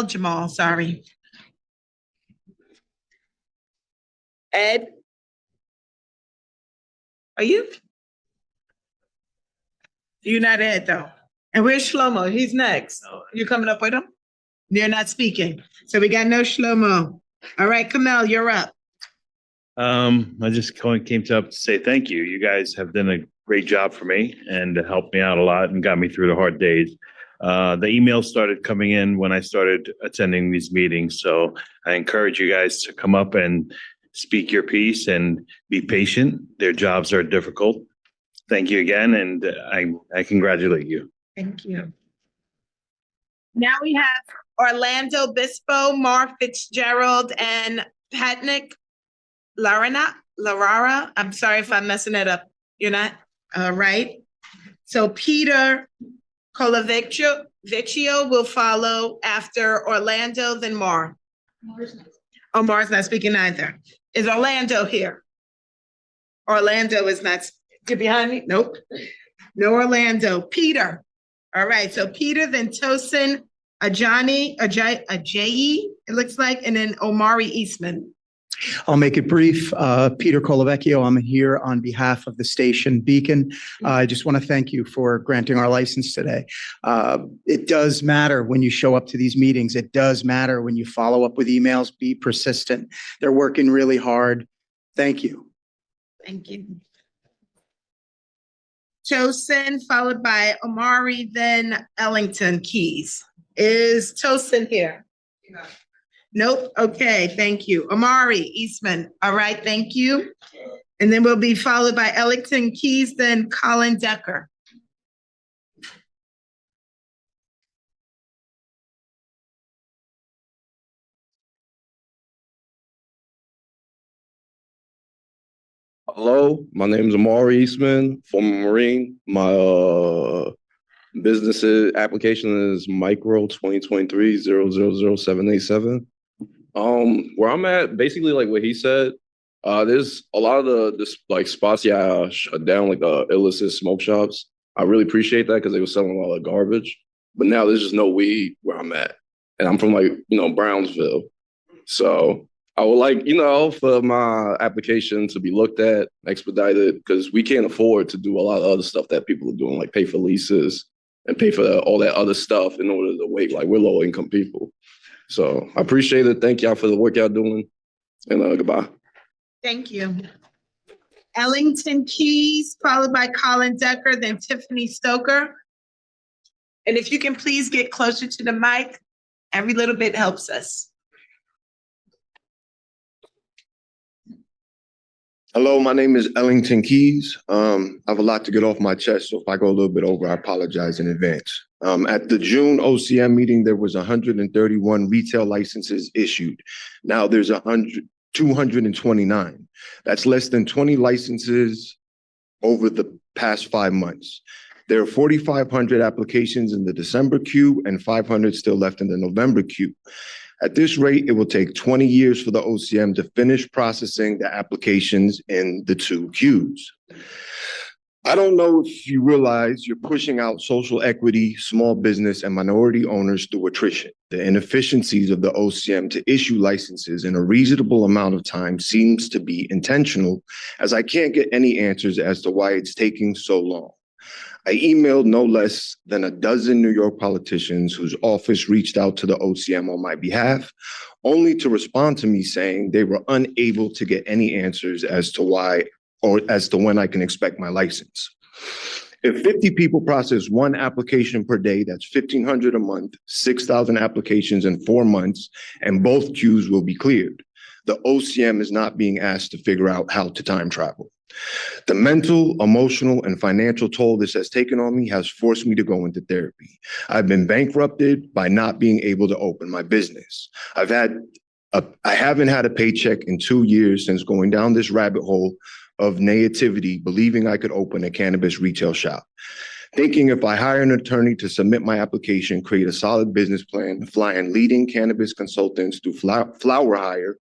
A: Jamal, sorry. Ed? Are you? You're not Ed, though. And where's Shlomo? He's next. You coming up with him? You're not speaking. So we got no Shlomo. All right, Kamel, you're up.
E: I just came up to say thank you. You guys have done a great job for me and helped me out a lot and got me through the hard days. The emails started coming in when I started attending these meetings. So I encourage you guys to come up and speak your piece and be patient. Their jobs are difficult. Thank you again. And I congratulate you.
A: Thank you. Now we have Orlando Bispo, Mar Fitzgerald, and Patnick Larara. I'm sorry if I'm messing it up. You're not? All right. So Peter Colavecchio will follow after Orlando, then Mar. Oh, Mar's not speaking either. Is Orlando here? Orlando is not. You're behind me? Nope. No Orlando. Peter. All right. So Peter, then Tosin, Ajayi, it looks like, and then Omari Eastman.
F: I'll make it brief. Peter Colavecchio, I'm here on behalf of the station Beacon. I just want to thank you for granting our license today. It does matter when you show up to these meetings. It does matter when you follow up with emails. Be persistent. They're working really hard. Thank you.
A: Thank you. Tosin, followed by Omari, then Ellington Keys. Is Tosin here? Nope. Okay, thank you. Omari Eastman. All right, thank you. And then we'll be followed by Ellington Keys, then Colin Decker.
W: Hello, my name is Amari Eastman, former Marine. My business application is Micro 2023-000787. Where I'm at, basically like what he said, there's a lot of the spots shut down, like illicit smoke shops. I really appreciate that because they were selling a lot of garbage. But now there's just no weed where I'm at. And I'm from Brownsville. So I would like, for my application to be looked at, expedited, because we can't afford to do a lot of other stuff that people are doing, like pay for leases and pay for all that other stuff in order to wait. Like, we're low income people. So I appreciate it. Thank y'all for the work y'all doing. And goodbye.
A: Thank you. Ellington Keys, followed by Colin Decker, then Tiffany Stoker. And if you can please get closer to the mic, every little bit helps us.
L: Hello, my name is Ellington Keys. I have a lot to get off my chest, so if I go a little bit over, I apologize in advance. At the June OCM meeting, there was 131 retail licenses issued. Now there's 229. That's less than 20 licenses over the past 5 months. There are 4,500 applications in the December queue and 500 still left in the November queue. At this rate, it will take 20 years for the OCM to finish processing the applications in the 2 queues. I don't know if you realize you're pushing out social equity, small business, and minority owners through attrition. The inefficiencies of the OCM to issue licenses in a reasonable amount of time seems to be intentional, as I can't get any answers as to why it's taking so long. I emailed no less than a dozen New York politicians whose office reached out to the OCM on my behalf, only to respond to me saying they were unable to get any answers as to why or as to when I can expect my license. If 50 people process 1 application per day, that's 1,500 a month, 6,000 applications in 4 months, and both queues will be cleared. The OCM is not being asked to figure out how to time travel. The mental, emotional, and financial toll this has taken on me has forced me to go into therapy. I've been bankrupted by not being able to open my business. I haven't had a paycheck in 2 years since going down this rabbit hole of naivety, believing I could open a cannabis retail shop. thinking if I hire an attorney to submit my application, create a solid business plan, fly in leading cannabis consultants to flower hire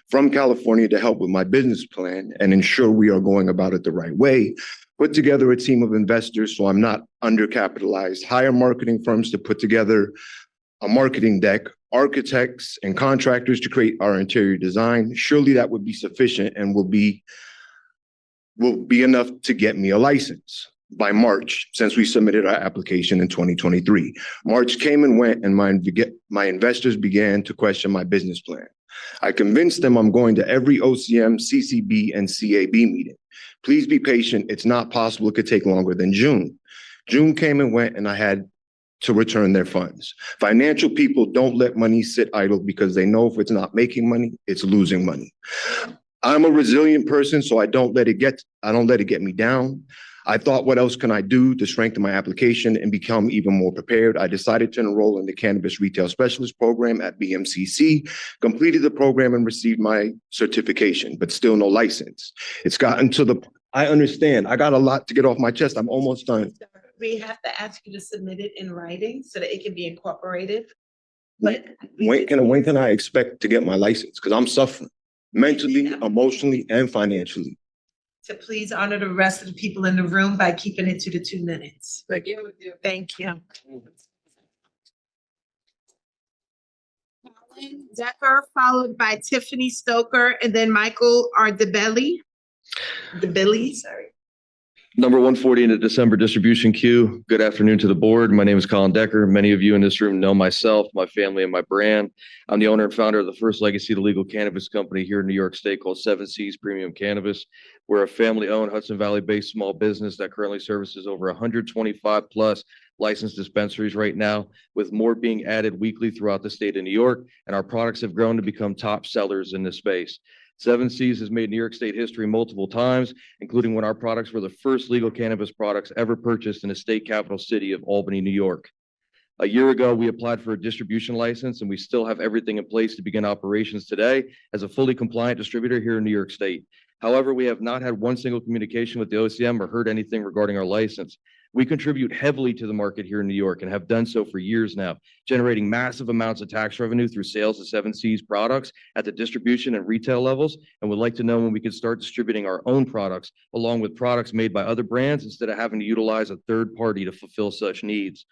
L: from California to help with my business plan and ensure we are going about it the right way, put together a team of investors so I'm not undercapitalized, hire marketing firms to put together a marketing deck, architects and contractors to create our interior design, surely that would be sufficient and will be enough to get me a license by March, since we submitted our application in 2023. March came and went, and my investors began to question my business plan. I convinced them I'm going to every OCM, CCB, and CAB meeting. Please be patient. It's not possible. It could take longer than June. June came and went, and I had to return their funds. Financial people don't let money sit idle because they know if it's not making money, it's losing money. I'm a resilient person, so I don't let it get me down. I thought, what else can I do to strengthen my application and become even more prepared? I decided to enroll in the Cannabis Retail Specialist Program at BMCC, completed the program and received my certification, but still no license. It's gotten to I understand. I got a lot to get off my chest. I'm almost done.
A: We have to ask you to submit it in writing so that it can be incorporated.
L: When can I expect to get my license? Because I'm suffering mentally, emotionally, and financially.
A: To please honor the rest of the people in the room by keeping it to the 2 minutes. Thank you. Thank you. Colin Decker, followed by Tiffany Stoker, and then Michael Ardebelli. Sorry.
W: Number 140 in the December distribution queue. Good afternoon to the board. My name is Colin Decker. Many of you in this room know myself, my family, and my brand. I'm the owner and founder of the first legacy legal cannabis company here in New York State called 7 Seas Premium Cannabis. We're a family-owned Hudson Valley-based small business that currently services over 125 plus licensed dispensaries right now, with more being added weekly throughout the state of New York, and our products have grown to become top sellers in this space. 7 Seas has made New York State history multiple times, including when our products were the first legal cannabis products ever purchased in the state capital city of Albany, New York. A year ago, we applied for a distribution license, and we still have everything in place to begin operations today as a fully compliant distributor here in New York State. However, we have not had one single communication with the OCM or heard anything regarding our license. We contribute heavily to the market here in New York and have done so for years now, generating massive amounts of tax revenue through sales of 7 Seas products at the distribution and retail levels, and would like to know when we could start distributing our own products along with products made by other brands instead of having to utilize a third party to fulfill such needs.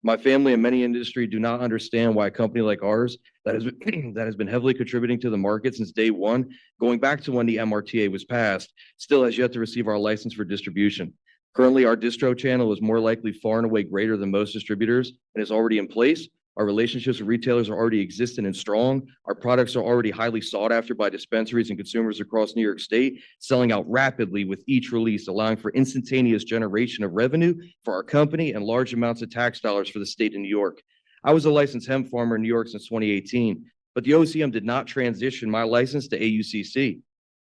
W: My family and many in the industry do not understand why a company like ours that has been heavily contributing to the market since day one, going back to when the MRTA was passed, still has yet to receive our license for distribution. Currently, our distro channel is more likely far and away greater than most distributors and is already in place. Our relationships with retailers are already existent and strong. Our products are already highly sought after by dispensaries and consumers across New York State, selling out rapidly with each release, allowing for instantaneous generation of revenue for our company and large amounts of tax dollars for the state of New York. I was a licensed hemp farmer in New York since 2018, but the OCM did not transition my license to AUCC.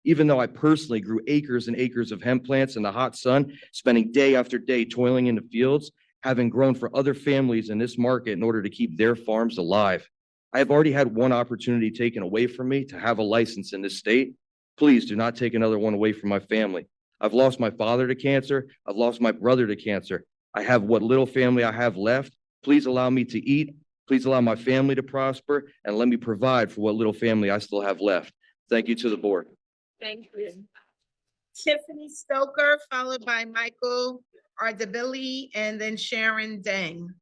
W: Even though I personally grew acres and acres of hemp plants in the hot sun, spending day after day toiling in the fields, having grown for other families in this market in order to keep their farms alive. I have already had one opportunity taken away from me to have a license in this state. Please do not take another one away from my family. I've lost my father to cancer. I've lost my brother to cancer. I have what little family I have left. Please allow me to eat. Please allow my family to prosper, and let me provide for what little family I still have left. Thank you to the board.
A: Thank you. Tiffany Stoker, followed by Michael Ardebelli, and then Sharon Dang.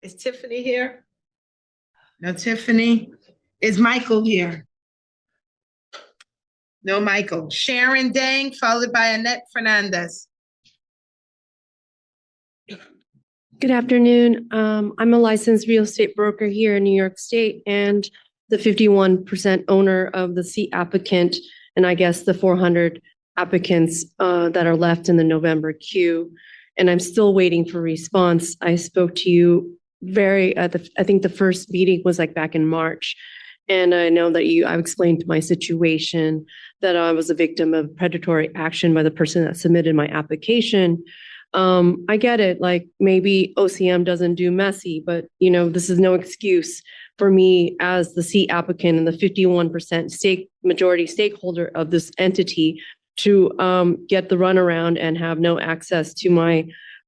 A: Is Tiffany here? No, Tiffany. Is Michael here? No, Michael. Sharon Dang, followed by Annette Fernandez.
D: Good afternoon. I'm a licensed real estate broker here in New York State and the 51% owner of the seat applicant, and I guess the 400 applicants that are left in the November queue. And I'm still waiting for response. I spoke to you I think the first meeting was like back in March. And I know that I've explained my situation, that I was a victim of predatory action by the person that submitted my application. I get it, like maybe OCM doesn't do messy, but this is no excuse for me as the seat applicant and the 51% majority stakeholder of this entity get the runaround and have no access to my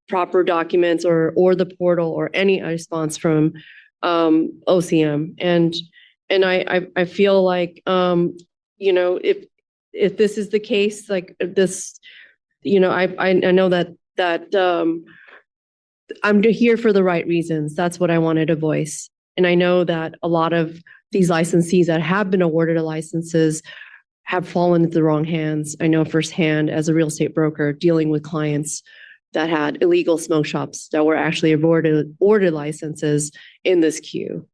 D: proper documents or the portal or any response from OCM. And I feel like, you know, if this is the case, like this, you know, I know that I'm here for the right reasons. That's what I wanted to voice. And I know that a lot of these licensees that have been awarded licenses have fallen into the wrong hands. I know firsthand as a real estate broker dealing with clients that had illegal smoke shops that were actually awarded licenses in this queue.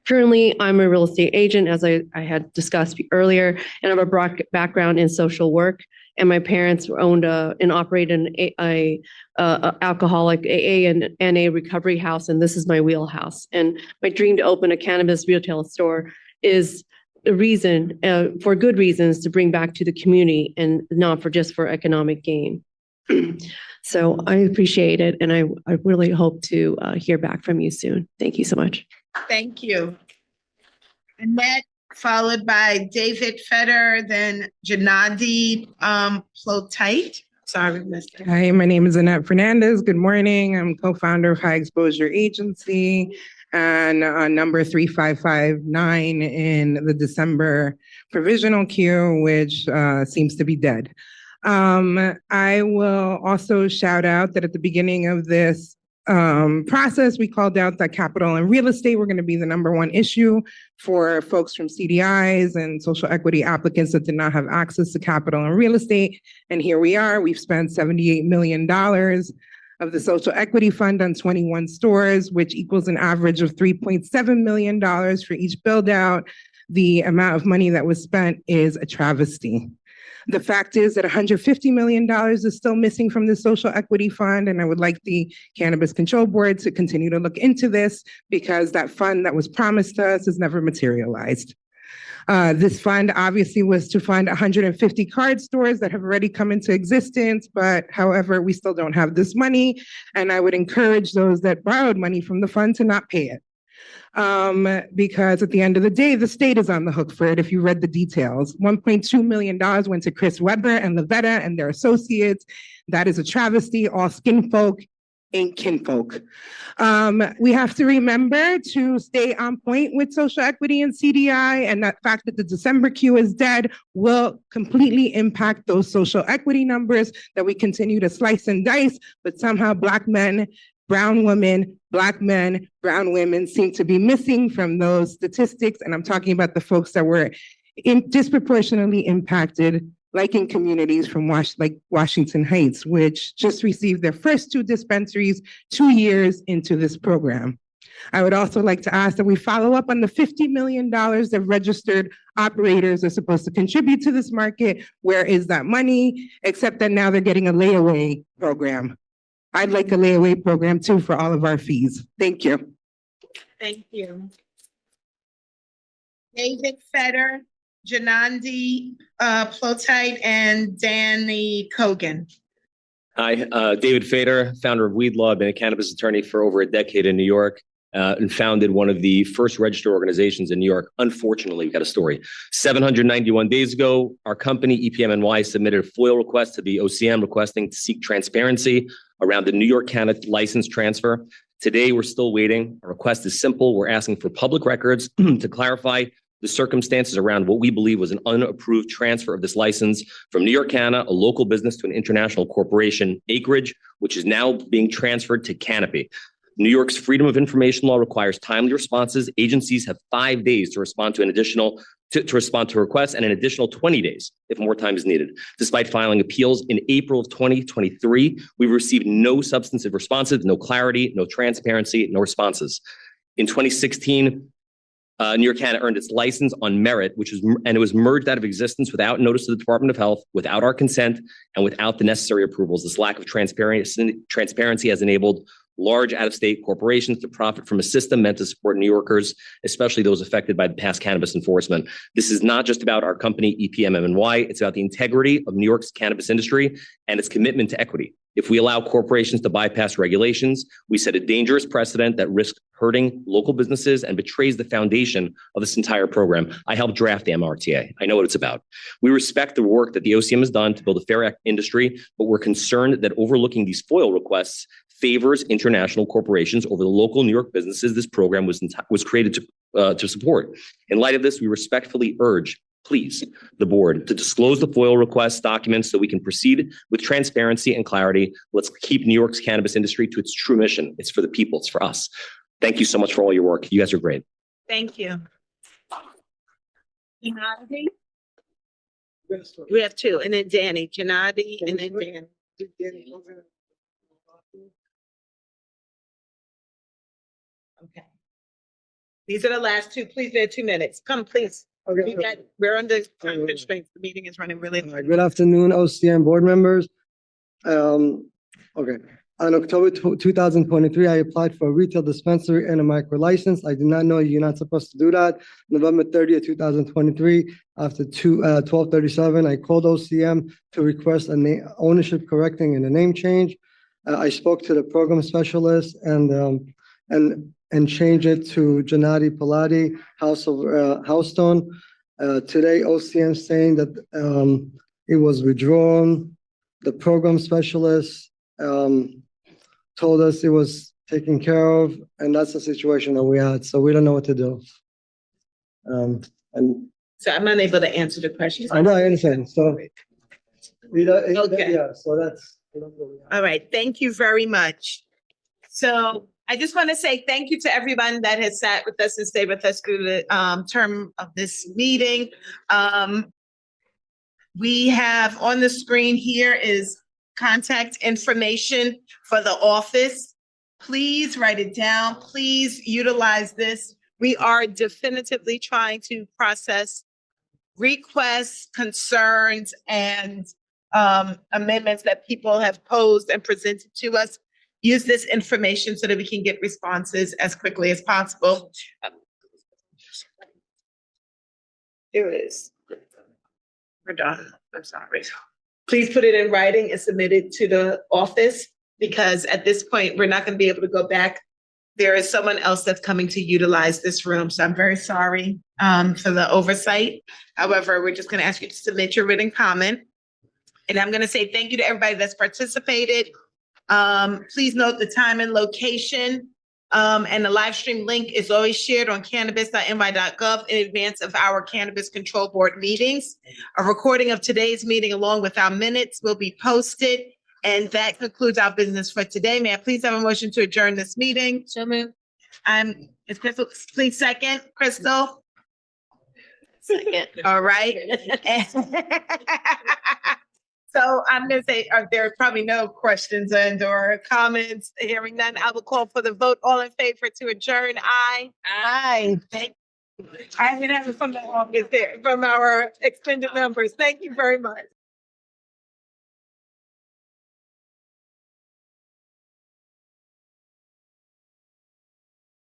D: Currently, I'm a real estate agent, as I had discussed earlier, and I have a broad background in social work. And my parents owned and operated a alcoholic AA and NA recovery house, and this is my wheelhouse. And my dream to open a cannabis retail store is a reason, for good reasons, to bring back to the community and not for economic gain. So I appreciate it, and I really hope to hear back from you soon. Thank you so much.
A: Thank you. Annette, followed by David Fetter, then Janadi Plotite. Sorry, Mr.
G: Hi, my name is Annette Fernandez. Good morning. I'm co-founder of High Exposure Agency and number 3559 in the December provisional queue, which seems to be dead. I will also shout out that at the beginning of this process, we called out that capital and real estate were going to be the #1 issue for folks from CDIs and social equity applicants that did not have access to capital and real estate. And here we are. We've spent $78 million of the social equity fund on 21 stores, which equals an average of $3.7 million for each build out. The amount of money that was spent is a travesty. The fact is that $150 million is still missing from the social equity fund, and I would like the Cannabis Control Board to continue to look into this because that fund that was promised to us has never materialized. This fund obviously was to fund 150 CAURD stores that have already come into existence, but however, we still don't have this money, and I would encourage those that borrowed money from the fund to not pay it. Because at the end of the day, the state is on the hook for it. If you read the details, $1.2 million went to Chris Weber and Levetta and their associates. That is a travesty. All skin folk ain't kinfolk. We have to remember to stay on point with social equity and CDI, and that fact that the December queue is dead will completely impact those social equity numbers that we continue to slice and dice, but somehow Black men, brown women, Black men, brown women seem to be missing from those statistics. And I'm talking about the folks that were disproportionately impacted, like in communities from like Washington Heights, which just received their first 2 dispensaries 2 years into this program. I would also like to ask that we follow up on the $50 million that registered operators are supposed to contribute to this market. Where is that money? Except that now they're getting a layaway program. I'd like a layaway program too for all of our fees. Thank you.
A: Thank you. David Fetter, Janandi Plotite, and Danny Kogan.
I: Hi, David Fader, founder of Weed Law. I've been a cannabis attorney for over a decade in New York and founded one of the first registered organizations in New York. Unfortunately, we got a story. 791 days ago, our company, EPMNY, submitted a FOIL request to the OCM requesting to seek transparency around the New York cannabis license transfer. Today, we're still waiting. Our request is simple. We're asking for public records to clarify the circumstances around what we believe was an unapproved transfer of this license from New York Canna, a local business, to an international corporation, Acreage, which is now being transferred to Canopy. New York's Freedom of Information law requires timely responses. Agencies have 5 days to respond to respond to requests and an additional 20 days if more time is needed. Despite filing appeals in April of 2023, we've received no substantive responses, no clarity, no transparency, no responses. In 2016, New York Canna earned its license on merit, and it was merged out of existence without notice to the Department of Health, without our consent, and without the necessary approvals. This lack of transparency has enabled large out-of-state corporations to profit from a system meant to support New Yorkers, especially those affected by the past cannabis enforcement. This is not just about our company, EPMMNY. It's about the integrity of New York's cannabis industry and its commitment to equity. If we allow corporations to bypass regulations, we set a dangerous precedent that risks hurting local businesses and betrays the foundation of this entire program. I helped draft the MRTA. I know what it's about. We respect the work that the OCM has done to build a fair industry, but we're concerned that overlooking these FOIL requests favors international corporations over the local New York businesses this program was created to support. In light of this, we respectfully urge, please, the board to disclose the FOIL request documents so we can proceed with transparency and clarity. Let's keep New York's cannabis industry to its true mission. It's for the people. It's for us. Thank you so much for all your work. You guys are great.
A: Thank you. Gennady? We have two, and then Danny. Gennady, and then Dan. Okay. These are the last two. Please, they're 2 minutes. Come, please. Okay. We're under time constraints. The meeting is running really late.
J: Good afternoon, OCM board members. Okay. On October 2023, I applied for a retail dispensary and a micro license. I did not know you're not supposed to do that. November 30th, 2023, after 12:37, I called OCM to request a ownership correcting and a name change. I spoke to the program specialist and change it to Gennady Palati, Housestone. Today, OCM saying that it was withdrawn. The program specialist told us it was taken care of, and that's the situation that we had. So we don't know what to do. And
A: So I'm unable to answer the question.
J: I know, I understand. So
A: Okay.
J: yeah, so that's.
A: All right. Thank you very much. So I just want to say thank you to everyone that has sat with us and stayed with us through the term of this meeting. We have on the screen here is contact information for the office. Please write it down. Please utilize this. We are definitively trying to process requests, concerns, and amendments that people have posed and presented to us. Use this information so that we can get responses as quickly as possible. There it is. We're done. I'm sorry. Please put it in writing and submit it to the office, because at this point, we're not going to be able to go back. There is someone else that's coming to utilize this room. So I'm very sorry for the oversight. However, we're just going to ask you to submit your written comment. And I'm going to say thank you to everybody that's participated. Please note the time and location. And the live stream link is always shared on cannabis.ny.gov in advance of our Cannabis Control Board meetings. A recording of today's meeting along with our minutes will be posted. And that concludes our business for today. May I please have a motion to adjourn this meeting? So moved. Is Crystal, please second, Crystal? Second. All right. So I'm going to say, there are probably no questions and or comments. Hearing none, I will call for the vote. All in favor to adjourn, aye. Aye. Thank you. I haven't had it from the office there, from our extended members. Thank you very much.